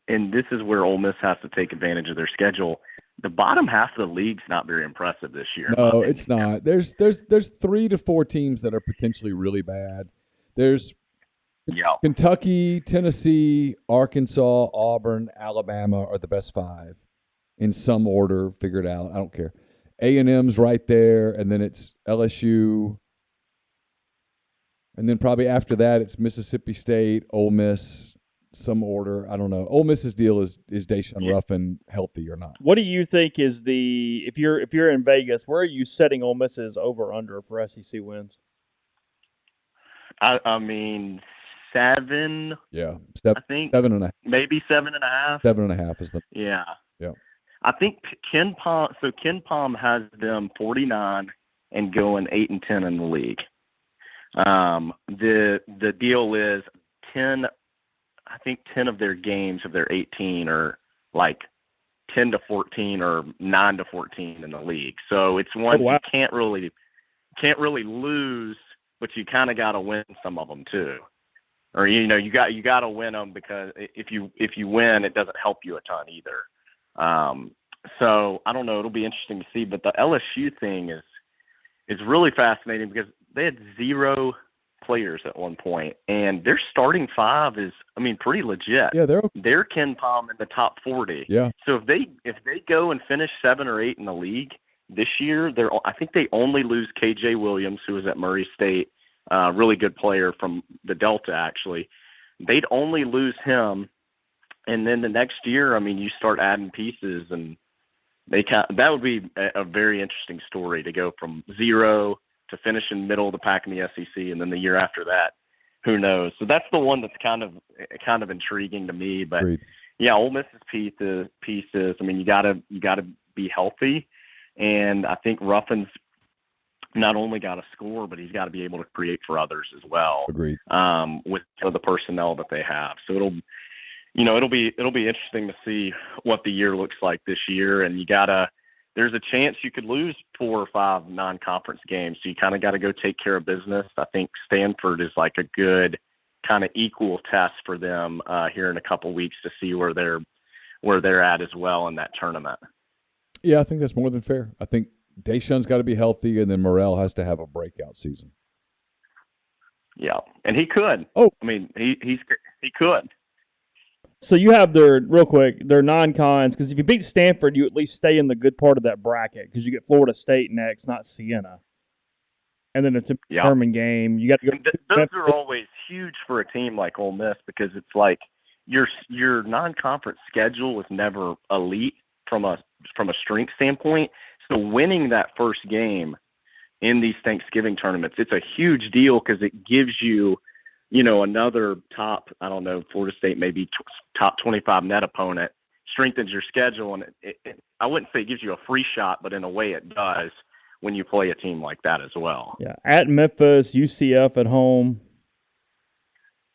and this is where Ole Miss has to take advantage of their schedule. The bottom half of the league's not very impressive this year. No, it's not. There's 3 to 4 teams that are potentially really bad. There's Kentucky, Tennessee, Arkansas, Auburn, Alabama are the best 5 in some order. Figure it out. I don't care. A&M's right there, and then it's LSU. And then probably after that, it's Mississippi State, Ole Miss, some order. I don't know. Ole Miss's deal is Deshaun Ruffin healthy or not? What do you think is if you're in Vegas, where are you setting Ole Miss's over/under for SEC wins? I mean 7. Yeah, I think 7.5. Maybe 7.5. 7.5 is the Yeah. Yeah. I think Ken Palm has them 49 and going 8-10 in the league. The deal is 10. I think 10 of their games of their 18 are like 10-14 or 9-14 in the league. So it's one you can't really lose, but you kind of got to win some of them too. Or you got to win them because if you win, it doesn't help you a ton either. So I don't know. It'll be interesting to see. But the LSU thing is really fascinating because they had 0 players at one point, and their starting 5 is, I mean, pretty legit. Yeah, they're Ken Palm in the top 40. Yeah. So if they go and finish 7 or 8 in the league this year, I think they only lose KJ Williams, who was at Murray State, really good player from the Delta actually. They'd only lose him. And then the next year, I mean, you start adding pieces, and that would be a very interesting story to go from 0 to finish in the middle of the pack in the SEC, and then the year after that, who knows? So that's the one that's kind of intriguing to me. But Agreed. Yeah, Ole Miss's pieces. I mean, you gotta be healthy, and I think Ruffin's not only got to score, but he's got to be able to create for others as well. Agreed. With the personnel that they have, so it'll be interesting to see what the year looks like this year, and you gotta there's a chance you could lose 4 or 5 non-conference games. So you kind of got to go take care of business. I think Stanford is like a good kind of equal test for them here in a couple weeks to see where they're at as well in that tournament. Yeah, I think that's more than fair. I think Deshaun's got to be healthy, and then Morrell has to have a breakout season. Yeah, and he could. Oh, I mean, he could. So you have their non-cons, because if you beat Stanford, you at least stay in the good part of that bracket because you get Florida State next, not Siena. And then it's a determined game. You got to go. Those are always huge for a team like Ole Miss because it's like your non-conference schedule is never elite from a strength standpoint. So winning that first game in these Thanksgiving tournaments, it's a huge deal because it gives you, another top, I don't know, Florida State maybe top 25 net opponent, strengthens your schedule. And I wouldn't say it gives you a free shot, but in a way it does when you play a team like that as well. Yeah, at Memphis, UCF at home.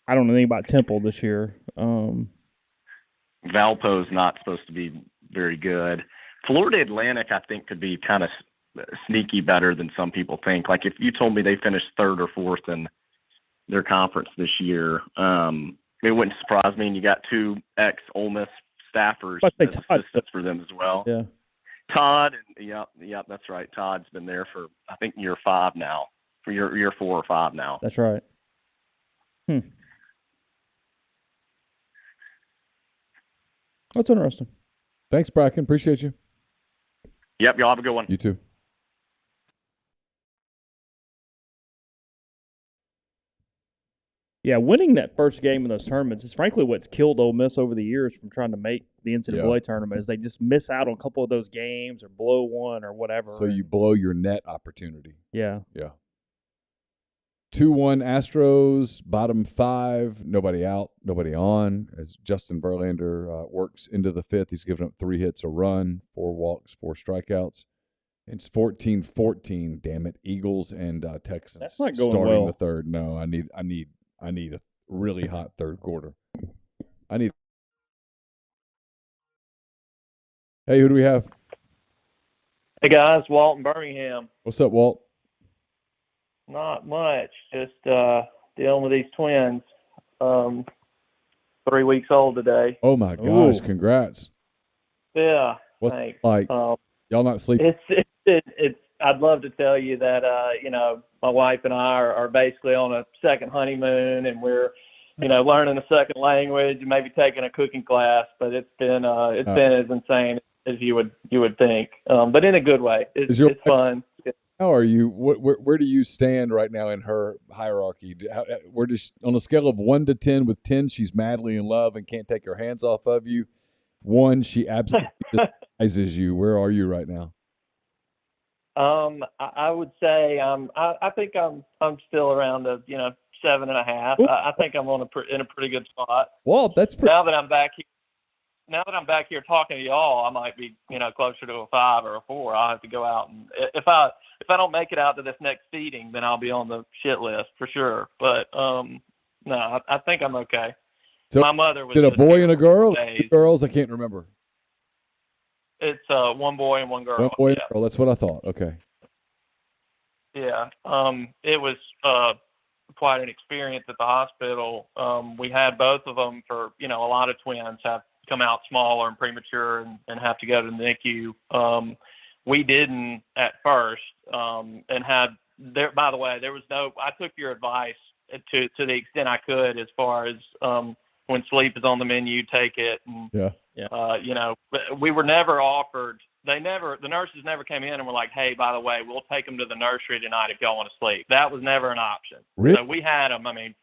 I don't know anything about Temple this year. Valpo's not supposed to be very good. Florida Atlantic, I think, could be kind of sneaky better than some people think. Like if you told me they finished 3rd or 4th in their conference this year, it wouldn't surprise me. And you got 2 ex-Ole Miss staffers as assistants for them as well. Yeah. Todd, yep, that's right. Todd's been there for, I think, year 5 now, for year 4 or 5 now. That's right. That's interesting. Thanks, Bracken. Appreciate you. Yep, y'all have a good one. You too. Yeah, winning that first game in those tournaments is frankly what's killed Ole Miss over the years from trying to make the NCAA tournament. Is they just miss out on a couple of those games or blow one or whatever. So you blow your net opportunity. Yeah. 2-1 Astros, bottom 5, nobody out, nobody on. As Justin Verlander works into the 5th, he's given up 3 hits, a run, 4 walks, 4 strikeouts. It's 14-14. Damn it, Eagles and Texans. That's not going starting well. the 3rd. No, I need a really hot 3rd quarter. Hey, who do we have? Hey guys, Walt in Birmingham. What's up, Walt? Not much. Just dealing with these twins. 3 weeks old today. Oh my gosh! Congrats. Yeah. What's thanks. like? Y'all not sleeping? It's. I'd love to tell you that my wife and I are basically on a second honeymoon, and we're learning a second language and maybe taking a cooking class. But it's been been as insane as you would think, but in a good way. It's fun. How are you? Where do you stand right now in her hierarchy? Where does, on a scale of 1 to 10, with 10 she's madly in love and can't take her hands off of you, 1 she absolutely despises you. Where are you right now? I would say I think I'm still around 7.5. I think I'm in a pretty good spot. Well, that's pretty. Now that I'm back here talking to y'all, I might be closer to a 5 or a 4. I'll have to go out, and if I don't make it out to this next seating, then I'll be on the shit list for sure. But no, I think I'm okay. So my mother was. Did a boy and a girl? 2 girls? I can't remember. It's 1 boy and 1 girl. 1 boy and a girl. That's what I thought. Okay. Yeah. It was quite an experience at the hospital. We had both of them for a lot of twins have come out smaller and premature and have to go to the NICU. We didn't at first, and had there. By the way, there was no. I took your advice to the extent I could, as far as when sleep is on the menu, take it. And, we were never offered. The nurses never came in and were like, "Hey, by the way, we'll take them to the nursery tonight if y'all want to sleep." That was never an option. Really? So we had them. I mean,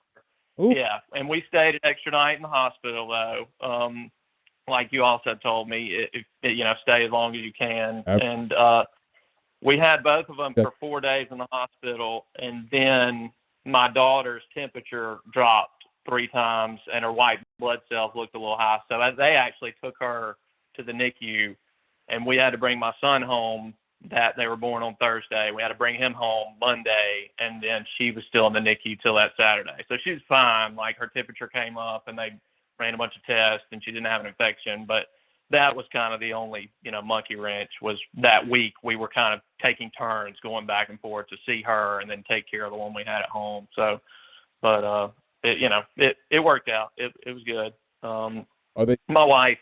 Ooh. yeah, and we stayed an extra night in the hospital though. Like you also told me, stay as long as you can. And we had both of them for 4 days in the hospital, and then my daughter's temperature dropped 3 times, and her white blood cells looked a little high. So they actually took her to the NICU, and we had to bring my son home. That they were born on Thursday. We had to bring him home Monday, and then she was still in the NICU till that Saturday. So she was fine. Like her temperature came up, and they ran a bunch of tests, and she didn't have an infection. But that was kind of the only, monkey wrench was that week we were kind of taking turns going back and forth to see her and then take care of the one we had at home. So, but it worked out. It was good. My wife,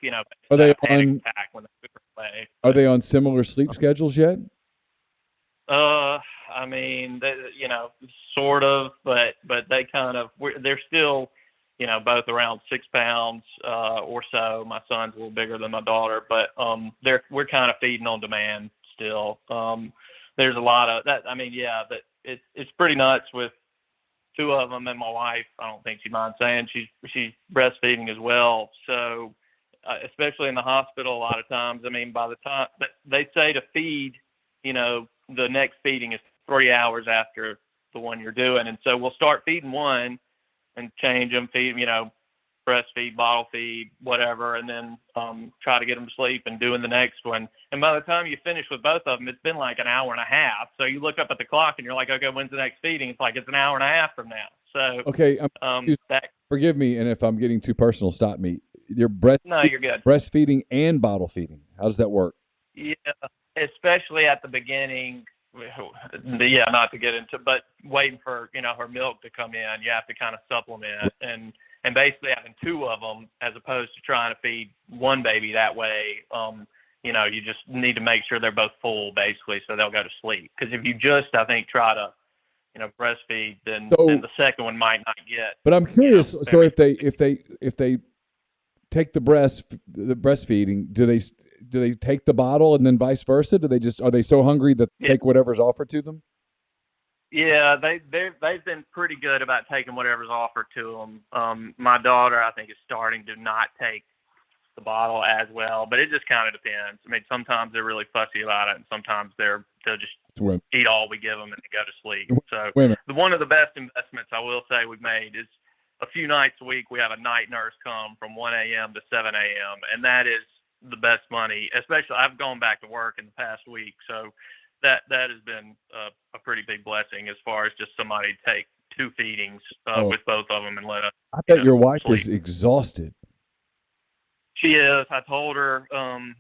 are they on attack when they took her away. Are they on similar sleep schedules yet? I mean, sort of, but they kind of they're still, both around 6 pounds or so. My son's a little bigger than my daughter, but we're kind of feeding on demand still. There's a lot of that. I mean, that it's pretty nuts with 2 of them, and my wife, I don't think she minds saying she's breastfeeding as well. So, especially in the hospital, a lot of times, I mean, by the time they say to feed, the next feeding is 3 hours after the one you're doing, and so we'll start feeding one and change them, feed, breastfeed, bottle feed, whatever, and then try to get them to sleep and doing the next one. And by the time you finish with both of them, it's been like an hour and a half. So you look up at the clock and you're like, okay, when's the next feeding? It's like it's an hour and a half from now. So okay, forgive me, and if I'm getting too personal, stop me. You're No, you're good. Breastfeeding and bottle feeding. How does that work? Yeah, especially at the beginning. Yeah, not to get into, but waiting for her milk to come in, you have to kind of supplement and basically having 2 of them as opposed to trying to feed one baby that way. You just need to make sure they're both full basically, so they'll go to sleep. Because if you just, I think, try to breastfeed, then the second one might not get. But I'm curious. So if they take the breastfeeding, do they take the bottle and then vice versa? Are they so hungry that they take whatever's offered to them? Yeah, they've been pretty good about taking whatever's offered to them. My daughter, I think, is starting to not take the bottle as well, but it just kind of depends. I mean, sometimes they're really fussy about it, and sometimes they'll just eat all we give them and go to sleep. So one of the best investments I will say we've made is a few nights a week we have a night nurse come from 1 a.m. to 7 a.m., and that is the best money. Especially, I've gone back to work in the past week, so that has been a pretty big blessing as far as just somebody take 2 feedings with both of them and let us. I bet your wife is exhausted. She is. I told her I'm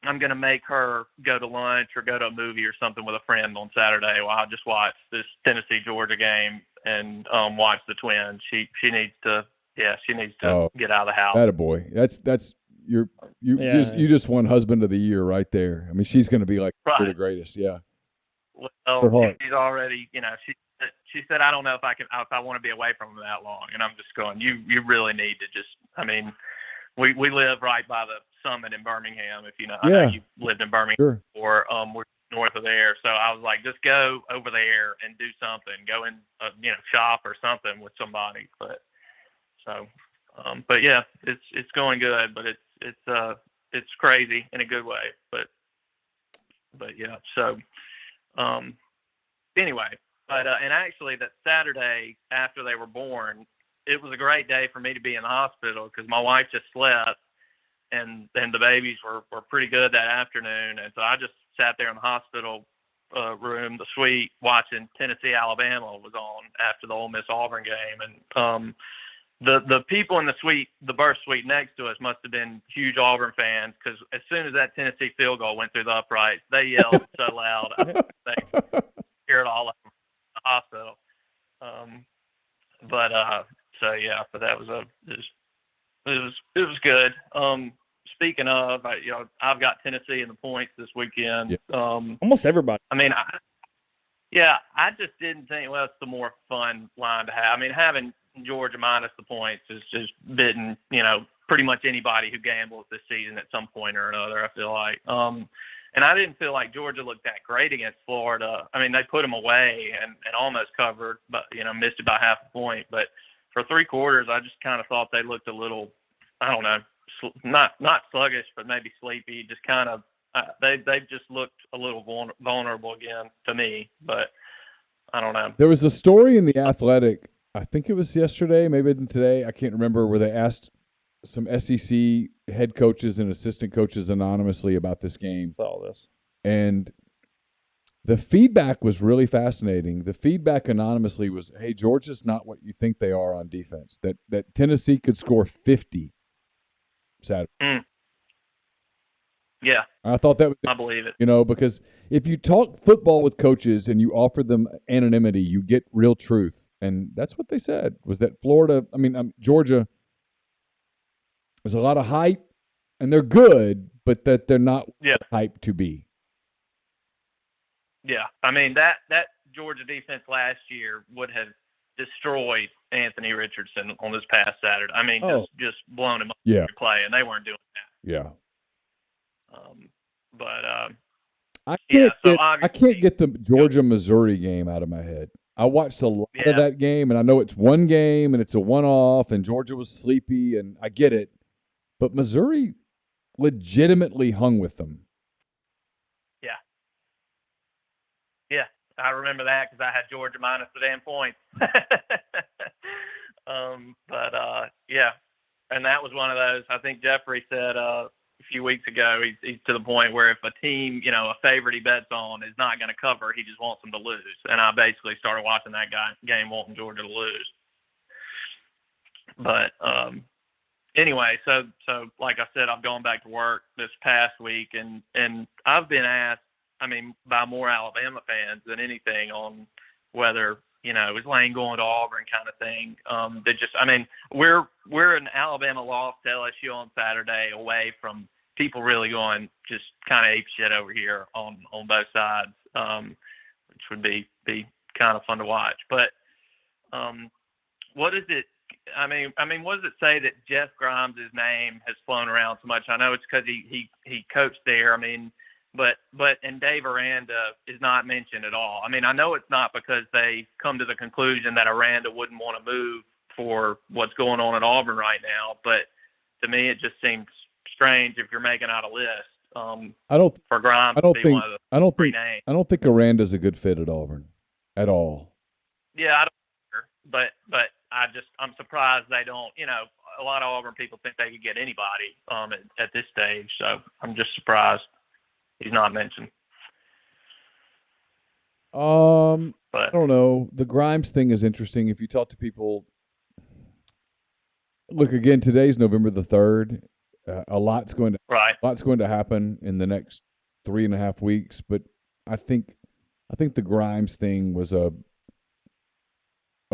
going to make her go to lunch or go to a movie or something with a friend on Saturday while I just watch this Tennessee-Georgia game and watch the Twins. She needs to get out of the house. Attaboy. That's you just won husband of the year right there. I mean, she's going to be like the greatest. Yeah. Well, she's already, she said, I don't know if I want to be away from him that long. And I'm just going, you really need to just, I mean, we live right by the Summit in Birmingham. If I know you lived in Birmingham before, we're north of there. So I was like, just go over there and do something, go in, shop or something with somebody. But yeah, it's going good, but it's crazy in a good way. But yeah, so, anyway, and actually that Saturday after they were born, it was a great day for me to be in the hospital because my wife just slept and the babies were pretty good that afternoon. And so I just sat there in the hospital room, the suite, watching Tennessee, Alabama was on after the Ole Miss Auburn game. And the people in the suite, the birth suite next to us must have been huge Auburn fans because as soon as that Tennessee field goal went through the uprights, they yelled so loud. They hear it all over the hospital. But that was it was good. Speaking of, I've got Tennessee in the points this weekend. Yeah. Almost everybody. I mean, I just didn't think. Well, it's the more fun line to have. I mean, having Georgia minus the points is just bitten, pretty much anybody who gambles this season at some point or another. I feel like. And I didn't feel like Georgia looked that great against Florida. I mean, they put them away and almost covered, but missed it by half a point. But for 3 quarters, I just kind of thought they looked a little, I don't know, not sluggish, but maybe sleepy. Just kind of, they just looked a little vulnerable again to me. But I don't know. There was a story in The Athletic, I think it was yesterday, maybe today, I can't remember, where they asked some SEC head coaches and assistant coaches anonymously about this game. All this. And the feedback was really fascinating. The feedback anonymously was, hey, Georgia's not what you think they are on defense. That Tennessee could score 50 Saturday. Yeah, I thought that was, I believe it. because if you talk football with coaches and you offer them anonymity, you get real truth. And that's what they said, was that Georgia, there's a lot of hype, and they're good, but that they're not hyped to be. Yeah, I mean, that Georgia defense last year would have destroyed Anthony Richardson on this past Saturday. I mean, just blown him up to play, and they weren't doing that. Yeah. I can't get the Georgia-Missouri game out of my head. I watched a lot of that game, and I know it's one game, and it's a one-off, and Georgia was sleepy, and I get it. But Missouri legitimately hung with them. Yeah. Yeah, I remember that because I had Georgia minus the damn points. Yeah, and that was one of those. I think Jeffrey said a few weeks ago, he's to the point where if a team, a favorite he bets on is not going to cover, he just wants them to lose. And I basically started watching that game wanting Georgia to lose. But anyway, so like I said, I've gone back to work this past week, and I've been asked, by more Alabama fans than anything, on whether, is Lane going to Auburn kind of thing. We're an Alabama loss to LSU on Saturday away from people really going just kind of ape shit over here on both sides, which would be kind of fun to watch. But what is it? What does it say that Jeff Grimes' name has flown around so much? I know it's because he coached there. But Dave Aranda is not mentioned at all. I know it's not because they come to the conclusion that Aranda wouldn't want to move for what's going on at Auburn right now. But to me, it just seems strange if you're making out a list. For Grimes to be one of the three names. I don't think Aranda's a good fit at Auburn at all. Yeah, I don't either. But I'm surprised they don't. A lot of Auburn people think they could get anybody at this stage. So I'm just surprised he's not mentioned. I don't know. The Grimes thing is interesting. If you talk to people, look, again, today's November the 3rd. A lot's going to happen in the next 3.5 weeks. But I think the Grimes thing was a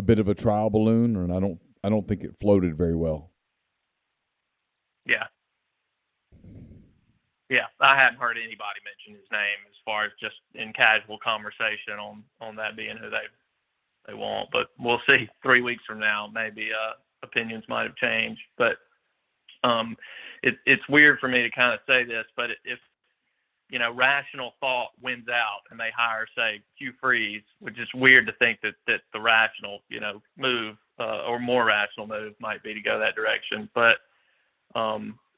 bit of a trial balloon, and I don't think it floated very well. Yeah. Yeah, I hadn't heard anybody mention his name as far as just in casual conversation on that being who they want. But we'll see 3 weeks from now. Maybe opinions might have changed. But it's weird for me to kind of say this, but if rational thought wins out and they hire, say, Hugh Freeze, which is weird to think that the rational, move or more rational move might be to go that direction. But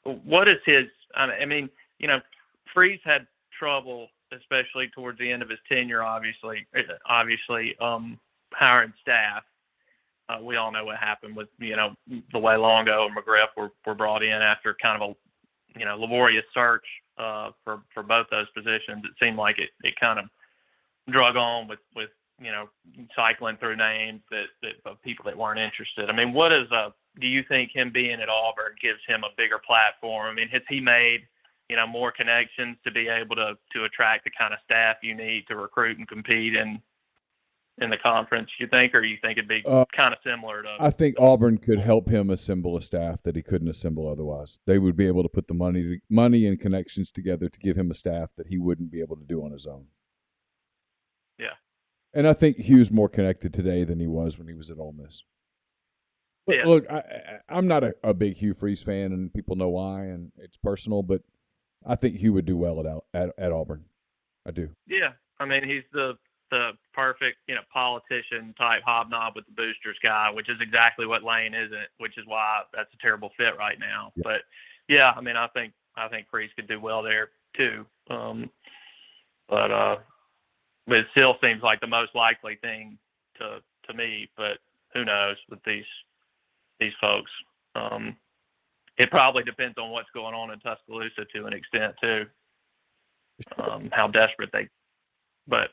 what is his? Freeze had trouble, especially towards the end of his tenure. Obviously, hiring staff. We all know what happened with the way Longo and McGriff were brought in after kind of a laborious search for both those positions. It seemed like it kind of drug on with cycling through names that of people that weren't interested. Do you think him being at Auburn gives him a bigger platform? Has he made more connections to be able to attract the kind of staff you need to recruit and compete in the conference, you think, or you think it'd be kind of similar to? I think Auburn could help him assemble a staff that he couldn't assemble otherwise. They would be able to put the money and connections together to give him a staff that he wouldn't be able to do on his own. Yeah. And I think Hugh's more connected today than he was when he was at Ole Miss. But look, I'm not a big Hugh Freeze fan, and people know why, and it's personal, but I think Hugh would do well at Auburn. I do. Yeah. He's the perfect, politician type hobnob with the boosters guy, which is exactly what Lane isn't, which is why that's a terrible fit right now. Yeah. But yeah, I think Freeze could do well there too. But it still seems like the most likely thing to me, but who knows with these folks. It probably depends on what's going on in Tuscaloosa to an extent too. How desperate but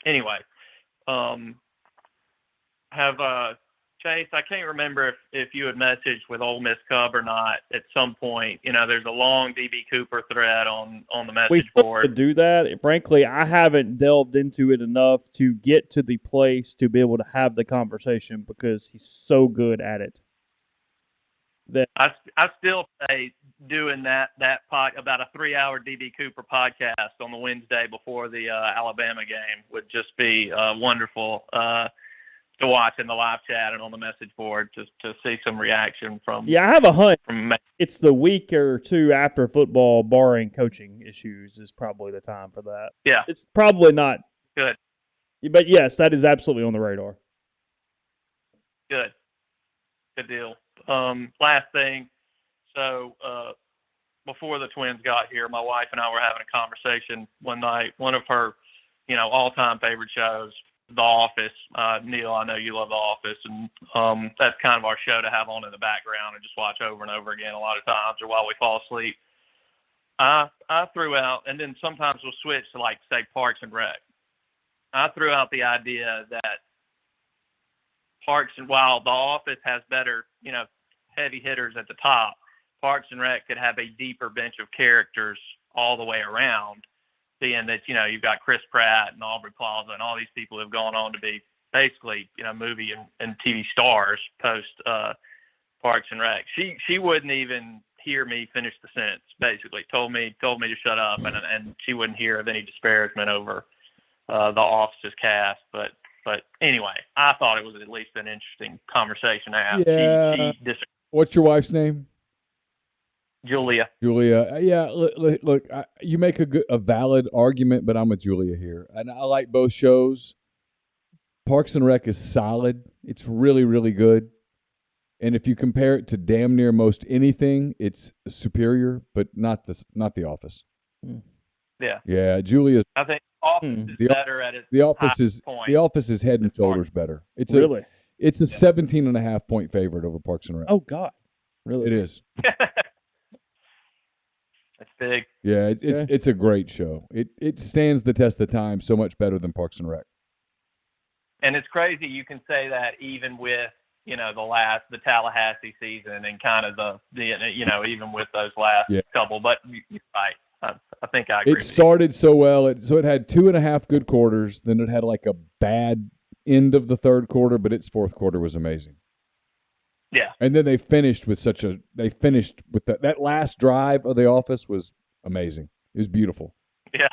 anyway, have Chase, I can't remember if you had messaged with Ole Miss Cub or not at some point. There's a long DB Cooper thread on the We message still board. could do that. Frankly, I haven't delved into it enough to get to the place to be able to have the conversation because he's so good at it. I still say doing that about a 3-hour DB Cooper podcast on the Wednesday before the Alabama game would just be wonderful to watch in the live chat and on the message board to see some reaction from. Yeah, I have a hunch. From it's the week or two after football, barring coaching issues, is probably the time for that. Yeah, it's probably not good, but yes, that is absolutely on the radar. Good deal. Last thing, so before the Twins got here, my wife and I were having a conversation one night. One of her, all-time favorite shows, The Office. Neal, I know you love The Office, and that's kind of our show to have on in the background and just watch over and over again a lot of times or while we fall asleep. I threw out, and then sometimes we'll switch to, like, say, Parks and Rec. I threw out the idea that Parks and while The Office has better, heavy hitters at the top, Parks and Rec could have a deeper bench of characters all the way around, seeing that, you've got Chris Pratt and Aubrey Plaza and all these people who have gone on to be basically, movie and TV stars post Parks and Rec. She wouldn't even hear me finish the sentence, basically. Told me to shut up, and she wouldn't hear of any disparagement over The Office's cast, but anyway, I thought it was at least an interesting conversation to have. Yeah. What's your wife's name? Julia. Yeah. Look, you make a valid argument, but I'm with Julia here, and I like both shows. Parks and Rec is solid. It's really, really good. And if you compare it to damn near most anything, it's superior, but not The Office. Yeah. Yeah, Julia. I think Office is better at its The Office is point. The Office is head and shoulders better. It's really. It's a 17.5 point favorite over Parks and Rec. Oh God, really? It is. It's big. Yeah, it's a great show. It stands the test of time so much better than Parks and Rec. And it's crazy you can say that even with the Tallahassee season and kind of the even with those last couple. But you're right. I think I agree. It started so well. It had 2.5 good quarters. Then it had like a bad end of the third quarter, but its fourth quarter was amazing. Yeah. And then they finished with that last drive of The Office was amazing. It was beautiful. Yeah.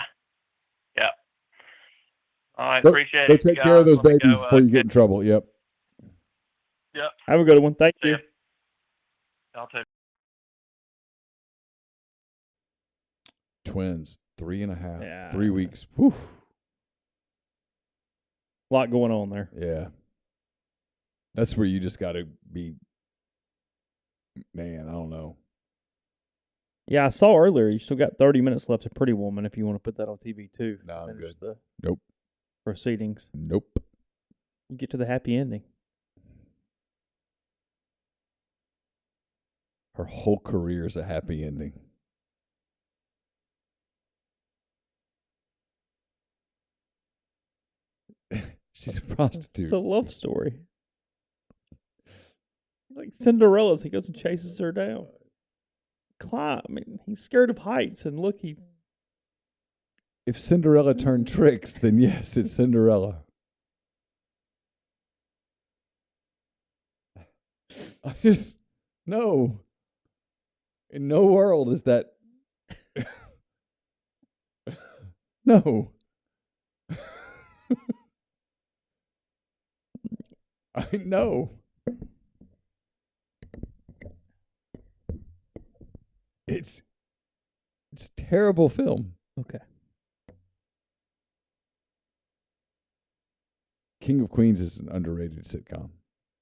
Yeah. All right. Appreciate it. Go take care of those babies before you get in trouble. Yep. Yep. Have a good one. Thank you. I'll take. Twins, 3.5, Yeah. 3 weeks. Whew. A lot going on there. Yeah. That's where you just got to be, man, I don't know. Yeah, I saw earlier you still got 30 minutes left of Pretty Woman if you want to put that on TV too. No, I'm good. The Nope. proceedings. Nope. You get to the happy ending. Her whole career is a happy ending. She's a prostitute. It's a love story. Like Cinderella's, he goes and chases her down. Climb. I mean, he's scared of heights, and look, If Cinderella turned tricks, then yes, it's Cinderella. No. In no world is that. No. I know. It's a terrible film. Okay. King of Queens is an underrated sitcom.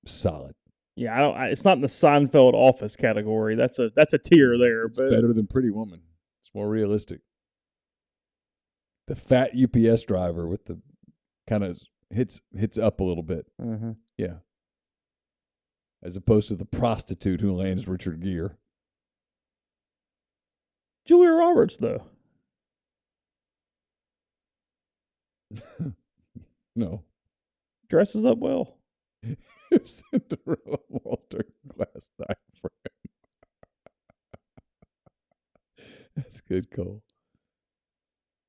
Solid. Yeah, it's not in the Seinfeld Office category. That's a tier there. It's better than Pretty Woman. It's more realistic. The fat UPS driver with the kind of hits up a little bit. Uh-huh. Yeah. As opposed to the prostitute who lands Richard Gere. Julia Roberts, though. No. Dresses up well. Cinderella Walter glass diaphragm. That's good, Cole.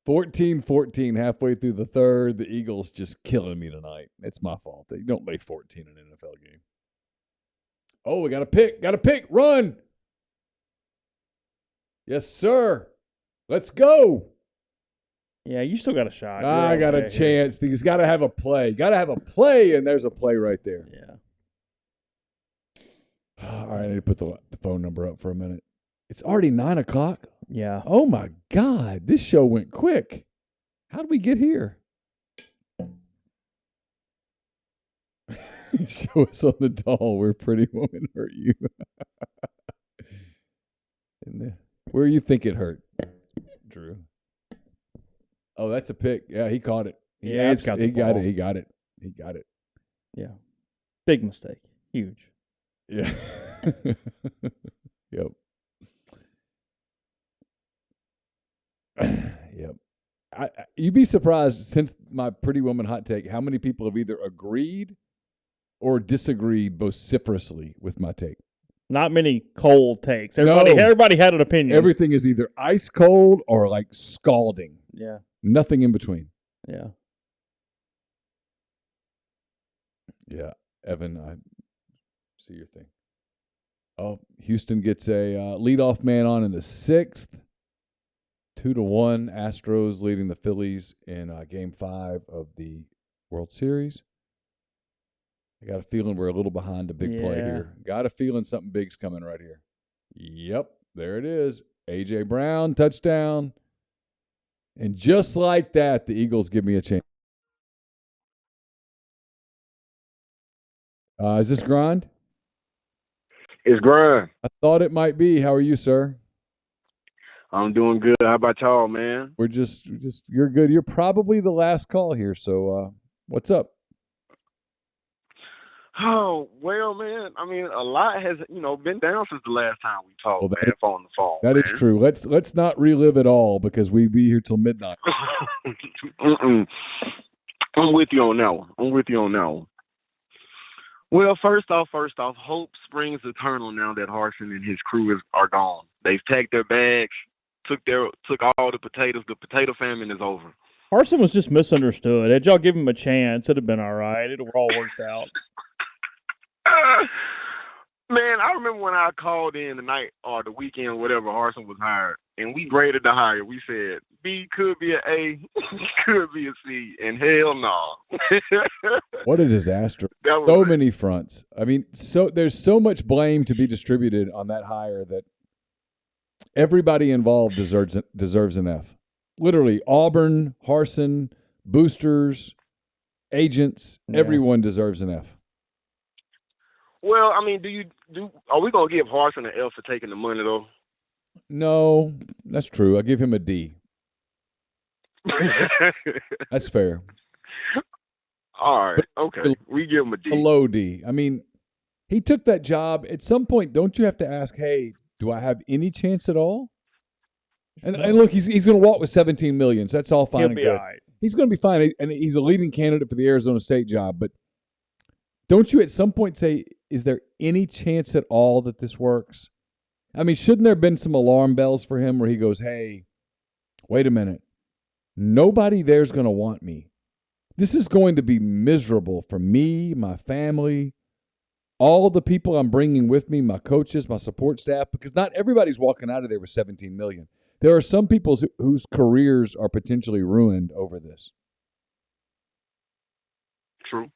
14-14 halfway through the third. The Eagles just killing me tonight. It's my fault. They don't lay 14 in an NFL game. Oh, we got a pick. Got a pick. Run. Yes, sir. Let's go. Yeah, you still got a shot. I got a chance. He's got to have a play. Got to have a play, and there's a play right there. Yeah. All right, I need to put the phone number up for a minute. It's already 9 o'clock. Yeah. Oh, my God. This show went quick. How did we get here? Show us on the doll where Pretty Woman hurt you. Where you think it hurt, Drew? Oh, that's a pick. Yeah, he caught it. He got it. Yeah. Big mistake. Huge. Yeah. Yep. Yep. You'd be surprised, since my Pretty Woman hot take, how many people have either agreed or disagreed vociferously with my take. Not many cold takes. Everybody had an opinion. Everything is either ice cold or like scalding. Yeah. Nothing in between. Yeah. Yeah. Evan, I see your thing. Oh, Houston gets a leadoff man on in the 6th. 2-1. Astros leading the Phillies in Game 5 of the World Series. I got a feeling we're a little behind a big play here. Got a feeling something big's coming right here. Yep, there it is. A.J. Brown, touchdown. And just like that, the Eagles give me a chance. Is this Grind? It's Grind. I thought it might be. How are you, sir? I'm doing good. How about y'all, man? We're just you're good. You're probably the last call here, so what's up? Oh, well, man, I mean, a lot has, been down since the last time we talked, on the phone. That is true. Let's not relive it all because we'd be here till midnight. I'm with you on that one. Well, first off, hope springs eternal now that Harsin and his crew are gone. They've packed their bags, took all the potatoes. The potato famine is over. Harsin was just misunderstood. Had y'all give him a chance, it'd have been all right. It'd have all worked out. Man, I remember when I called in the night or the weekend, whatever, Harsin was hired, and we graded the hire. We said B could be an A, could be a C, and hell no. What a disaster! So many fronts. I mean, there's so much blame to be distributed on that hire that everybody involved deserves an F. Literally, Auburn, Harsin, boosters, agents, everyone deserves an F. Well, I mean, are we gonna give Harsin an L for taking the money though? No, that's true. I give him a D. That's fair. All right, okay. We give him a D. A low D. I mean, he took that job. At some point, don't you have to ask, hey, do I have any chance at all? And look, he's going to walk with $17 million, so that's all fine and good. All right. He's going to be fine, and he's a leading candidate for the Arizona State job. But don't you at some point say, is there any chance at all that this works? I mean, shouldn't there have been some alarm bells for him where he goes, hey, wait a minute. Nobody there's going to want me. This is going to be miserable for me, my family, all the people I'm bringing with me, my coaches, my support staff, because not everybody's walking out of there with $17 million. There are some people whose careers are potentially ruined over this. True.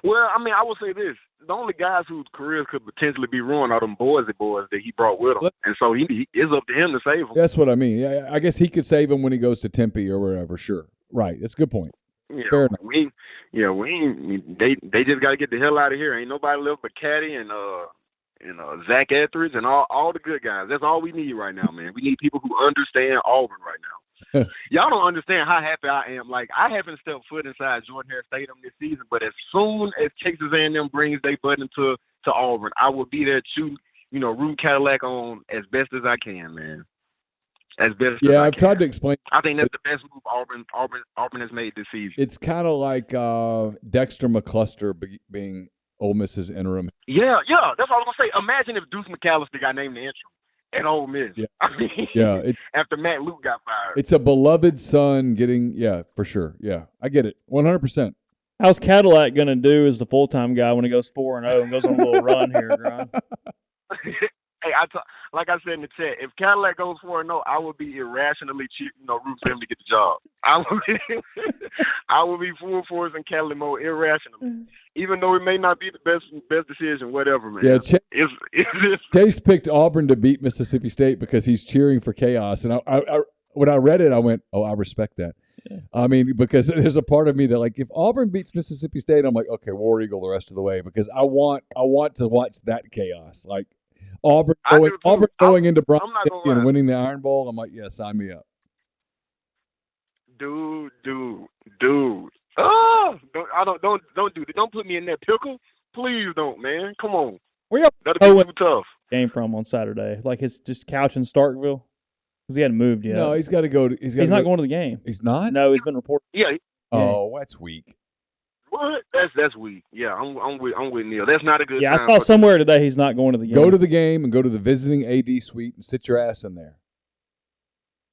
Well, I mean, I will say this. The only guys whose careers could potentially be ruined are them boys that he brought with him. And so it's up to him to save them. That's what I mean. Yeah, I guess he could save them when he goes to Tempe or wherever, sure. Right. That's a good point. Fair enough. They just got to get the hell out of here. Ain't nobody left but Caddy and Zach Etheridge and all the good guys. That's all we need right now, man. We need people who understand Auburn right now. Y'all don't understand how happy I am. Like, I haven't stepped foot inside Jordan-Hare Stadium this season, but as soon as Texas A&M brings their button to Auburn, I will be there shooting, rooting Cadillac on as best as I can, man. as best as Yeah, I I've can. tried to explain. I think that's the best move Auburn has made this season. It's kind of like Dexter McCluster being Ole Miss's interim. Yeah, that's all I'm gonna say. Imagine if Deuce McAllister got named the interim at Ole Miss. Yeah. I mean, Yeah, after Matt Luke got fired. it's a beloved son getting, for sure. Yeah, I get it, 100%. How's Cadillac going to do as the full-time guy when he goes 4-0 and goes on a little run here, Brian? Hey, like I said in the chat, if Cadillac goes 4-0, I would be irrationally rooting for him to get the job. I will be full force in Cadillac mode irrationally, even though it may not be the best decision. Whatever, man. Yeah, it's Chase picked Auburn to beat Mississippi State because he's cheering for chaos, and I when I read it, I went, "Oh, I respect that." Yeah. I mean, because there's a part of me that, like, if Auburn beats Mississippi State, I'm like, okay, War Eagle the rest of the way, because I want to watch that chaos, like. Auburn going into Brown and winning the Iron Bowl. I'm like, yeah, sign me up. Dude. Oh, don't put me in that pickle. Please don't, man. Come on. That'll be too tough. Game from on Saturday, like it's just couch in Starkville because he hadn't moved yet. No, he's got to go. He's not going to the game. He's not. No, he's been reported. Yeah. Oh, that's weak. What? That's weak. Yeah, I'm with Neal. That's not a good. Yeah, I saw somewhere today he's not going to the game. Go to the game and go to the visiting AD suite and sit your ass in there,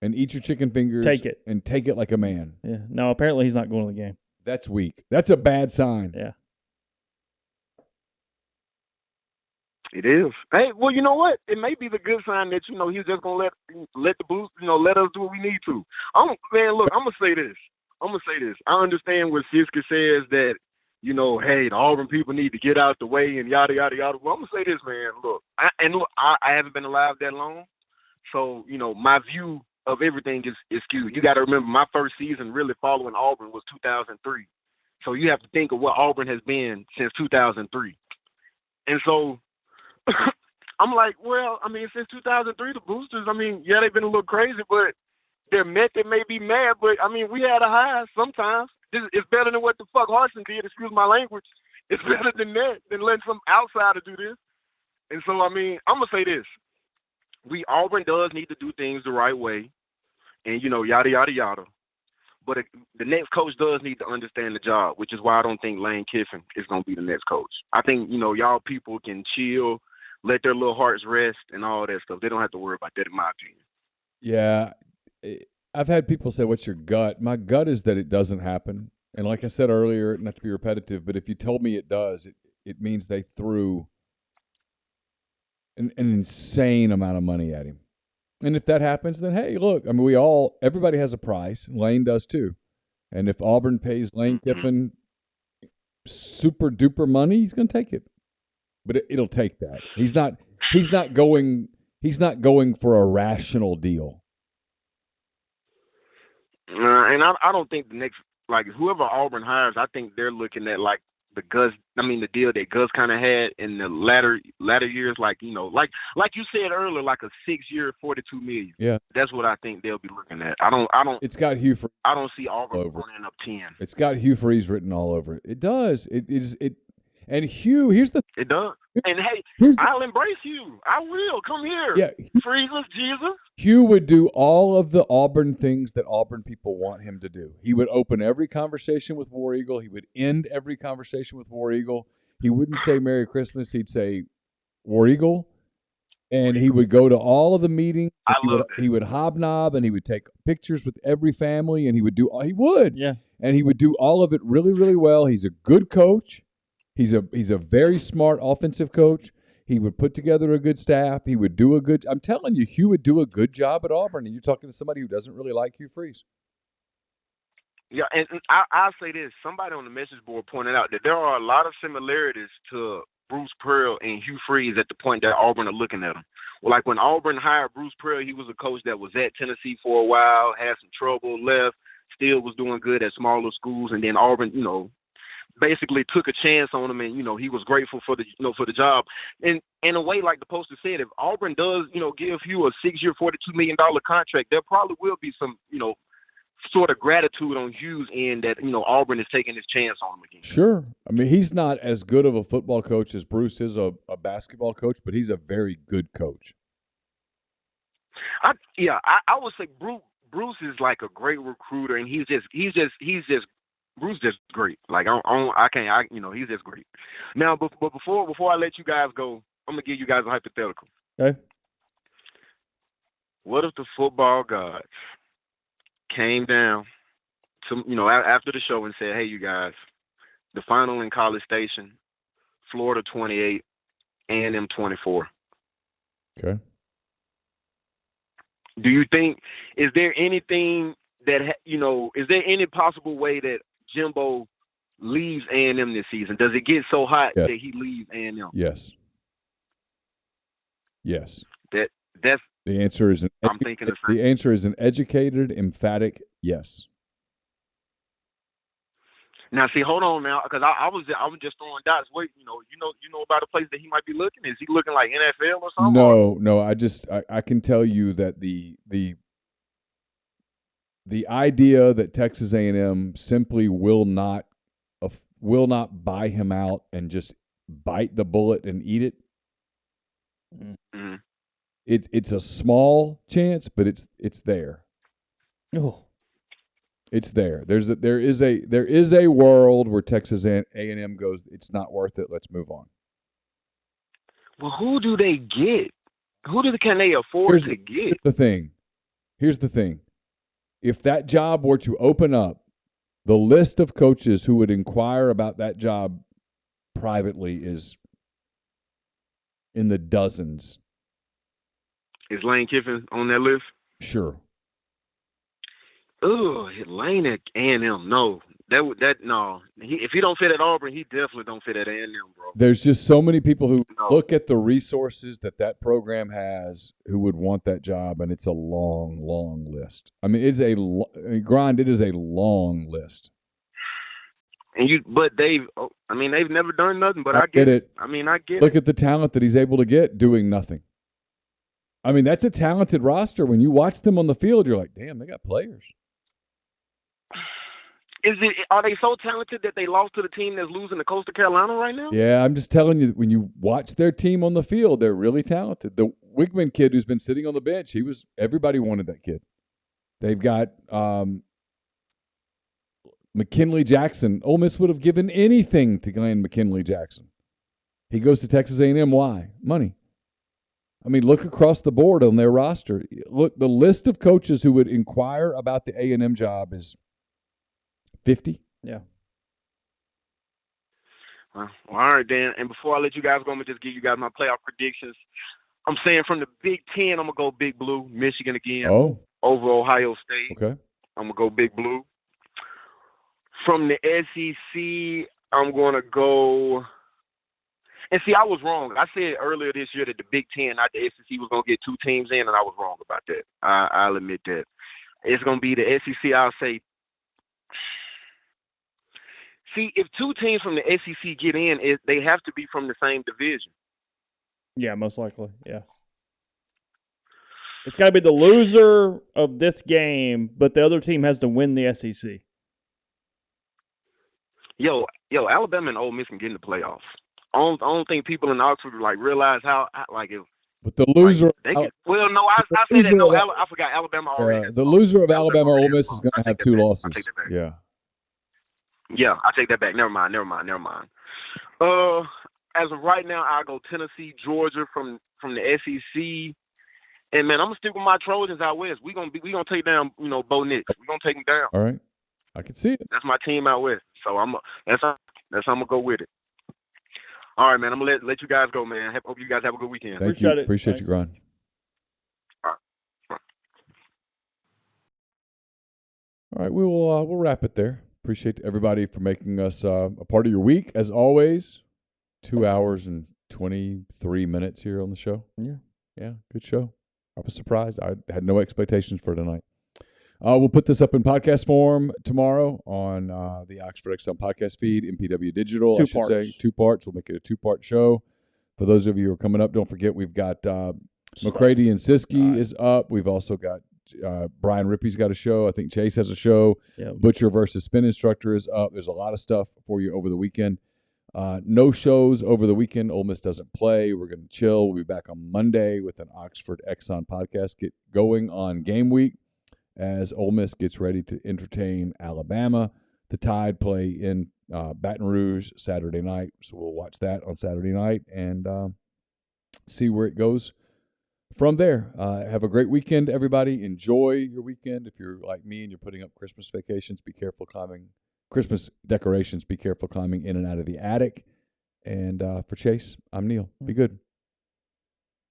and eat your chicken fingers. Take it and take it like a man. Yeah. No, apparently he's not going to the game. That's weak. That's a bad sign. Yeah. It is. Hey, well, you know what? It may be the good sign that he's just gonna let the boost, let us do what we need to. Look, I'm gonna say this. I understand what Siska says that, hey, the Auburn people need to get out the way and yada, yada, yada. Well, I'm going to say this, man. Look, I haven't been alive that long. So, my view of everything is skewed. You got to remember, my first season really following Auburn was 2003. So you have to think of what Auburn has been since 2003. And so I'm like, well, since 2003, the boosters, they've been a little crazy, but their method may be mad, but we had a high sometimes. It's better than what the fuck Harsin did. Excuse my language. It's better than that, than letting some outsider do this. And so, I'm gonna say this: Auburn does need to do things the right way, and yada yada yada. But the next coach does need to understand the job, which is why I don't think Lane Kiffin is gonna be the next coach. I think y'all people can chill, let their little hearts rest, and all that stuff. They don't have to worry about that, in my opinion. Yeah. I've had people say, what's your gut? My gut is that it doesn't happen. And like I said earlier, not to be repetitive, but if you told me it does, it means they threw an insane amount of money at him. And if that happens, then, hey, look, everybody has a price. Lane does too. And if Auburn pays Lane Kiffin super duper money, he's going to take it. But it'll take that. He's not going for a rational deal. And I don't think the next, whoever Auburn hires, I think they're looking at the deal that Gus kind of had in the latter years, like you said earlier, like a 6-year, $42 million. Yeah, that's what I think they'll be looking at. I don't. It's got Hugh Freeze. I don't see Auburn running up 10. It's got Hugh Freeze written all over it. It does. It. And Hugh, it does. And hey, I'll embrace Hugh. I will. Come here. Yeah. Freezeless Jesus. Hugh would do all of the Auburn things that Auburn people want him to do. He would open every conversation with War Eagle. He would end every conversation with War Eagle. He wouldn't say Merry Christmas. He'd say War Eagle. And he would go to all of the meetings. He would hobnob, and he would take pictures with every family, and he would. Yeah. And he would do all of it really, really well. He's a good coach. He's a very smart offensive coach. He would put together a good staff. He would do I'm telling you, Hugh would do a good job at Auburn, and you're talking to somebody who doesn't really like Hugh Freeze. Yeah, and I'll say this. Somebody on the message board pointed out that there are a lot of similarities to Bruce Pearl and Hugh Freeze at the point that Auburn are looking at him. Well, like when Auburn hired Bruce Pearl, he was a coach that was at Tennessee for a while, had some trouble, left, still was doing good at smaller schools, and then Auburn, basically took a chance on him, and he was grateful for the job. And in a way, like the poster said, if Auburn does give Hugh a 6-year, $42 million contract, there probably will be some sort of gratitude on Hugh's end that Auburn is taking his chance on him again. Sure, he's not as good of a football coach as Bruce is a basketball coach, but he's a very good coach. I would say Bruce is like a great recruiter, and he's just Bruce just great. Like he's just great. Now, but before I let you guys go, I'm gonna give you guys a hypothetical. Okay. What if the football gods came down to after the show and said, "Hey, you guys, the final in College Station, Florida 28, A&M 24." Okay. Do you think is there anything that is there any possible way that Jimbo leaves A&M this season? Does it get so hot that he leaves A&M? Yes. Yes. That's the answer is I'm thinking the same. The answer is an educated, emphatic yes. Now, see, hold on now, because I was just throwing dots. Wait, you know about a place that he might be looking? Is he looking like NFL or something? No. I can tell you that the idea that Texas A&M simply will not buy him out and just bite the bullet and eat it. Mm-hmm. It's a small chance, but it's there. Oh. It's there. There is a world where Texas A&M goes, it's not worth it. Let's move on. Well, who do they get? Can they afford to get? Here's the thing. If that job were to open up, the list of coaches who would inquire about that job privately is in the dozens. Is Lane Kiffin on that list? Sure. Oh, Lane at A&M, no. No. If he don't fit at Auburn, he definitely don't fit at A&M, bro. There's just so many people who look at the resources that program has who would want that job, and it's a long, long list. I mean, it is a long list. But they've never done nothing. But I get it. I get it. Look at the talent that he's able to get doing nothing. I mean, that's a talented roster. When you watch them on the field, you're like, damn, they got players. Are they so talented that they lost to the team that's losing to Coastal Carolina right now? Yeah, I'm just telling you, when you watch their team on the field, they're really talented. The Wigman kid who's been sitting on the bench, everybody wanted that kid. They've got McKinley Jackson. Ole Miss would have given anything to land McKinley Jackson. He goes to Texas A&M. Why? Money. I mean, look across the board on their roster. Look, the list of coaches who would inquire about the A&M job is 50. Yeah. Well, all right, Dan. And before I let you guys go, I'm going to just give you guys my playoff predictions. I'm saying from the Big Ten, I'm going to go Big Blue. Michigan again. Oh. Over Ohio State. Okay. I'm going to go Big Blue. From the SEC, I'm going to go – and see, I was wrong. I said earlier this year that the Big Ten, not the SEC, was going to get 2 teams in, and I was wrong about that. I'll admit that. It's going to be the SEC, I'll say. See, if 2 teams from the SEC get in, they have to be from the same division. Yeah, most likely, yeah. It's got to be the loser of this game, but the other team has to win the SEC. Yo, Alabama and Ole Miss can get in the playoffs. I don't think people in Oxford realize how if. But the loser. I said that. No, I forgot Alabama already. The loser of Alabama or Ole Miss is going to have 2 losses. I'll take that back. Yeah. Yeah, I take that back. Never mind. As of right now, I'll go Tennessee, Georgia from the SEC. And man, I'm gonna stick with my Trojans out west. We gonna take down Bo Nix. We gonna take him down. All right, I can see it. That's my team out west. So that's how I'm gonna go with it. All right, man. I'm gonna let you guys go, man. Hope you guys have a good weekend. Thank you. Appreciate you, Grind. All right, we'll wrap it there. Appreciate everybody for making us a part of your week. As always, 2 hours and 23 minutes here on the show. Yeah, good show. I was surprised. I had no expectations for tonight. We'll put this up in podcast form tomorrow on the Oxford Exxon podcast feed, MPW Digital, 2 parts. Say. 2 parts. We'll make it a 2-part show. For those of you who are coming up, don't forget we've got McCready and Siskey is up. We've also got Brian Rippey's got a show. I think Chase has a show. Yeah. Butcher versus Spin Instructor is up. There's a lot of stuff for you over the weekend. No shows over the weekend. Ole Miss doesn't play. We're going to chill. We'll be back on Monday with an Oxford Exxon podcast. Get going on game week as Ole Miss gets ready to entertain Alabama. The Tide play in Baton Rouge Saturday night, so we'll watch that on Saturday night and see where it goes from there. Have a great weekend, everybody. Enjoy your weekend. If you're like me and you're putting up Christmas vacations, be careful climbing Christmas decorations. Be careful climbing in and out of the attic. And for Chase, I'm Neal. Be good.